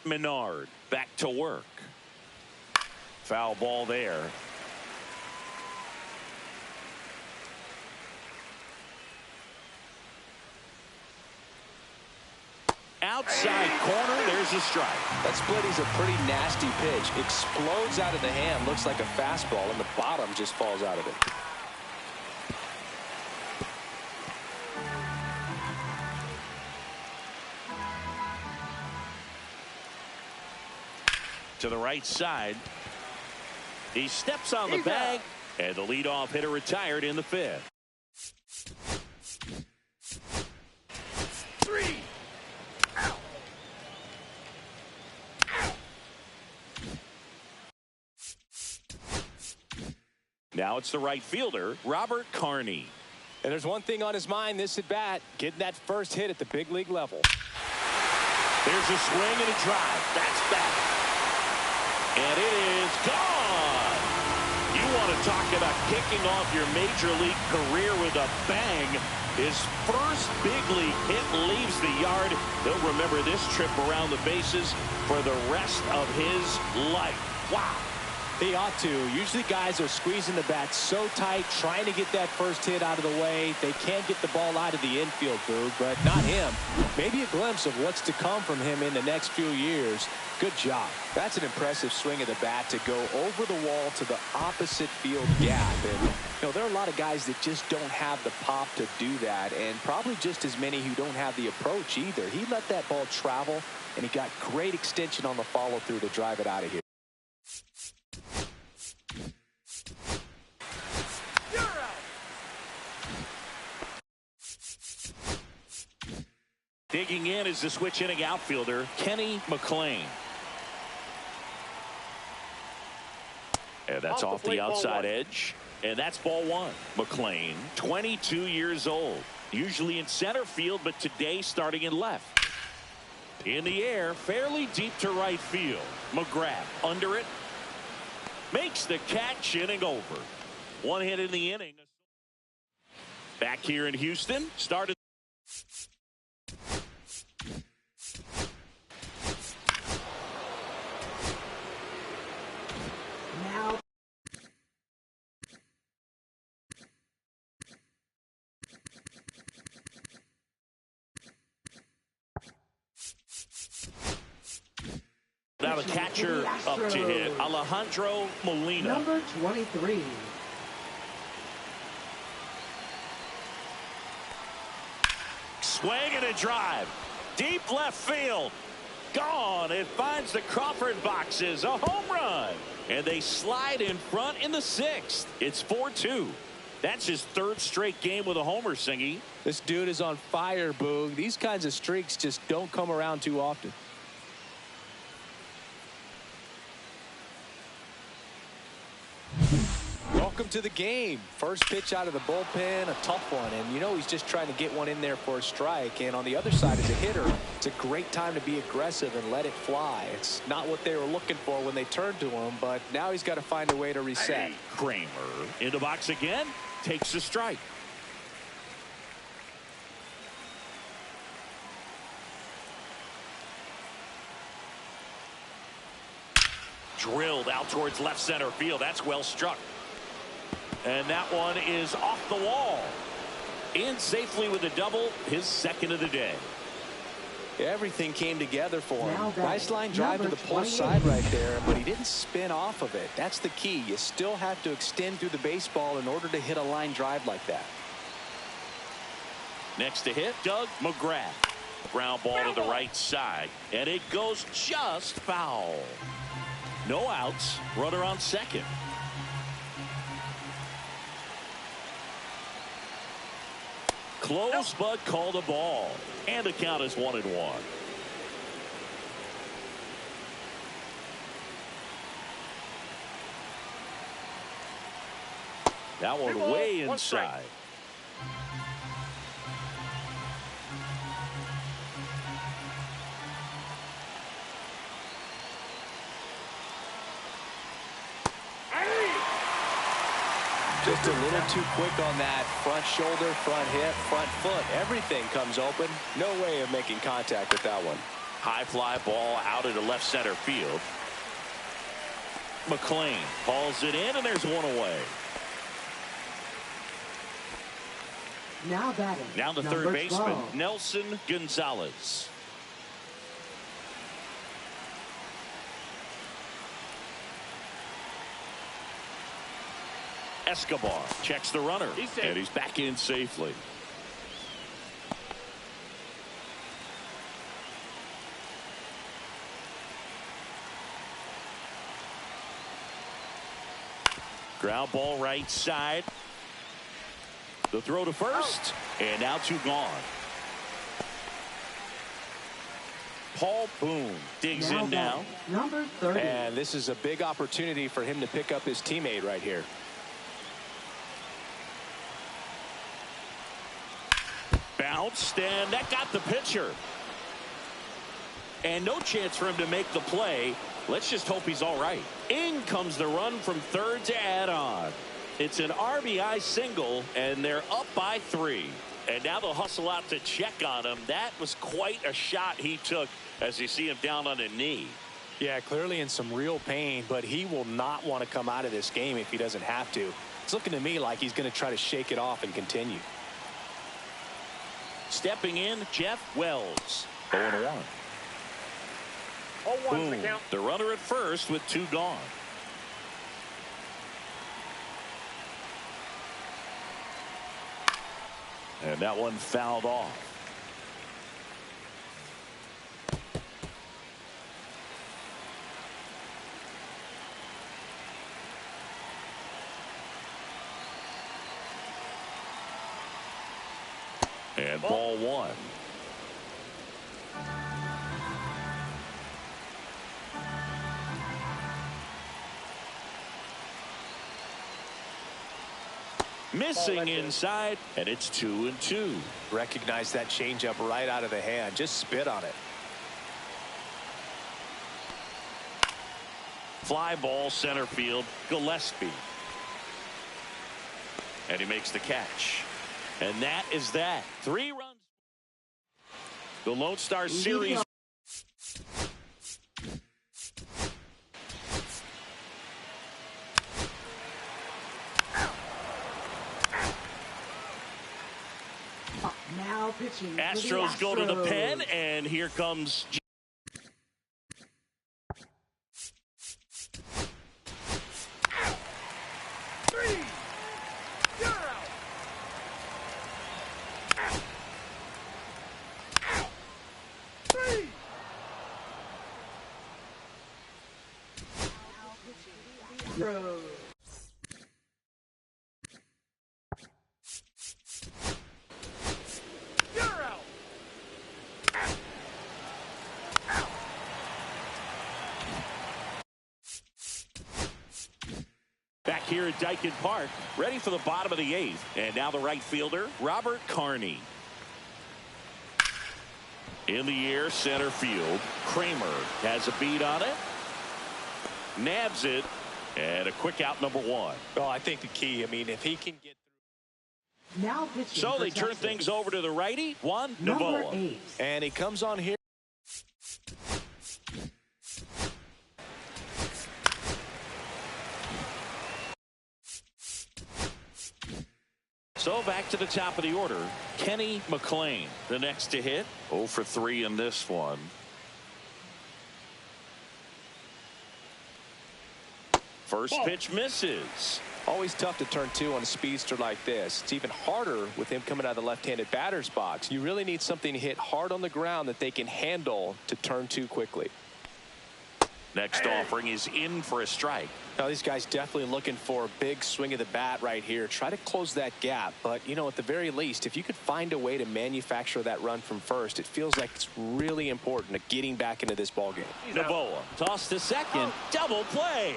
S1: Menard back to work. Foul ball there. Outside corner, there's a strike.
S2: That split is a pretty nasty pitch. Explodes out of the hand, looks like a fastball, and the bottom just falls out of it.
S1: To the right side. He steps on the bag, and the leadoff hitter retired in the 5th. 3. Out. Now it's the right fielder, Robert Carney.
S2: And there's one thing on his mind this at bat, getting that first hit at the big league level.
S1: There's a swing and a drive. That's back. And it is gone. You want to talk about kicking off your major league career with a bang. His first big league hit leaves the yard. He'll remember this trip around the bases for the rest of his life. Wow.
S2: He ought to. Usually guys are squeezing the bat so tight, trying to get that first hit out of the way. They can't get the ball out of the infield, Boog, but not him. Maybe a glimpse of what's to come from him in the next few years. Good job. That's an impressive swing of the bat to go over the wall to the opposite field gap. And, you know, there are a lot of guys that just don't have the pop to do that, and probably just as many who don't have the approach either. He let that ball travel, and he got great extension on the follow-through to drive it out of here.
S1: Digging in is the switch hitting outfielder, Kenny McLean. And that's off the outside edge. And that's ball 1. McLean, 22 years old. Usually in center field, but today starting in left. In the air, fairly deep to right field. McGrath under it. Makes the catch, inning over. One hit in the inning. Back here in Houston, started.
S3: Now.
S1: Now the catcher up to hit, Alejandro Molina.
S3: Number 23.
S1: Swing and a drive. Deep left field. Gone. It finds the Crawford boxes. A home run. And they slide in front in the 6th. It's 4-2. That's his 3rd straight game with a homer, Singy.
S2: This dude is on fire, Boog. These kinds of streaks just don't come around too often. Welcome to the game. First pitch out of the bullpen, a tough one, and you know he's just trying to get one in there for a strike. And on the other side, as a hitter, it's a great time to be aggressive and let it fly. It's not what they were looking for when they turned to him, but now he's got to find a way to reset.
S1: Kramer in the box again, takes a strike. Drilled out towards left center field. That's well struck. And that one is off the wall. In safely with a double, his 2nd of the day.
S2: Everything came together for him. Nice line drive to the pull side right there, but he didn't spin off of it. That's the key. You still have to extend through the baseball in order to hit a line drive like that.
S1: Next to hit, Doug McGrath. Ground ball to the right side, and it goes just foul. No outs, runner on second. Close, but called a ball, and the count is 1-1. That one way inside.
S2: Just a little too quick on that front shoulder, front hip, front foot. Everything comes open. No way of making contact with that one.
S1: High fly ball out into left center field. McLean hauls it in, and there's one away.
S3: Now batting.
S1: Now the third baseman, Nelson Gonzalez. Escobar checks the runner, and he's back in safely. Ground ball right side. The throw to first, and now two gone. Paul Boone digs in now.
S3: Number 30.
S2: And this is a big opportunity for him to pick up his teammate right here.
S1: Bounced, and that got the pitcher. And no chance for him to make the play. Let's just hope he's all right. In comes the run from third to add on. It's an RBI single, and they're up by 3. And now they'll hustle out to check on him. That was quite a shot he took as you see him down on a knee.
S2: Yeah, clearly in some real pain, but he will not want to come out of this game if he doesn't have to. It's looking to me like he's going to try to shake it off and continue.
S1: Stepping in, Jeff Wells. 0-1. Boom. The runner at first with 2 gone. And that one fouled off. And ball 1. Missing inside, and it's 2-2.
S2: Recognize that changeup right out of the hand. Just spit on it.
S1: Fly ball center field, Gillespie. And he makes the catch. And that is that. 3 runs. The Lone Star Series.
S3: Now pitching.
S1: Astros go to the pen, and here comes. Back here at Dyken Park, ready for the bottom of the 8th. And now the right fielder, Robert Carney. In the air, center field. Kramer has a beat on it. Nabs it. And a quick out, number 1.
S2: Well, I think the key, if he can get
S3: through. Now pitching.
S1: So they turn things over to the righty, Juan Novoa.
S2: And he comes on here.
S1: So back to the top of the order, Kenny McLean, the next to hit. 0 for 3 in this one. First pitch misses.
S2: Always tough to turn two on a speedster like this. It's even harder with him coming out of the left-handed batter's box. You really need something to hit hard on the ground that they can handle to turn two quickly.
S1: Next offering is in for a strike.
S2: Now these guys definitely looking for a big swing of the bat right here. Try to close that gap. But, you know, at the very least, if you could find a way to manufacture that run from first, it feels like it's really important to getting back into this ballgame.
S1: Novoa tossed to second. Double play.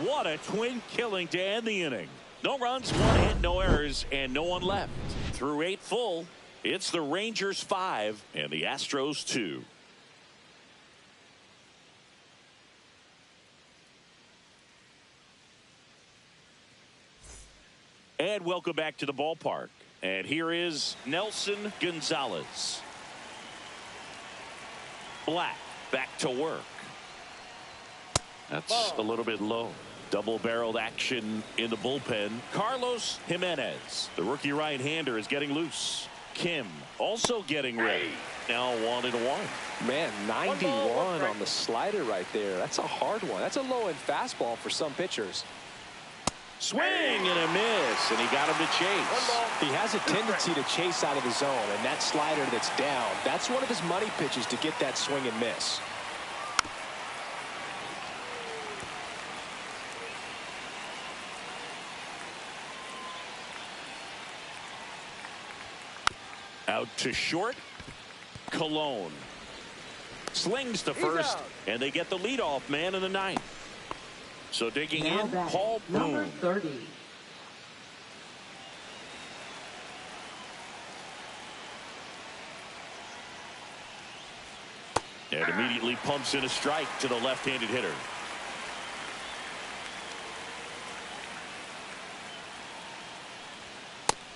S1: What a twin killing to end the inning. No runs, one hit, no errors, and no one left. Through 8 full, it's the Rangers 5 and the Astros 2. And welcome back to the ballpark. And here is Nelson Gonzalez. Black back to work. That's a little bit low. Double-barreled action in the bullpen. Carlos Jimenez, the rookie right-hander, is getting loose. Kim also getting ready. Now 1-1.
S2: Man, 91 on the slider right there. That's a hard one. That's a low-end fastball for some pitchers.
S1: Swing and a miss, and he got him to chase.
S2: He has a tendency to chase out of the zone, and that slider that's down, that's one of his money pitches to get that swing and miss.
S1: Out to short. Cologne slings to first, and they get the leadoff man in the 9th. So digging in, Paul
S3: Number
S1: Boone.
S3: 30.
S1: And immediately pumps in a strike to the left-handed hitter.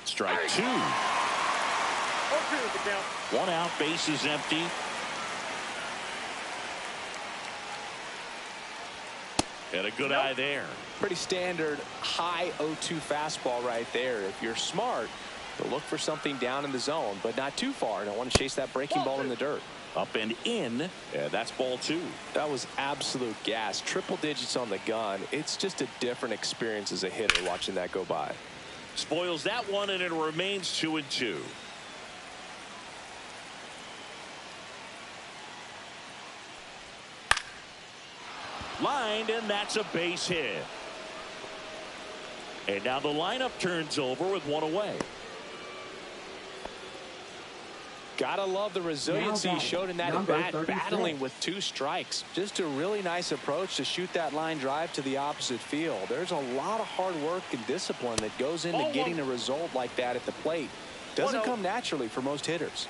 S1: Strike 2. One out, base is empty. And a good eye there.
S2: Pretty standard high 0-2 fastball right there. If you're smart, you'll look for something down in the zone, but not too far. Don't want to chase that breaking ball in the dirt.
S1: Up and in, and that's ball 2.
S2: That was absolute gas. Triple digits on the gun. It's just a different experience as a hitter watching that go by.
S1: Spoils that one, and it remains 2-2. Lined, and that's a base hit. And now the lineup turns over with one away.
S2: Gotta love the resiliency he showed in that at bat, battling with 2 strikes. Just a really nice approach to shoot that line drive to the opposite field. There's a lot of hard work and discipline that goes into getting a result like that at the plate. Doesn't come naturally for most hitters.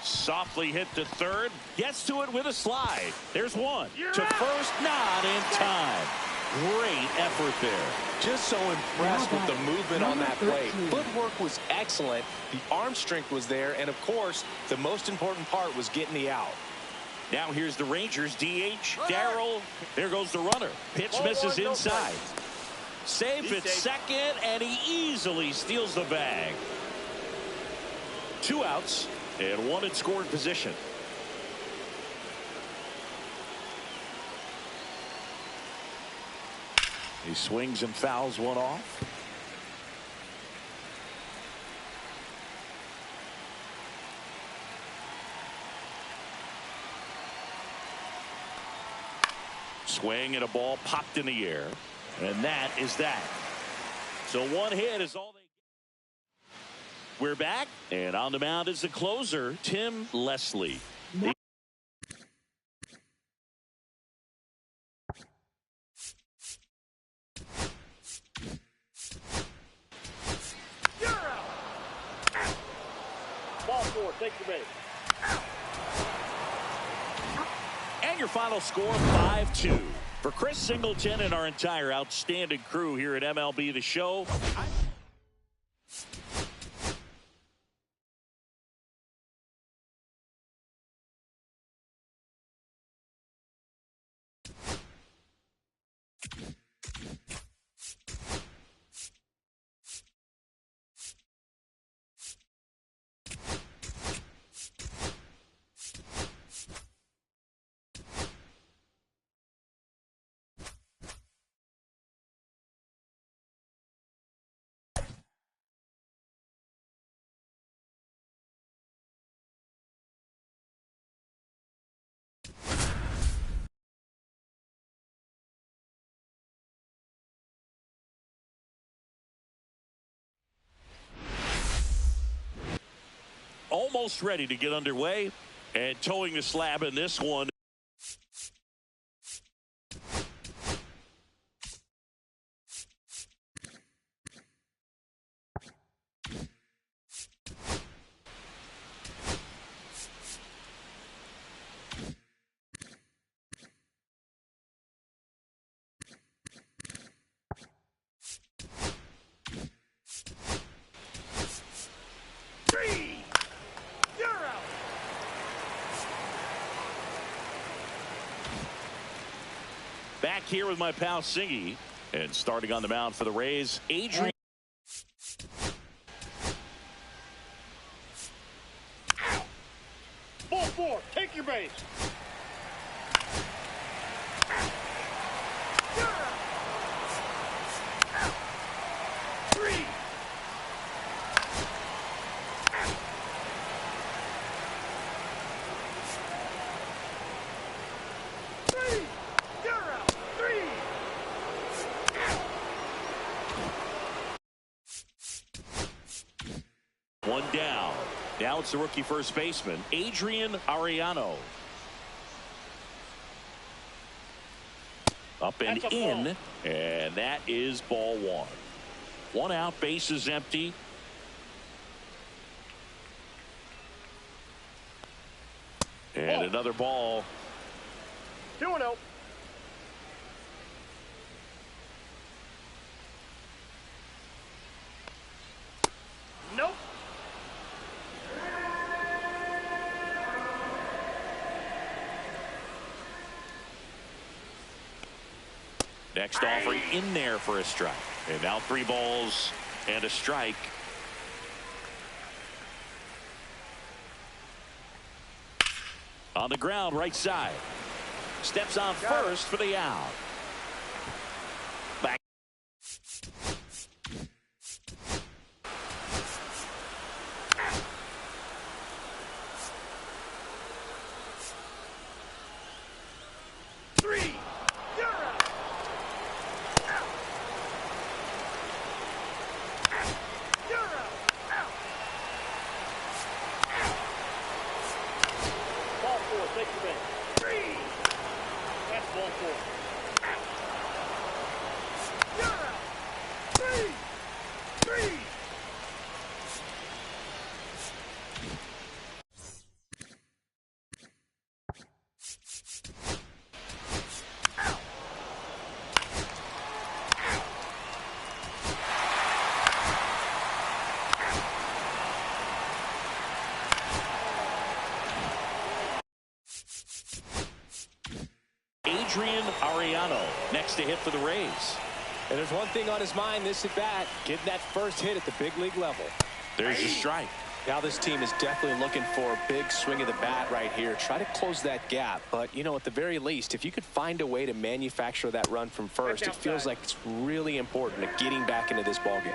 S1: Softly hit to third, gets to it with a slide. There's one to first, not in time. Great effort there.
S2: Just so impressed with the movement on that play. Footwork was excellent. The arm strength was there. And, of course, the most important part was getting the out.
S1: Now here's the Rangers DH, Darrell. There goes the runner. Pitch misses inside. Safe at second, and he easily steals the bag. 2 outs and 1 in scoring position. He swings and fouls one off. Swing and a ball popped in the air. And that is that. So 1 hit is all they get. We're back, and on the mound is the closer, Tim Leslie.
S4: Ball 4, take the base.
S1: And your final score, 5-2. For Chris Singleton and our entire outstanding crew here at MLB The Show, almost ready to get underway. And towing the slab in this one. Back here with my pal Singy, and starting on the mound for the Rays, Adrian.
S4: Ball four, take your base. Three.
S1: One down. Now it's the rookie first baseman, Adrian Ariano. Up and in, and that is ball one. One out, base is empty. And another ball.
S4: 2-0. Nope.
S1: Next offering in there for a strike. And now 3 balls and a strike. On the ground, right side. Steps on first for the out. Back. Adrian Ariano next to hit for the Rays.
S2: And there's one thing on his mind this at bat, getting that first hit at the big league level.
S1: There's a strike.
S2: Now this team is definitely looking for a big swing of the bat right here. Try to close that gap. But, you know, at the very least, if you could find a way to manufacture that run from first, it feels like it's really important to getting back into this ball game.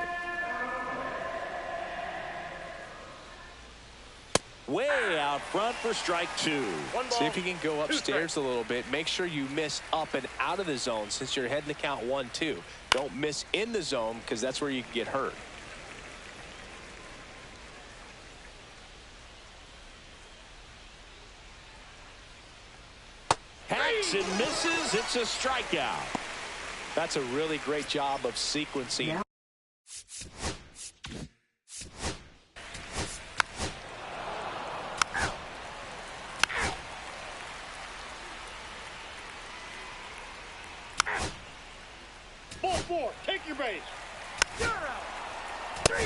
S1: Way out front for strike 2.
S2: See if you can go upstairs a little bit. Make sure you miss up and out of the zone since you're heading to count 1-2. Don't miss in the zone because that's where you can get hurt.
S1: Hacks and misses. It's a strikeout.
S2: That's a really great job of sequencing.
S3: Yeah.
S4: Ball four, take your base. You're out. 3.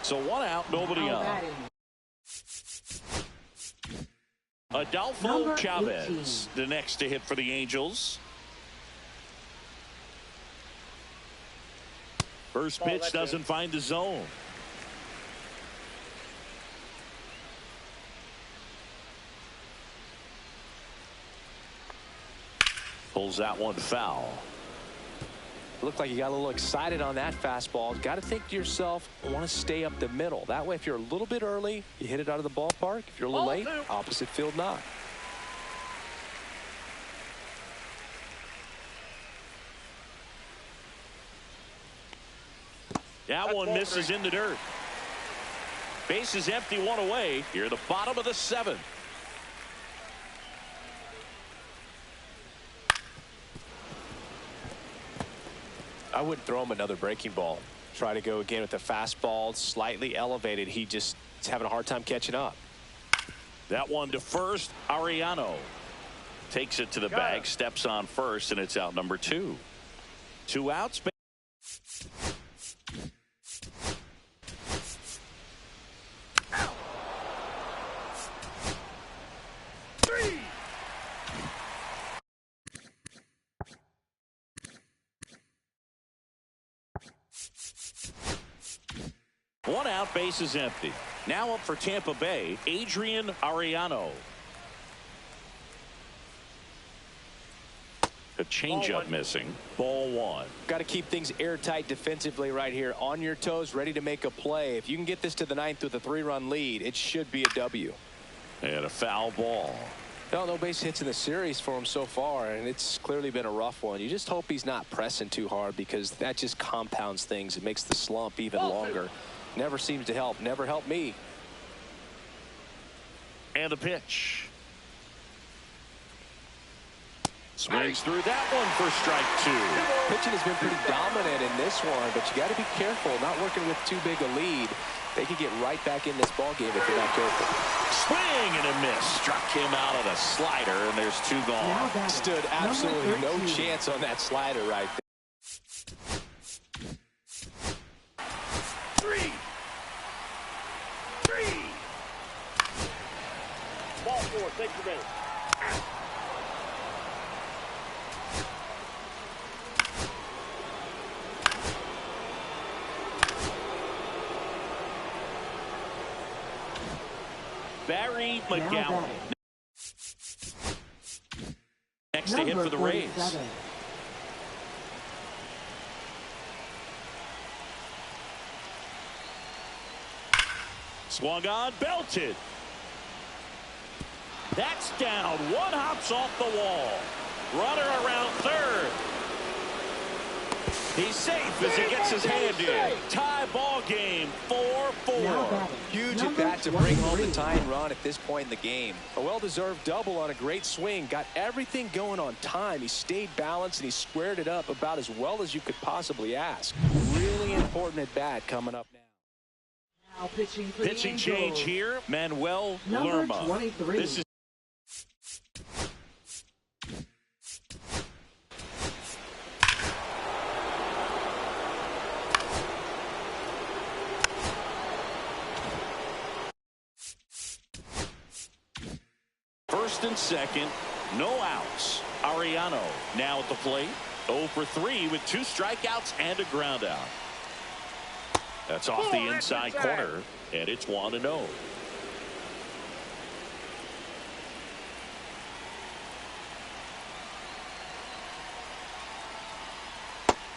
S1: So 1 out, nobody on. Adolfo
S3: Number
S1: Chavez,
S3: 18.
S1: the next to hit for the Angels. First pitch doesn't find the zone. Pulls that one foul.
S2: Looked like you got a little excited on that fastball. Got to think to yourself, I want to stay up the middle. That way, if you're a little bit early, you hit it out of the ballpark. If you're a little late, opposite field knock.
S1: That one misses in the dirt. Base is empty, one away. Here, the bottom of the 7th.
S2: I wouldn't throw him another breaking ball. Try to go again with the fastball, slightly elevated. He just is having a hard time catching up.
S1: That one to first. Ariano takes it to the bag, steps on first, and it's out number 2. 2 outs. One out, base is empty. Now up for Tampa Bay, Adrian Ariano. A changeup missing. Ball 1.
S2: Got to keep things airtight defensively right here. On your toes, ready to make a play. If you can get this to the 9th with a 3-run lead, it should be a W.
S1: And a foul ball.
S2: No base hits in the series for him so far, and it's clearly been a rough one. You just hope he's not pressing too hard, because that just compounds things. It makes the slump even longer. Never seems to help. Never helped me.
S1: And the pitch. Swings through that one for strike 2.
S2: Pitching has been pretty dominant in this one, but you got to be careful. Not working with too big a lead. They could get right back in this ball game if you're not careful.
S1: Swing and a miss. Struck him out of the slider, and there's 2 gone.
S2: Stood absolutely no chance on that slider right there.
S4: 3. Ball 4, take the base.
S1: Barry McGowan next to him for the Rays. Swung on, belted. That's down. One hops off the wall. Runner around third. He's safe as he gets his hand in. Tie ball game, 4-4.
S2: Huge at bat to bring home the tying run at this point in the game. A well-deserved double on a great swing. Got everything going on time. He stayed balanced and he squared it up about as well as you could possibly ask. Really important at bat coming up now.
S3: Now
S1: pitching change here. Manuel Lerma.
S3: 23.
S1: This is first and second, no outs. Ariano now at the plate. 0 for 3 with 2 strikeouts and a ground out. That's off the inside corner, and it's 1-0.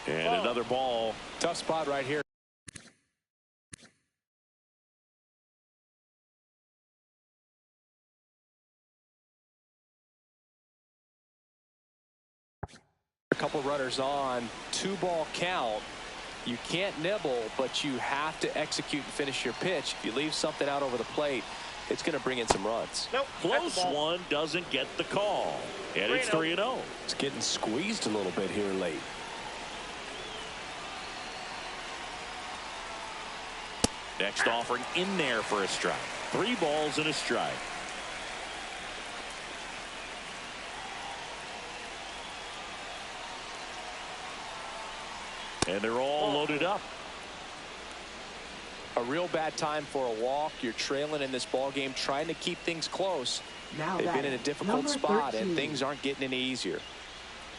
S1: And another ball.
S2: Tough spot right here. A couple runners on, 2-ball count. You can't nibble, but you have to execute and finish your pitch. If you leave something out over the plate, it's going to bring in some runs.
S1: Close one, doesn't get the call. And it's 3-0.
S2: It's getting squeezed a little bit here late.
S1: Next offering in there for a strike. 3 balls and a strike. And they're all loaded up.
S2: A real bad time for a walk. You're trailing in this ball game, trying to keep things close.
S3: Now
S2: they've been in a difficult spot,
S3: 13.
S2: and things aren't getting any easier.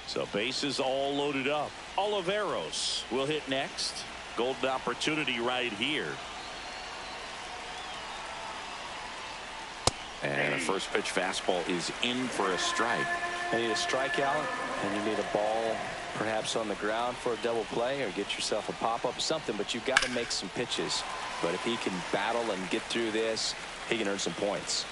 S1: So bases all loaded up. Oliveros will hit next. Golden opportunity right here. And a first pitch fastball is in for a strike.
S2: You need a strikeout, and you need a ball perhaps on the ground for a double play, or get yourself a pop-up, something, but you've got to make some pitches. But if he can battle and get through this, he can earn some points.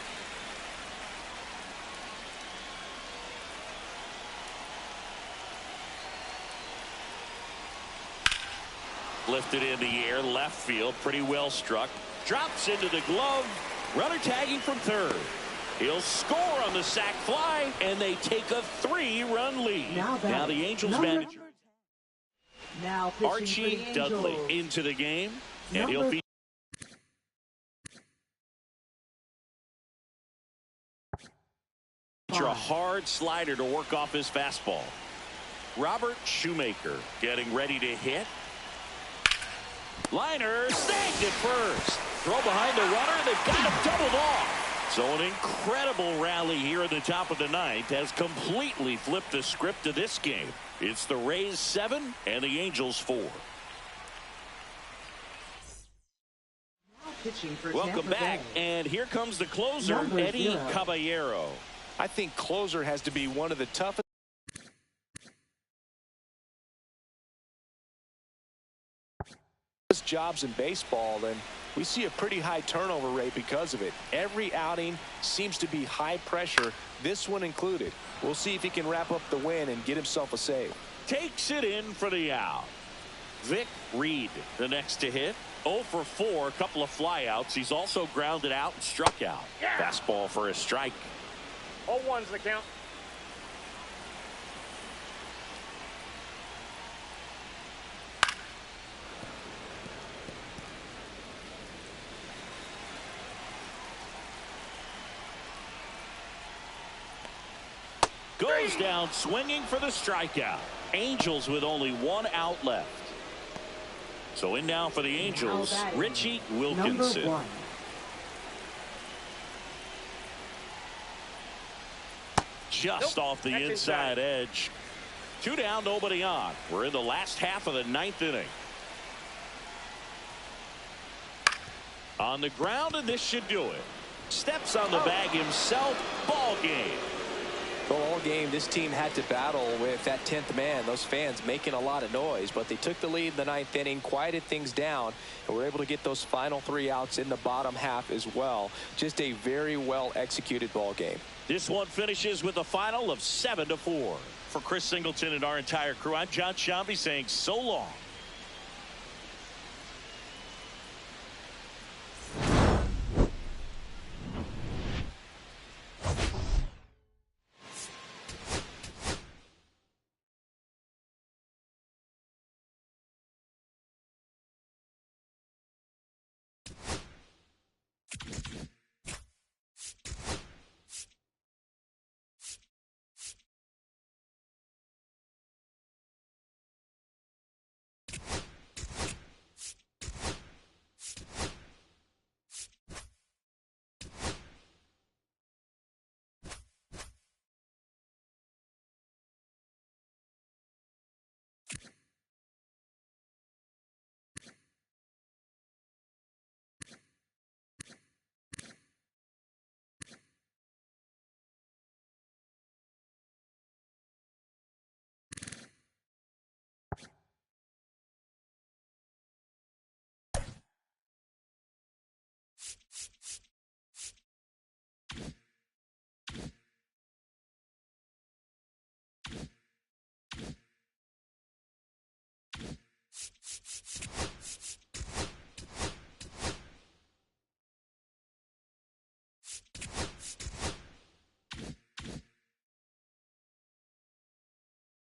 S1: Lifted in the air, left field, pretty well struck. Drops into the glove. Runner tagging from third. He'll score on the sac fly, and they take a 3-run lead. Now the Angels manager, Archie Dudley, into the game, and he'll be a hard slider to work off his fastball. Robert Shoemaker getting ready to hit. Liner snagged at first. Throw behind the runner. They've got him doubled off. So an incredible rally here at the top of the ninth has completely flipped the script of this game. It's the Rays 7 and the Angels 4. Welcome back, and here comes the closer, Eddie Caballero.
S2: I think closer has to be one of the toughest jobs in baseball, and we see a pretty high turnover rate because of it. Every outing seems to be high pressure, this one included. We'll see if he can wrap up the win and get himself a save.
S1: Takes it in for the out. Vic Reed, the next to hit. 0 for 4, a couple of flyouts. He's also grounded out and struck out. Fastball for a strike.
S4: 0-1's the count.
S1: Goes down swinging for the strikeout. Angels with only 1 out left. So in now for the Angels, Richie Wilkinson. Just off the inside edge. 2 down, nobody on. We're in the last half of the 9th inning. On the ground, and this should do it. Steps on the bag himself. Ball game.
S2: Well, all game, this team had to battle with that 10th man. Those fans making a lot of noise, but they took the lead in the 9th inning, quieted things down, and were able to get those final 3 outs in the bottom half as well. Just a very well executed ball game.
S1: This one finishes with a final of 7-4. For Chris Singleton and our entire crew, I'm John Shambi saying so long.